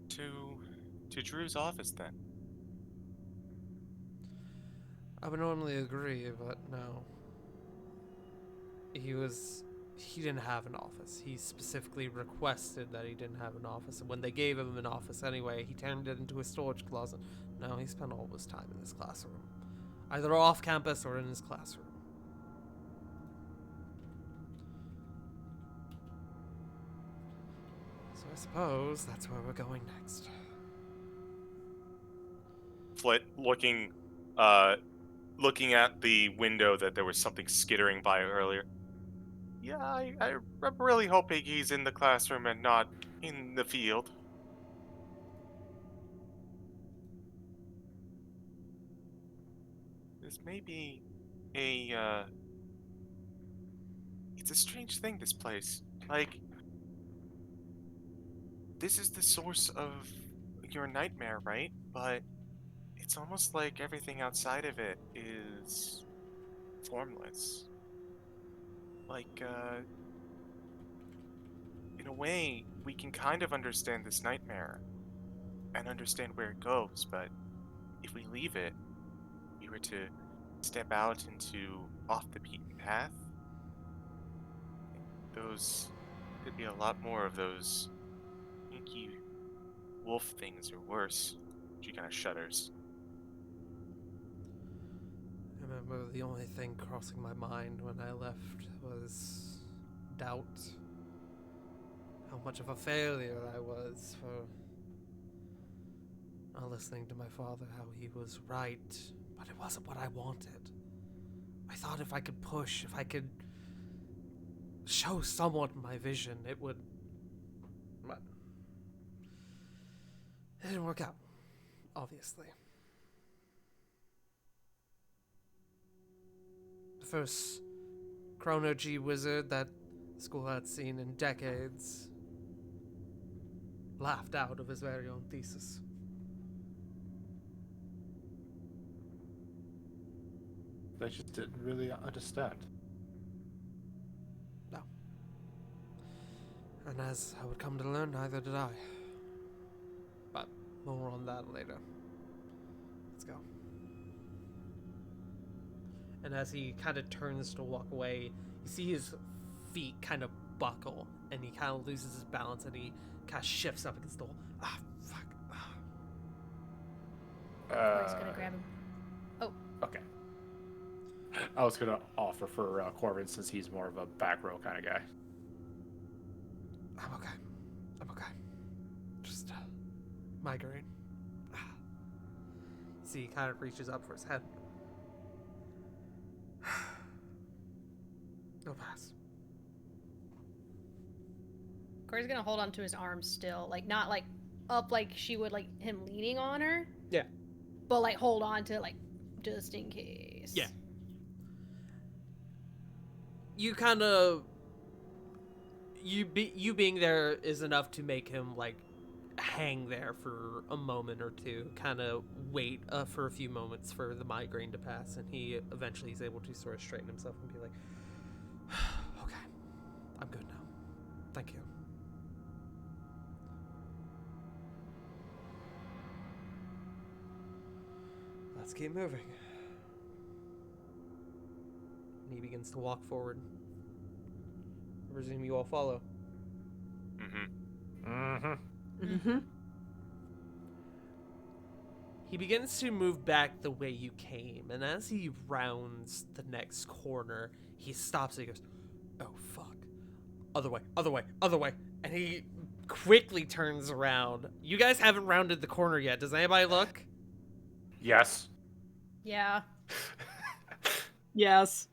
To Drew's office then. I would normally agree, but no. He didn't have an office. He specifically requested that he didn't have an office, and when they gave him an office anyway, he turned it into a storage closet. No, he spent all his time in his classroom. Either off campus or in his classroom. So I suppose that's where we're going next. Flit looking at the window that there was something skittering by earlier. Yeah, I'm really hoping he's in the classroom and not in the field. This may be it's a strange thing, this place. Like, this is the source of your nightmare, right? But it's almost like everything outside of it is formless. Like, in a way, we can kind of understand this nightmare and understand where it goes, but if we leave it, we were to step out into off the beaten path, could be a lot more of those inky wolf things or worse. She kind of shudders. I remember the only thing crossing my mind when I left was doubt. How much of a failure I was for not listening to my father, how he was right, but it wasn't what I wanted. I thought if I could push, if I could show somewhat my vision, it would... But it didn't work out, obviously. The first Chrono G wizard that school had seen in decades laughed out of his very own thesis. They just didn't really understand. No. And as I would come to learn, neither did I. But more on that later. Let's go. And as he kind of turns to walk away, you see his feet kind of buckle, and he kind of loses his balance, and he kind of shifts up against the wall. Ah, fuck. Corey's gonna grab him. Okay. I was gonna offer for Corbin since he's more of a back row kind of guy. I'm okay. I'm okay. Just migraine. See, he kind of reaches up for his head. No pass. Corey's gonna hold on to his arm still, like not like up like she would like him leaning on her. Yeah. But like hold on to like just in case. Yeah. You kind of you being there is enough to make him like hang there for a moment or two, kind of wait for a few moments for the migraine to pass, and he eventually is able to sort of straighten himself and be like, okay, I'm good now. Thank you. Let's keep moving. And he begins to walk forward. I presume you all follow. Mm-hmm. Mm-hmm. Mm-hmm. He begins to move back the way you came, and as he rounds the next corner, he stops and he goes, oh fuck. Other way, other way, other way. And he quickly turns around. You guys haven't rounded the corner yet. Does anybody look? Yes. Yeah. Yes.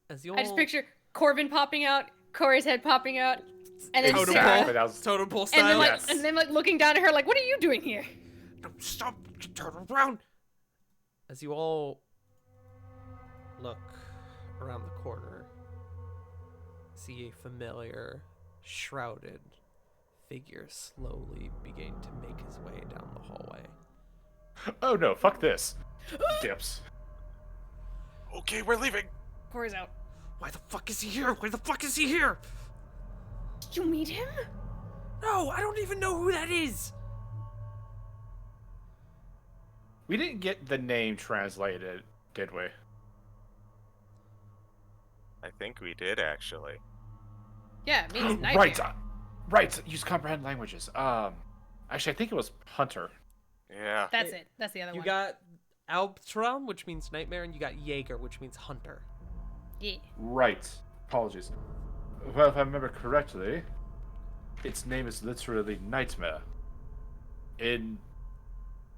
As you I just all- picture Corbin popping out, Corey's head popping out, and then Totem Sarah, pole. That was- Totem pole and style. then like Yes. and then like looking down at her like, what are you doing here? No, stop! Turn around! As you all look around the corner, see a familiar, shrouded figure slowly begin to make his way down the hallway. Oh no, fuck this. Dips. Okay, we're leaving. Corey's out. Why the fuck is he here? Why the fuck is he here? Did you meet him? No, I don't even know who that is! We didn't get the name translated, did we? I think we did actually. Yeah, it means nightmare. Right. Right. Use comprehend languages. Actually, I think it was Hunter. Yeah. That's it. That's the other You one. got Albtram, which means nightmare, and you got Jaeger, which means hunter. Yeah. Right. Apologies. Well, if I remember correctly, its name is literally Nightmare.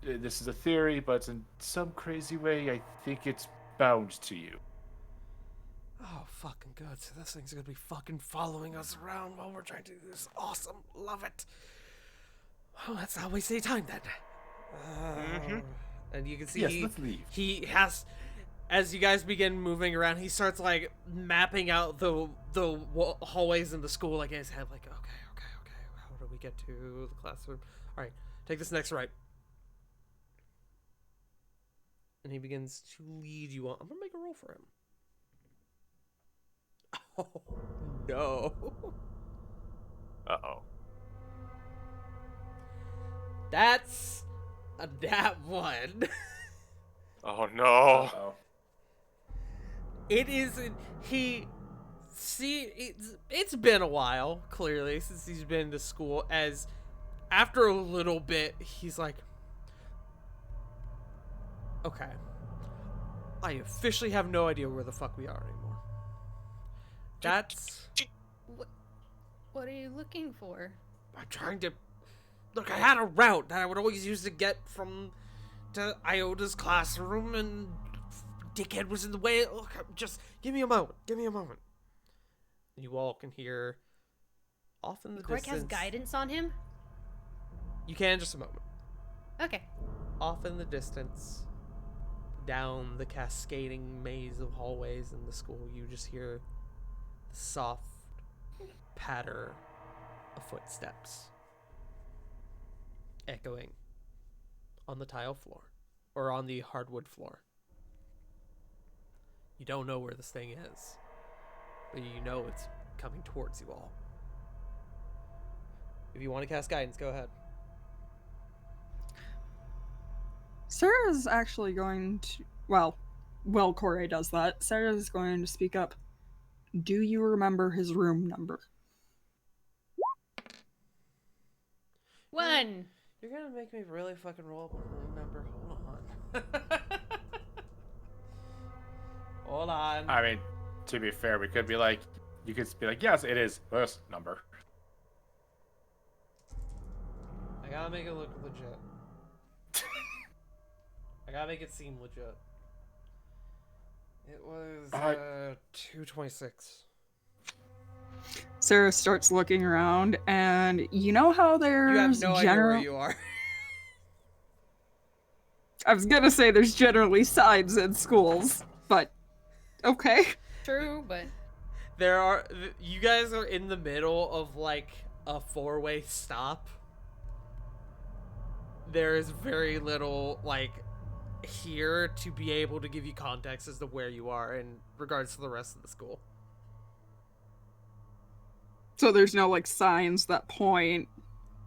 This is a theory, but in some crazy way, I think it's bound to you. Oh, fucking good. So this thing's gonna be fucking following us around while we're trying to do this. Awesome. Love it. Well, that's not wasting any time then. And you can see Yes, let's leave. he has, as you guys begin moving around, he starts like mapping out the hallways in the school like in his head, like, okay, how do we get to the classroom? All right, take this next right. And he begins to lead you on. I'm gonna make a roll for him. Oh no. Uh-oh. That's a nat one. Oh no. Uh-oh. It isn't. It's been a while, clearly, since he's been to school. As after a little bit, he's like, okay, I officially have no idea where the fuck we are anymore. That's. What are you looking for? I'm trying to. Look, I had a route that I would always use to get from to Iota's classroom, and dickhead was in the way. Look, just give me a moment. Give me a moment. And you all can hear off in the Corey distance. has guidance on him? You can in just a moment. Okay. Off in the distance, down the cascading maze of hallways in the school, you just hear the soft patter of footsteps echoing on the tile floor or on the hardwood floor. You don't know where this thing is, but you know it's coming towards you all. If you want to cast guidance, go ahead. Sarah's actually going to. Well, Corey does that. Sarah's going to speak up. Do you remember his room number? 1. You're gonna make me really fucking roll up a room number. Hold on. Hold on. I mean, to be fair, we could be like, you could be like, yes, it is this number. I gotta make it look legit. I gotta make it seem legit. It was 226. Sarah starts looking around, and you know how there's You have no idea where you are. I was gonna say there's generally signs in schools, but okay. True, but You guys are in the middle of like a 4-way stop. There is very little like here to be able to give you context as to where you are in regards to the rest of the school. So there's no like signs that point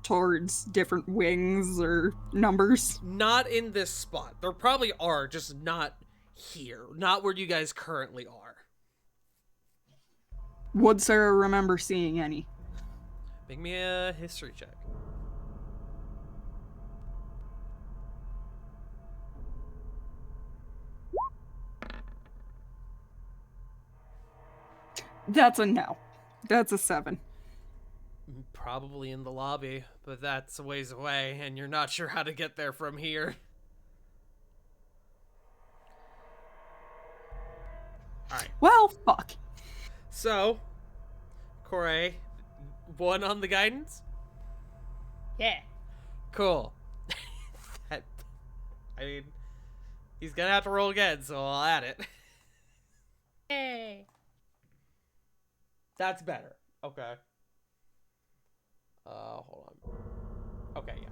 towards different wings or numbers. Not in this spot. There probably are, just not here. Not where you guys currently are. Would Sarah remember seeing any? Make me a history check. That's a no. That's a 7. Probably in the lobby, but that's a ways away, and you're not sure how to get there from here. Alright. Well, fuck. So, Corey, 1 on the guidance? yeah. Cool. I mean, he's gonna have to roll again, so I'll add it. Hey. That's better. Okay. Hold on. Okay, yeah.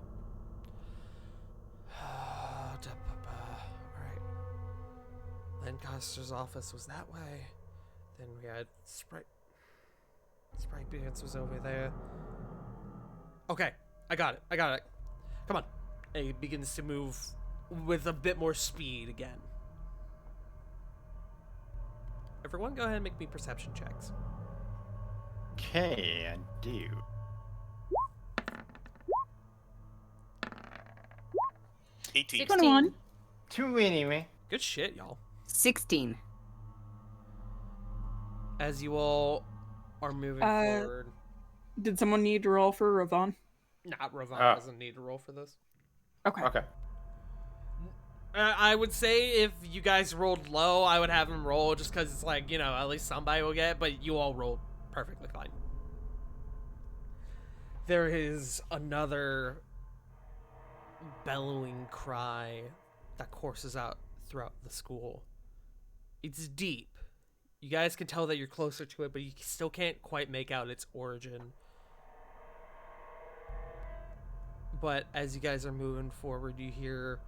Alright. Lancaster's office was that way. Then we had Sprite Beards was over there. Okay, I got it. Come on. And he begins to move with a bit more speed again. Everyone go ahead and make me perception checks. Can do. 18. 21. 2 anyway. Good shit, y'all. 16. As you all are moving Uh, forward. Did someone need to roll for Ravon? Not Ravon doesn't need to roll for this. Okay. Okay. I would say if you guys rolled low, I would have him roll just because it's like, you know, at least somebody will get it, but you all rolled perfectly fine. There is another bellowing cry that courses out throughout the school. It's deep. You guys can tell that you're closer to it, but you still can't quite make out its origin. But as you guys are moving forward, you hear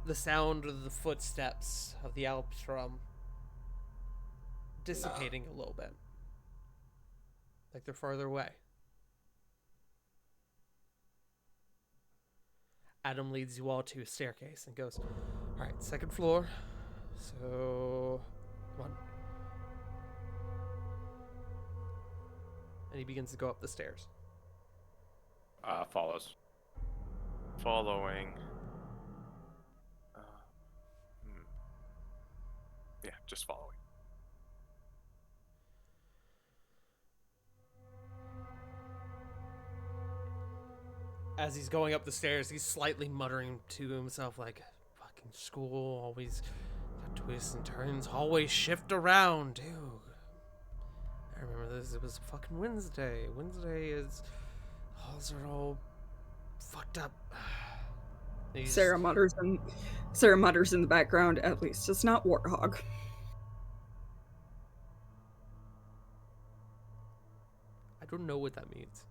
the sound of the footsteps of the Alpstrom dissipating a little bit. Like they're farther away. Adam leads you all to a staircase and goes, alright, 2nd floor. So, come on. And he begins to go up the stairs. Follows. Following. Yeah, just following. As he's going up the stairs, he's slightly muttering to himself like, fucking school, always got twists and turns, always shift around, dude. I remember this, it was fucking Wednesday. Wednesday is, halls are all fucked up. He's- Sarah mutters in the background, at least it's not Warthog. I don't know what that means.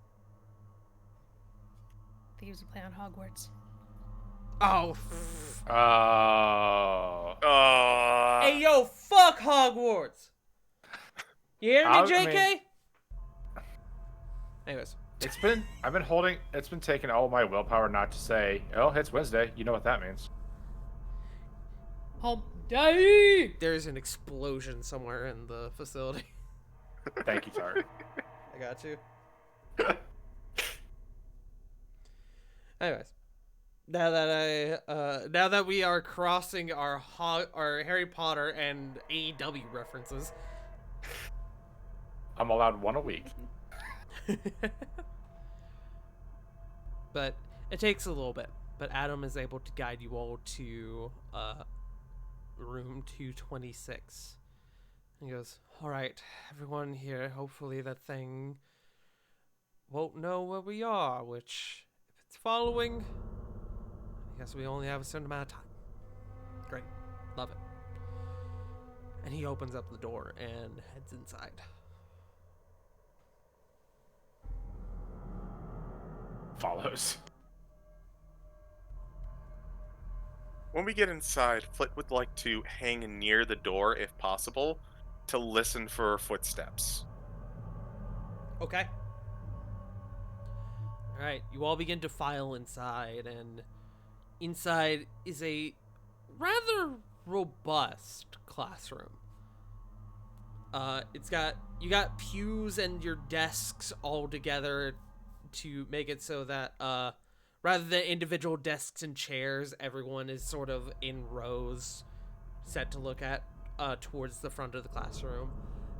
I think he was a play on Hogwarts. Oh. Oh. Hey, yo, fuck Hogwarts! You hear me, I JK? mean- Anyways. It's been taking all my willpower not to say, oh, it's Wednesday. You know what that means. Hump day! There's an explosion somewhere in the facility. Thank you, Tara. I got you. Anyways. now that we are crossing our Harry Potter and AEW references. I'm allowed one a week. But it takes a little bit. But Adam is able to guide you all to room 226. He goes, "All right, everyone here. Hopefully that thing won't know where we are. Which, if it's following, I guess we only have a certain amount of time. Great, love it." And he opens up the door and heads inside. Follows. When we get inside, Flit would like to hang near the door if possible to listen for footsteps. Okay. Alright, you all begin to file inside, and inside is a rather robust classroom. You got pews and your desks all together to make it so that rather than individual desks and chairs, everyone is sort of in rows set to look at towards the front of the classroom.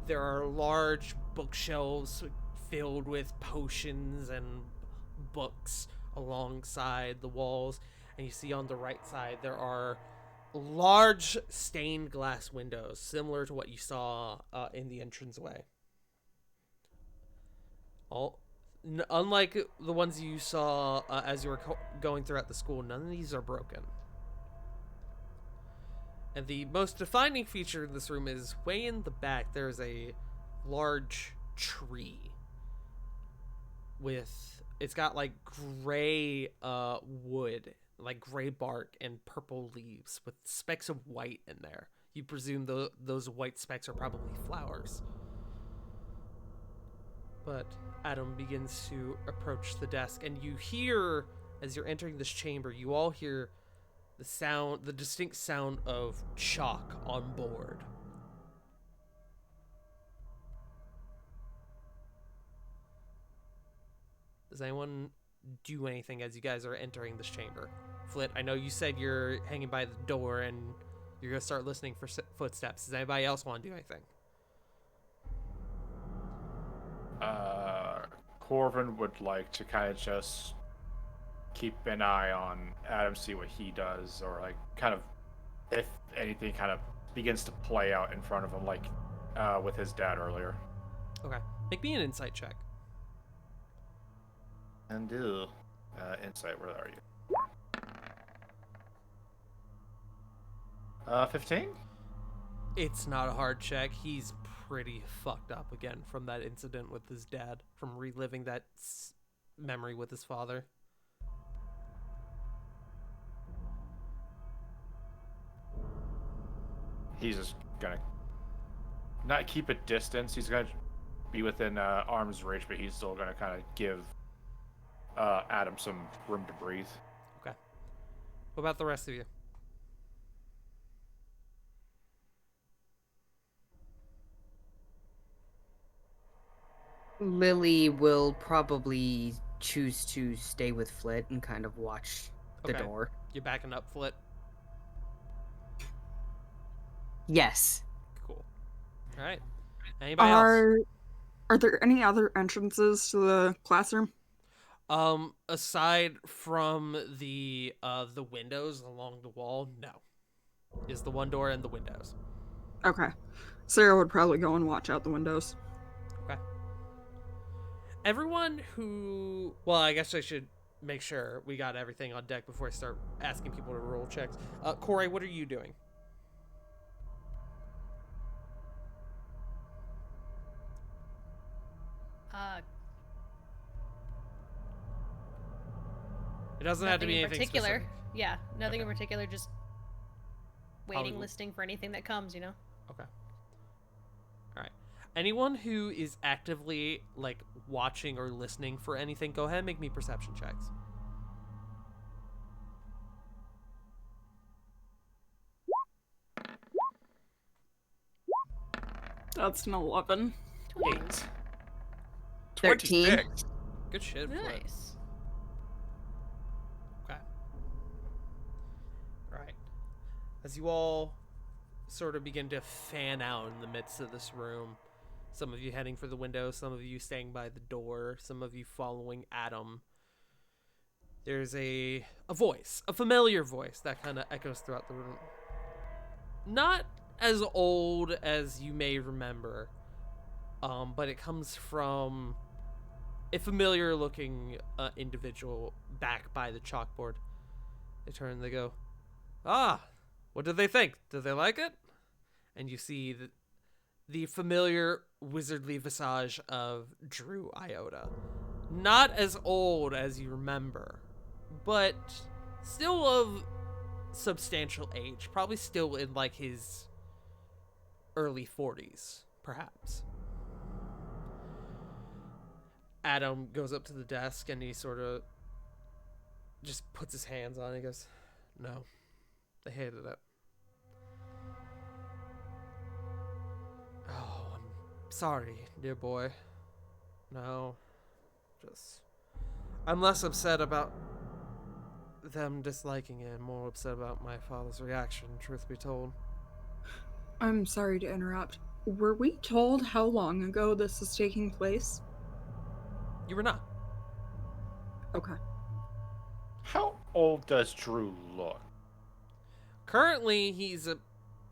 There are large bookshelves filled with potions and books alongside the walls, and you see on the right side there are large stained glass windows similar to what you saw in the entranceway. Unlike the ones you saw as you were going throughout the school, none of these are broken. And the most defining feature in this room is way in the back there's a large tree it's got like gray wood, like gray bark and purple leaves with specks of white in there. You presume those white specks are probably flowers. But Adam begins to approach the desk, and you hear, as you're entering this chamber, you all hear the distinct sound of chalk on board. Does anyone do anything as you guys are entering this chamber? Flit, I know you said you're hanging by the door and you're going to start listening for footsteps. Does anybody else want to do anything? Corvin would like to kind of just keep an eye on Adam, see what he does, or like kind of if anything kind of begins to play out in front of him, like with his dad earlier. Okay. Make me an insight check. And insight, where are you? 15? It's not a hard check. He's pretty fucked up again from that incident with his dad, from reliving that memory with his father. He's just gonna not keep a distance. He's gonna be within arm's reach, but he's still gonna kind of give Adam some room to breathe. Okay. What about the rest of you? Lily will probably choose to stay with Flit and kind of watch the Okay. door. You're backing up, Flit? Yes. Cool. All right. Anybody else? Are there any other entrances to the classroom? Aside from the windows along the wall, no. Is the one door and the windows. Okay. Sarah would probably go and watch out the windows. Okay. Everyone who... Well, I guess I should make sure we got everything on deck before I start asking people to roll checks. Corey, what are you doing? It doesn't have to be in anything particular. specific. Yeah, nothing in Okay. particular. Just waiting, Probably- listening for anything that comes. You know. Okay. All right. Anyone who is actively like watching or listening for anything, go ahead and make me perception checks. That's an 11. 8. 13. 26. Good shit. Flit. Nice. Okay. As you all sort of begin to fan out in the midst of this room, some of you heading for the window, some of you staying by the door, some of you following Adam, there's a voice, a familiar voice that kind of echoes throughout the room. Not as old as you may remember, but it comes from a familiar looking individual back by the chalkboard. They turn and they go, "Ah, what did they think? Did they like it?" And you see the familiar wizardly visage of Drew Iota. Not as old as you remember, but still of substantial age. Probably still in like his early 40s, perhaps. Adam goes up to the desk and he sort of just puts his hands on it. He goes, "No, they hated it." "Oh, I'm sorry, dear boy. No, I'm less upset about them disliking it, more upset about my father's reaction, truth be told." I'm sorry to interrupt. Were we told how long ago this is taking place? You were not. Okay. How old does Drew look? Currently, he's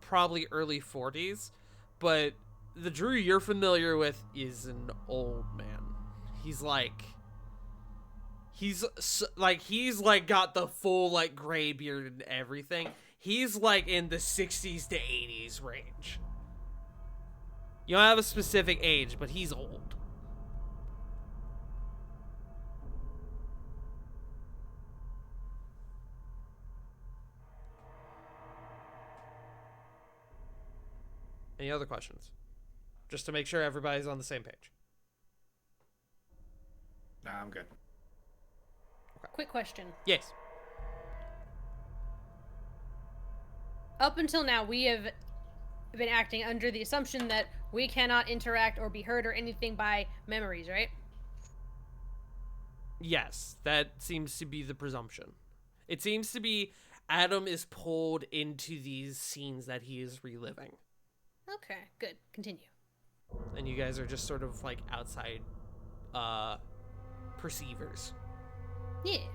probably early 40s, but the Drew you're familiar with is an old man. He's like got the full like gray beard and everything. He's like in the 60s to 80s range. You don't have a specific age, but he's old. Any other questions? Just to make sure everybody's on the same page. Nah, I'm good. Quick question. Yes. Up until now, we have been acting under the assumption that we cannot interact or be heard or anything by memories, right? Yes, that seems to be the presumption. It seems to be Adam is pulled into these scenes that he is reliving. Okay, good. Continue. And you guys are just sort of like outside perceivers. Yeah.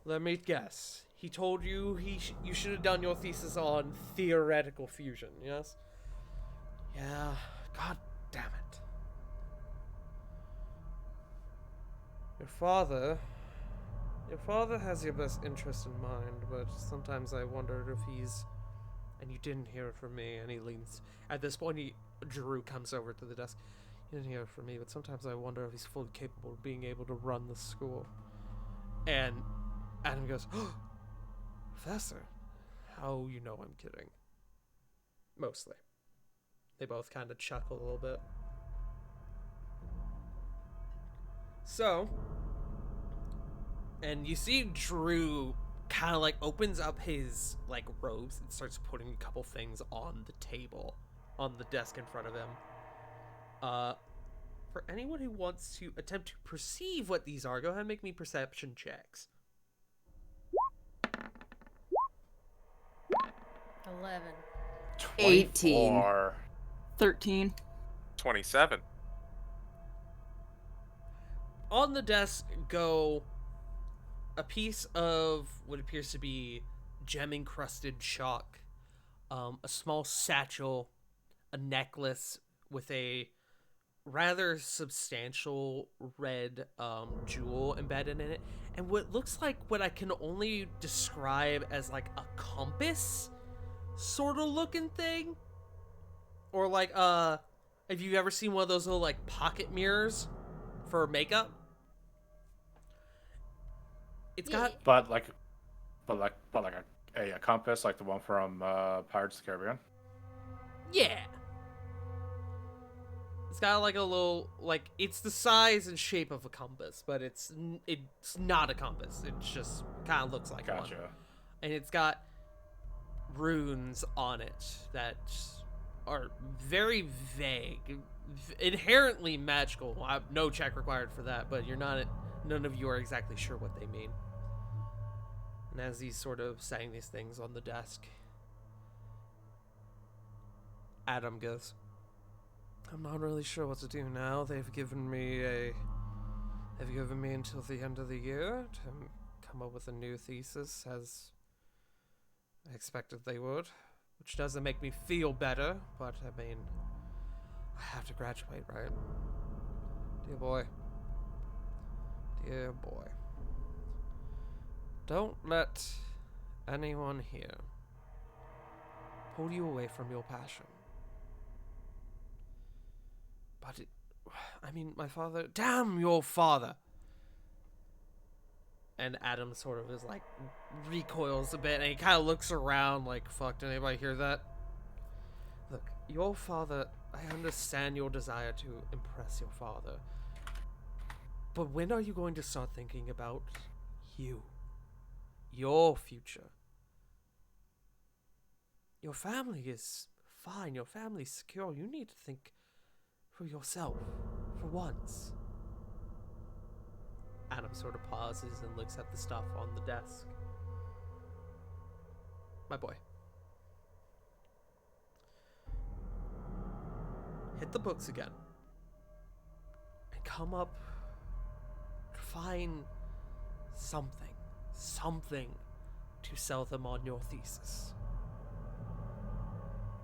Let me guess. He told you you should have done your thesis on theoretical fusion, yes? Yeah, god damn it. Your father has your best interest in mind, but sometimes I wondered if he's... And you didn't hear it from me, and he leans... At this point, Drew comes over to the desk. You didn't hear it from me, but sometimes I wonder if he's fully capable of being able to run the school. And Adam goes, "Oh, Professor, how you know I'm kidding?" Mostly. They both kind of chuckle a little bit. So, and you see Drew kind of like opens up his like robes and starts putting a couple things on the table, on the desk in front of him. For anyone who wants to attempt to perceive what these are, go ahead and make me perception checks. 11. 18. 24. 13. 27. On the desk go a piece of what appears to be gem-encrusted chalk, a small satchel, a necklace with a rather substantial red jewel embedded in it, and what looks like what I can only describe as like a compass sort of looking thing, or like have you ever seen one of those little like pocket mirrors for makeup? It's got But like a compass, like the one from Pirates of the Caribbean. yeah. It's got like a little like it's the size and shape of a compass, but it's not a compass. It just kind of looks like one. Gotcha. And it's got runes on it that are very vague, inherently magical. No check required for that, but none of you are exactly sure what they mean. And as he's sort of saying these things on the desk, Adam goes, I'm not really sure what to do now. They've given me until the end of the year to come up with a new thesis, as I expected they would. Which doesn't make me feel better, but I mean, I have to graduate, right? Dear boy. Dear boy. Don't let anyone here pull you away from your passion. But I mean, my father... Damn your father! And Adam sort of is like, recoils a bit, and he kind of looks around like, fuck, did anybody hear that? Look, your father, I understand your desire to impress your father. But when are you going to start thinking about you? Your future? Your family is fine, your family's secure. You need to think for yourself, for once. Adam sort of pauses and looks at the stuff on the desk. My boy. Hit the books again. And come up. Find something. Something to sell them on your thesis.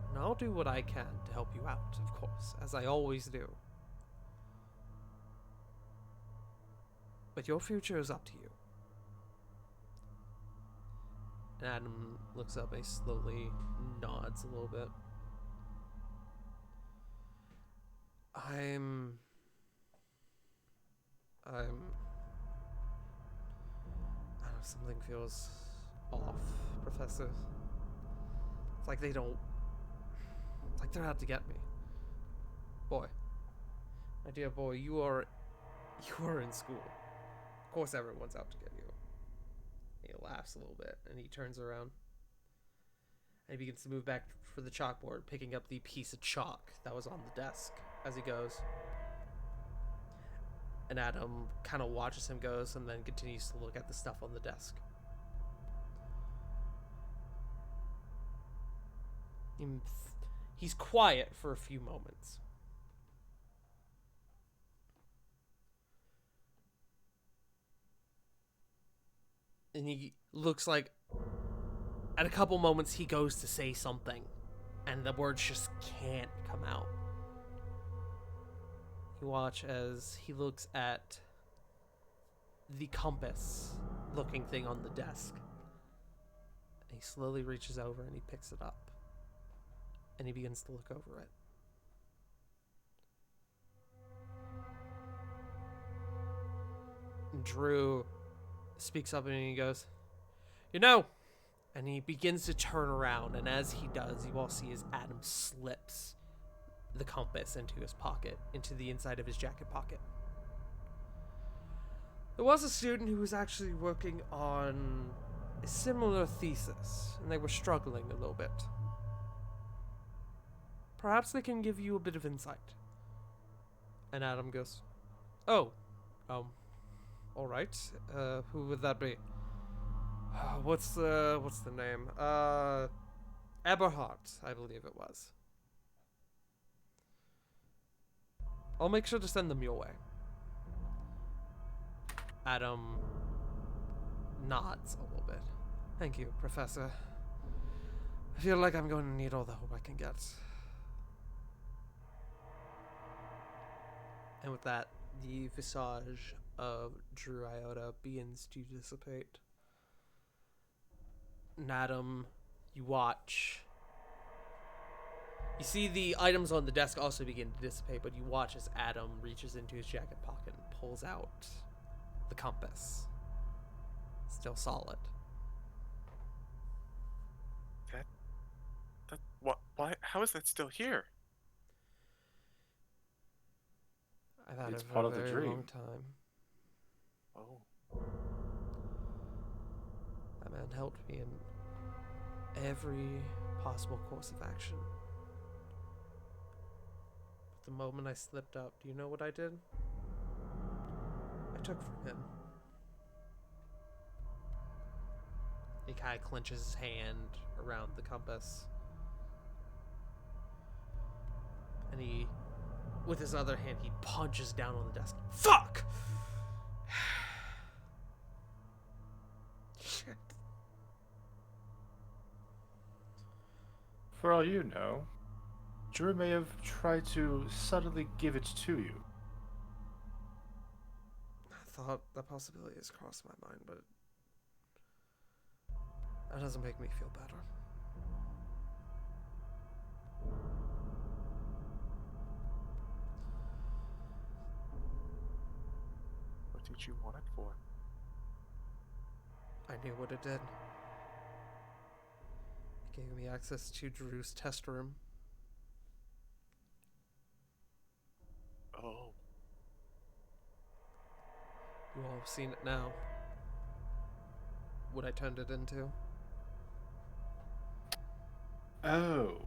And I'll do what I can to help you out, of course, as I always do. But your future is up to you. And Adam looks up and he slowly nods a little bit. I don't know, something feels off, Professor. It's like it's like they're out to get me. Boy. My dear boy, you are in school. Of course everyone's out to get you. He laughs a little bit, and he turns around. And he begins to move back for the chalkboard, picking up the piece of chalk that was on the desk as he goes. And Adam kind of watches him goes and then continues to look at the stuff on the desk. He's quiet for a few moments. And he looks like at a couple moments he goes to say something and the words just can't come out. You watch as he looks at the compass looking thing on the desk. And he slowly reaches over and he picks it up. And he begins to look over it. And Drew speaks up and he goes, you know, and he begins to turn around, and as he does, you all see as Adam slips the compass into his pocket, into the inside of his jacket pocket. There was a student who was actually working on a similar thesis, and they were struggling a little bit. Perhaps they can give you a bit of insight. And Adam goes, oh, all right. Who would that be? What's the name? Eberhard, I believe it was. I'll make sure to send them your way. Adam nods a little bit. Thank you, Professor. I feel like I'm going to need all the help I can get. And with that, the visage of Drew Iota begins to dissipate. And Adam, you watch. You see the items on the desk also begin to dissipate, but you watch as Adam reaches into his jacket pocket and pulls out the compass. Still solid. What? Why? How is that still here? I've had It's it for part a of the very dream. long time. Oh. That man helped me in every possible course of action. But the moment I slipped up, do you know what I did? I took from him. He kind of clenches his hand around the compass. And he, with his other hand, he punches down on the desk. Fuck! Shit. For all you know, Drew may have tried to subtly give it to you. I thought that possibility has crossed my mind, but that doesn't make me feel better. What did you want it for? I knew what it did. It gave me access to Drew's test room. Oh. You all have seen it now. What I turned it into. Oh.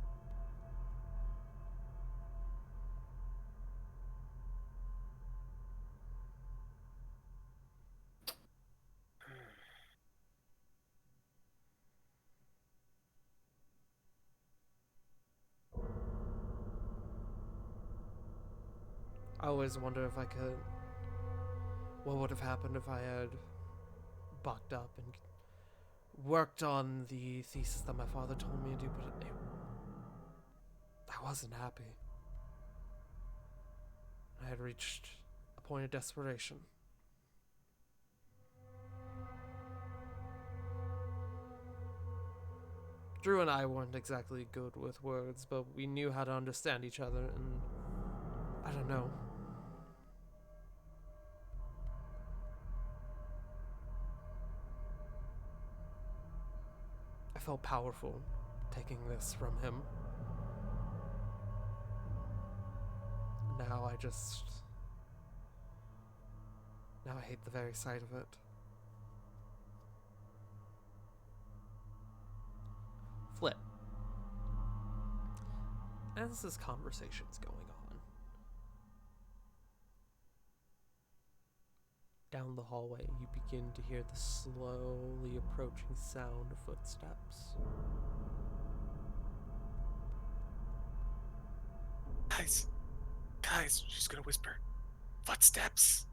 I always wonder if I could. What would have happened if I had bucked up and worked on the thesis that my father told me to do, but I wasn't happy. I had reached a point of desperation. Drew and I weren't exactly good with words, but we knew how to understand each other, and I don't know. I felt powerful taking this from him. Now I hate the very sight of it. Flip. As this conversation's going on, down the hallway, you begin to hear the slowly approaching sound of footsteps. Guys, she's gonna whisper, footsteps.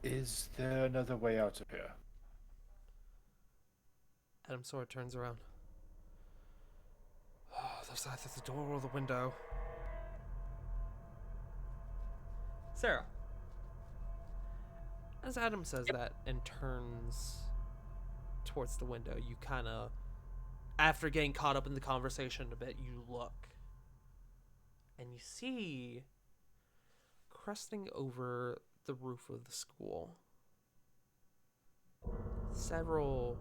Is there another way out of here? Adam sort of turns around. Oh, there's either the door or the window. Sarah. As Adam says that and turns towards the window, you kind of, after getting caught up in the conversation a bit, you look. And you see, cresting over the roof of the school, several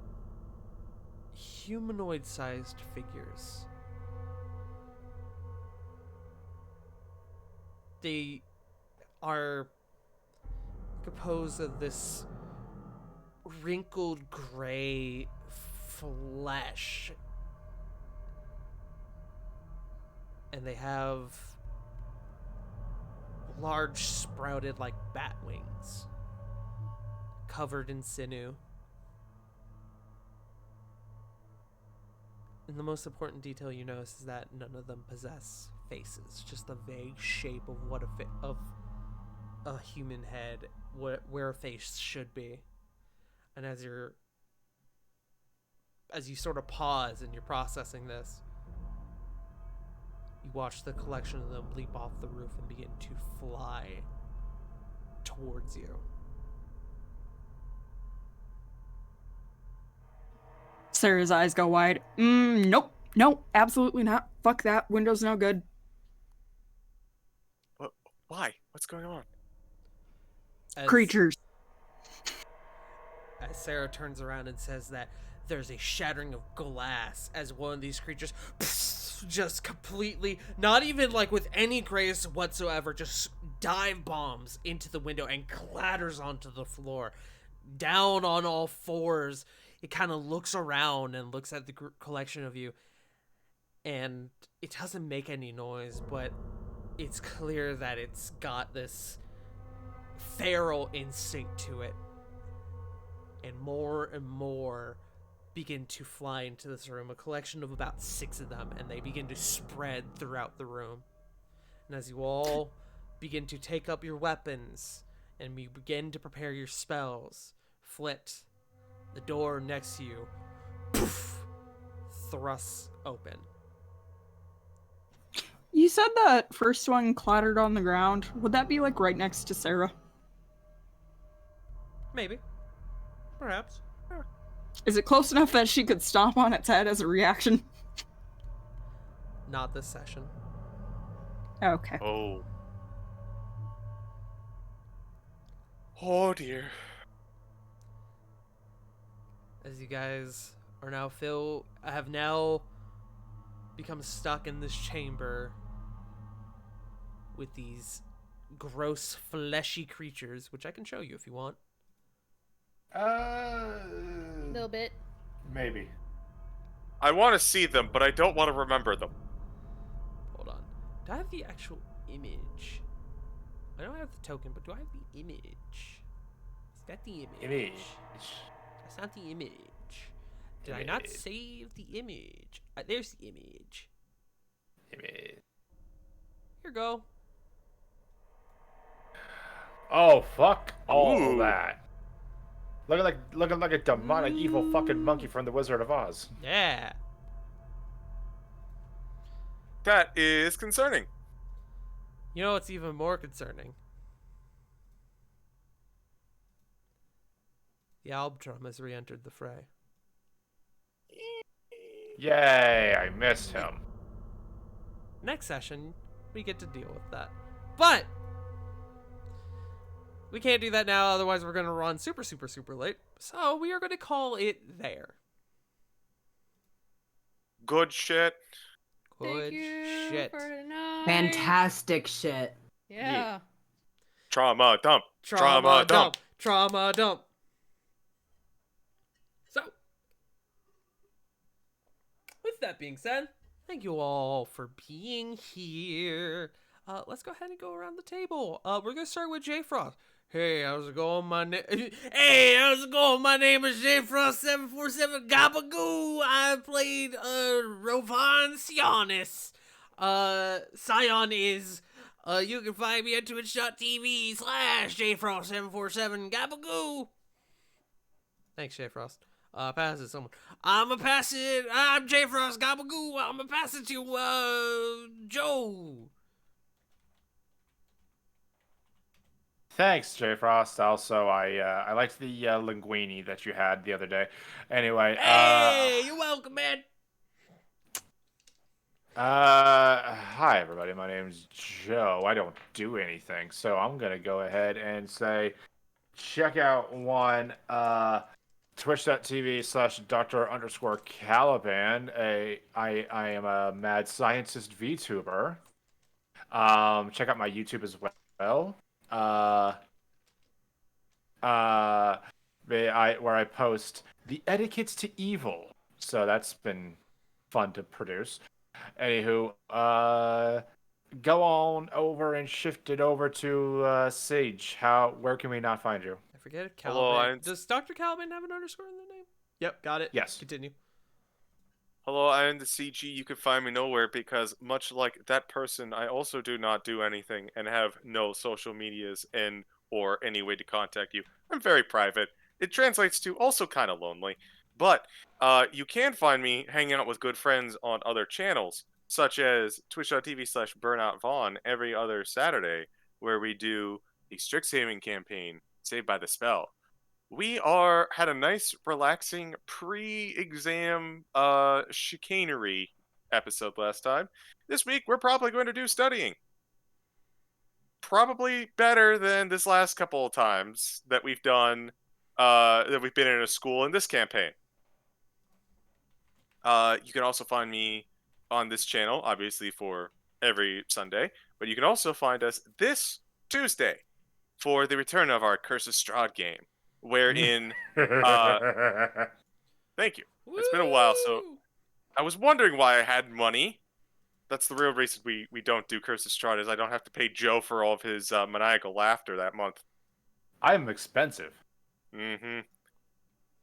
humanoid-sized figures. They are composed of this wrinkled gray flesh, and they have large sprouted like bat wings covered in sinew. And the most important detail you notice is that none of them possess faces, just a vague shape of what of a human head, where a face should be. And as you sort of pause and you're processing this, you watch the collection of them leap off the roof and begin to fly towards you. Sarah's eyes go wide. Nope. No, absolutely not. Fuck that. Window's no good. Why? What's going on? Creatures. As Sarah turns around and says that, there's a shattering of glass as one of these creatures just completely, not even like with any grace whatsoever, just dive bombs into the window and clatters onto the floor. Down on all fours, it kind of looks around and looks at the collection of you, and it doesn't make any noise, but it's clear that it's got this feral instinct to it, and more begin to fly into this room, a collection of about 6 of them, and they begin to spread throughout the room. And as you all begin to take up your weapons and you begin to prepare your spells, Flit, the door next to you, poof, thrusts open. You said that first one clattered on the ground. Would that be like right next to Sarah? Maybe. Perhaps. Is it close enough that she could stomp on its head as a reaction? Not this session. Okay. Oh. Oh dear. As you guys are now have now become stuck in this chamber with these gross fleshy creatures, which I can show you if you want. A little bit. Maybe. I want to see them, but I don't want to remember them. Hold on. Do I have the actual image? I don't have the token, but do I have the image? Is that the image? Image. That's not the image. Did I not save the image? There's the image. Image. Here you go. Oh, fuck all Ooh. that. Looking like a demonic evil fucking monkey from the Wizard of Oz. Yeah. That is concerning. You know what's even more concerning? The Albtrum has re-entered the fray. Yay, I missed him. Next session, we get to deal with that. But we can't do that now, otherwise we're going to run super late. So we are going to call it there. Good shit. Good Thank you shit. for tonight. Fantastic shit. Yeah. Trauma dump. Trauma dump. Trauma dump. So, with that being said, thank you all for being here. Let's go ahead and go around the table. We're gonna start with J Frost. Hey, how's it going? Hey, how's it going? My name is J Frost 747 Gabagoo. I played Rovan Sionis. Sion is. You can find me at twitch.tv/JFrost 747 Gabagoo. Thanks, J Frost. Pass it someone. I'm J Frost Gabagoo. I'm gonna pass it to Joe. Thanks, J Frost. Also, I liked the linguini that you had the other day. Anyway, Hey, you're welcome, man. hi everybody. My name's Joe. I don't do anything, so I'm gonna go ahead and say, check out twitch.tv/Dr_Caliban. I am a mad scientist VTuber. Check out my YouTube as well. Where I post the etiquettes to evil. So that's been fun to produce. Anywho, go on over and shift it over to Sage. Where can we not find you? I forget it. Hello, Caliban. Does Dr. Caliban have an underscore in the name? Yep, got it. Yes. Continue. Hello, I am the CG. You can find me nowhere because, much like that person, I also do not do anything and have no social medias or any way to contact you. I'm very private. It translates to also kind of lonely. But you can find me hanging out with good friends on other channels, such as twitch.tv/BurnoutVaughn every other Saturday, where we do the Strixhaven campaign, Saved by the Spell. We had a nice, relaxing pre-exam chicanery episode last time. This week, we're probably going to do studying. Probably better than this last couple of times that we've done, that we've been in a school in this campaign. You can also find me on this channel, obviously, for every Sunday. But you can also find us this Tuesday for the return of our Curse of Strahd game. Wherein, thank you. It's been a while, so Woo! I was wondering why I had money. That's the real reason we don't do Curse of Strahd, is I don't have to pay Joe for all of his maniacal laughter that month. I'm expensive. Mm-hmm.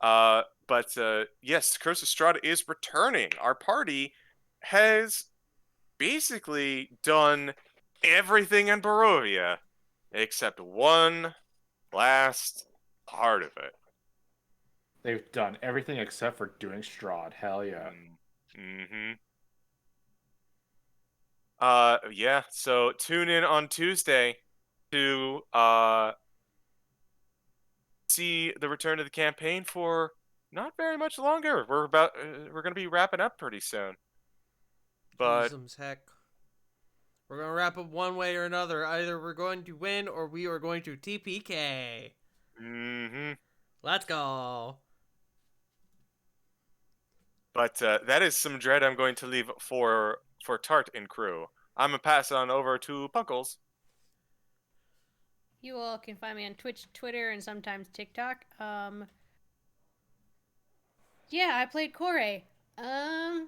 But yes, Curse of Strahd is returning. Our party has basically done everything in Barovia except one last part of it. They've done everything except for doing Strahd. Hell yeah. Mm-hmm. Yeah, so tune in on Tuesday to see the return of the campaign for not very much longer. We're gonna be wrapping up pretty soon. But Gruesome's heck. We're gonna wrap up one way or another. Either we're going to win or we are going to TPK. mm-hmm. Let's go. But that is some dread I'm going to leave for Tart and crew. I'm gonna pass on over to Puckles. You all can find me on Twitch, Twitter, and sometimes TikTok. Yeah, I played Kore. I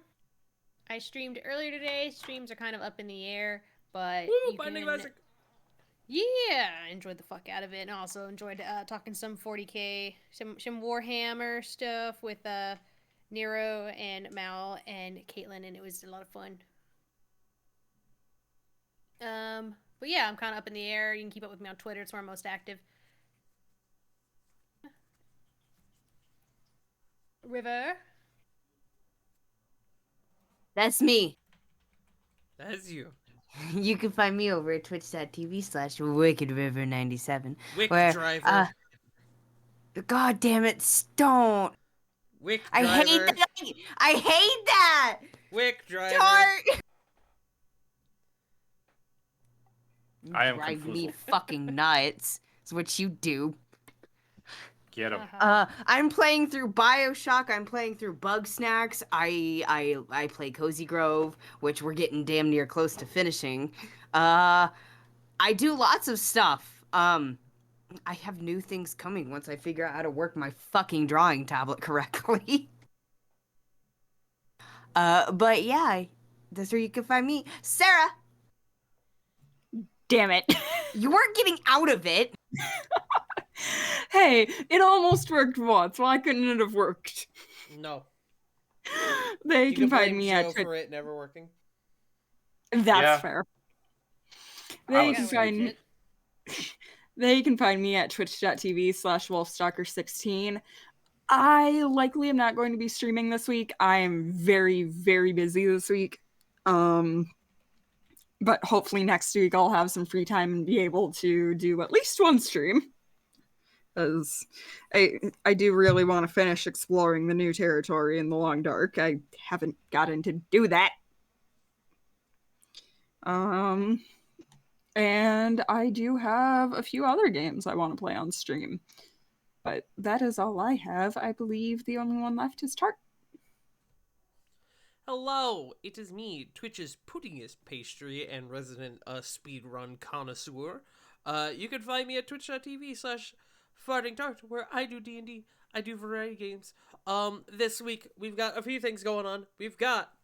streamed earlier today. Streams are kind of up in the air, but Woo! you Binding can... Magic. Yeah, I enjoyed the fuck out of it, and also enjoyed talking some 40k, some Warhammer stuff with Nero and Mal and Caitlin, and it was a lot of fun. But yeah, I'm kind of up in the air. You can keep up with me on Twitter. It's where I'm most active. River. That's me. That's you. You can find me over at twitch.tv/WickedRiver97. Wick Where, Driver. God damn it, don't. Wick I Driver. hate that. I hate that. Wick Driver. Tart. I am Drive me confused. fucking nuts. It's what you do. Get him. I'm playing through BioShock. I'm playing through Bug Snacks. I play Cozy Grove, which we're getting damn near close to finishing. I do lots of stuff. I have new things coming once I figure out how to work my fucking drawing tablet correctly. But yeah, that's where you can find me. Sarah, Damn it. you weren't getting out of it. Hey, it almost worked once. Why couldn't it have worked? No. They You can find blame me Joe at Twitch. for it never working. That's Yeah. fair. I They was can thinking- find They can find me at twitch.tv/wolfstalker16. I likely am not going to be streaming this week. I am very, very busy this week. But hopefully next week I'll have some free time and be able to do at least one stream. Because I do really want to finish exploring the new territory in the Long Dark. I haven't gotten to do that. And I do have a few other games I want to play on stream. But that is all I have. I believe the only one left is Tart. Hello, it is me, Twitch's puddingest pastry and resident speedrun connoisseur. You can find me at twitch.tv/fartingtart, where I do D&D. I do variety games. This week we've got a few things going on. We've got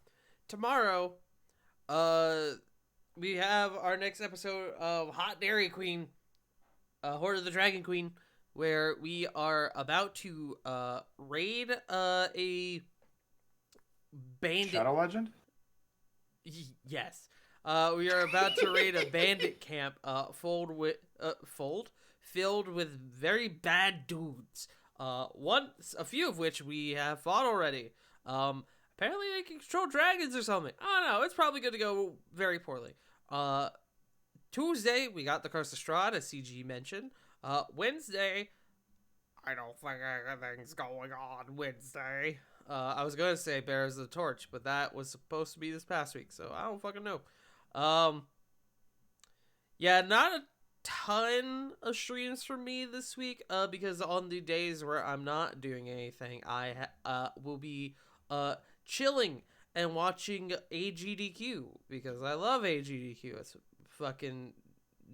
tomorrow, we have our next episode of Hot Dairy Queen, Horde of the Dragon Queen, where we are about to raid a bandit. Shadow Legend? Yes. We are about to raid a bandit camp filled with very bad dudes. A few of which we have fought already. Apparently they can control dragons or something. I don't know. It's probably going to go very poorly. Tuesday, we got the Curse of Strahd, as CG mentioned. Wednesday, I don't think anything's going on Wednesday. I was going to say Bears of the Torch, but that was supposed to be this past week, so I don't fucking know. Yeah, not a ton of streams for me this week, because on the days where I'm not doing anything, I will be chilling and watching AGDQ, because I love AGDQ. It's fucking,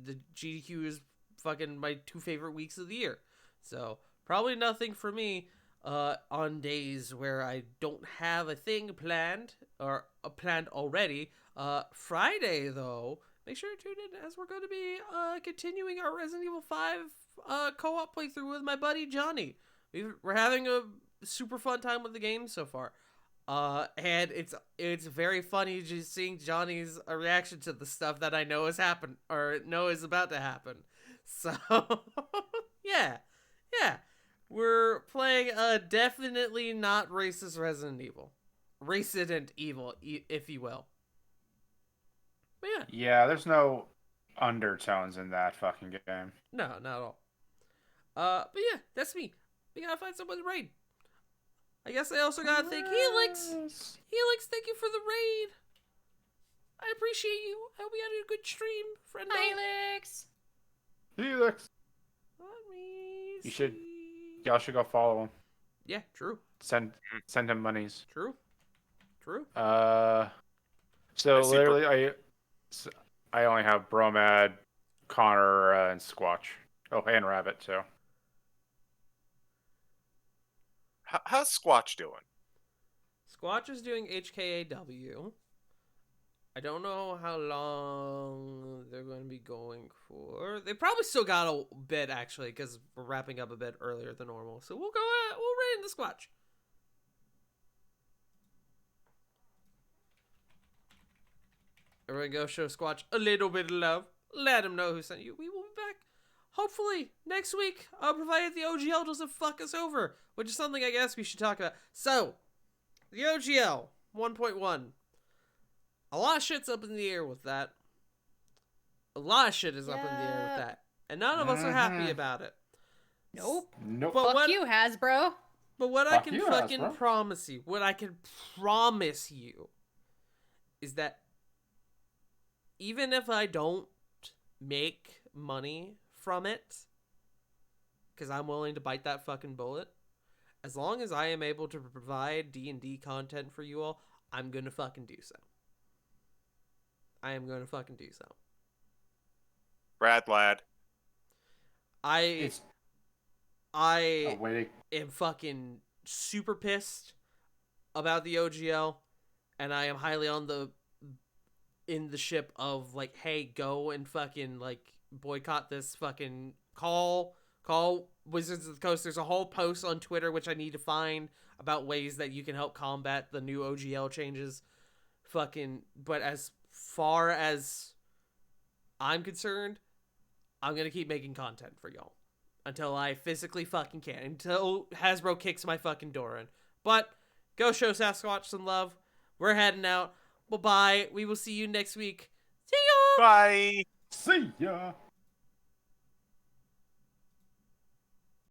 the GDQ is fucking my 2 favorite weeks of the year. So, probably nothing for me on days where I don't have a thing planned, or planned already. Friday, though, make sure to tune in, as we're going to be continuing our Resident Evil 5 co-op playthrough with my buddy Johnny. We're having a super fun time with the game so far. And it's very funny just seeing Johnny's reaction to the stuff that I know has happened or know is about to happen. So yeah, we're playing a definitely not racist Resident Evil, if you will. But yeah, Yeah, there's no undertones in that fucking game. no, not at all. But yeah, that's me. We gotta find someone to raid. I guess I also gotta thank Helix. Helix, thank you for the raid. I appreciate you. I hope you had a good stream, friend. Alex. Helix. You should. Y'all should go follow him. Yeah, true. Send him monies. True. So I see literally, I only have Bromad, Connor, and Squatch. Oh, and Rabbit too. How's Squatch doing? Squatch is doing HKAW. I don't know how long they're going to be going for. They probably still got a bit, actually, because we're wrapping up a bit earlier than normal. So we'll raid the Squatch. Everyone go show Squatch a little bit of love. Let him know who sent you. We will be back, hopefully, next week, provided the OGL doesn't fuck us over, which is something I guess we should talk about. So, the OGL 1.1. A lot of shit's up in the air with that. A lot of shit is up in the air with that. And none of us are happy about it. Nope. Nope. But Fuck you, Hasbro. But what I Fuck can you, fucking Hasbro. promise you, is that even if I don't make money from it, because I'm willing to bite that fucking bullet, as long as I am able to provide D&D content for you all, I'm gonna fucking do so. I am gonna fucking do so. Brad lad. I Wait. am fucking super pissed about the OGL, and I am highly in the ship of like, hey, go and fucking like boycott this fucking call Wizards of the Coast. There's a whole post on Twitter which I need to find about ways that you can help combat the new OGL changes. But as far as I'm concerned, I'm gonna keep making content for y'all until I physically fucking can, until Hasbro kicks my fucking door in. But go show Sasquatch some love. We're heading out. Bye-bye. We will see you next week. See ya! Bye. See ya.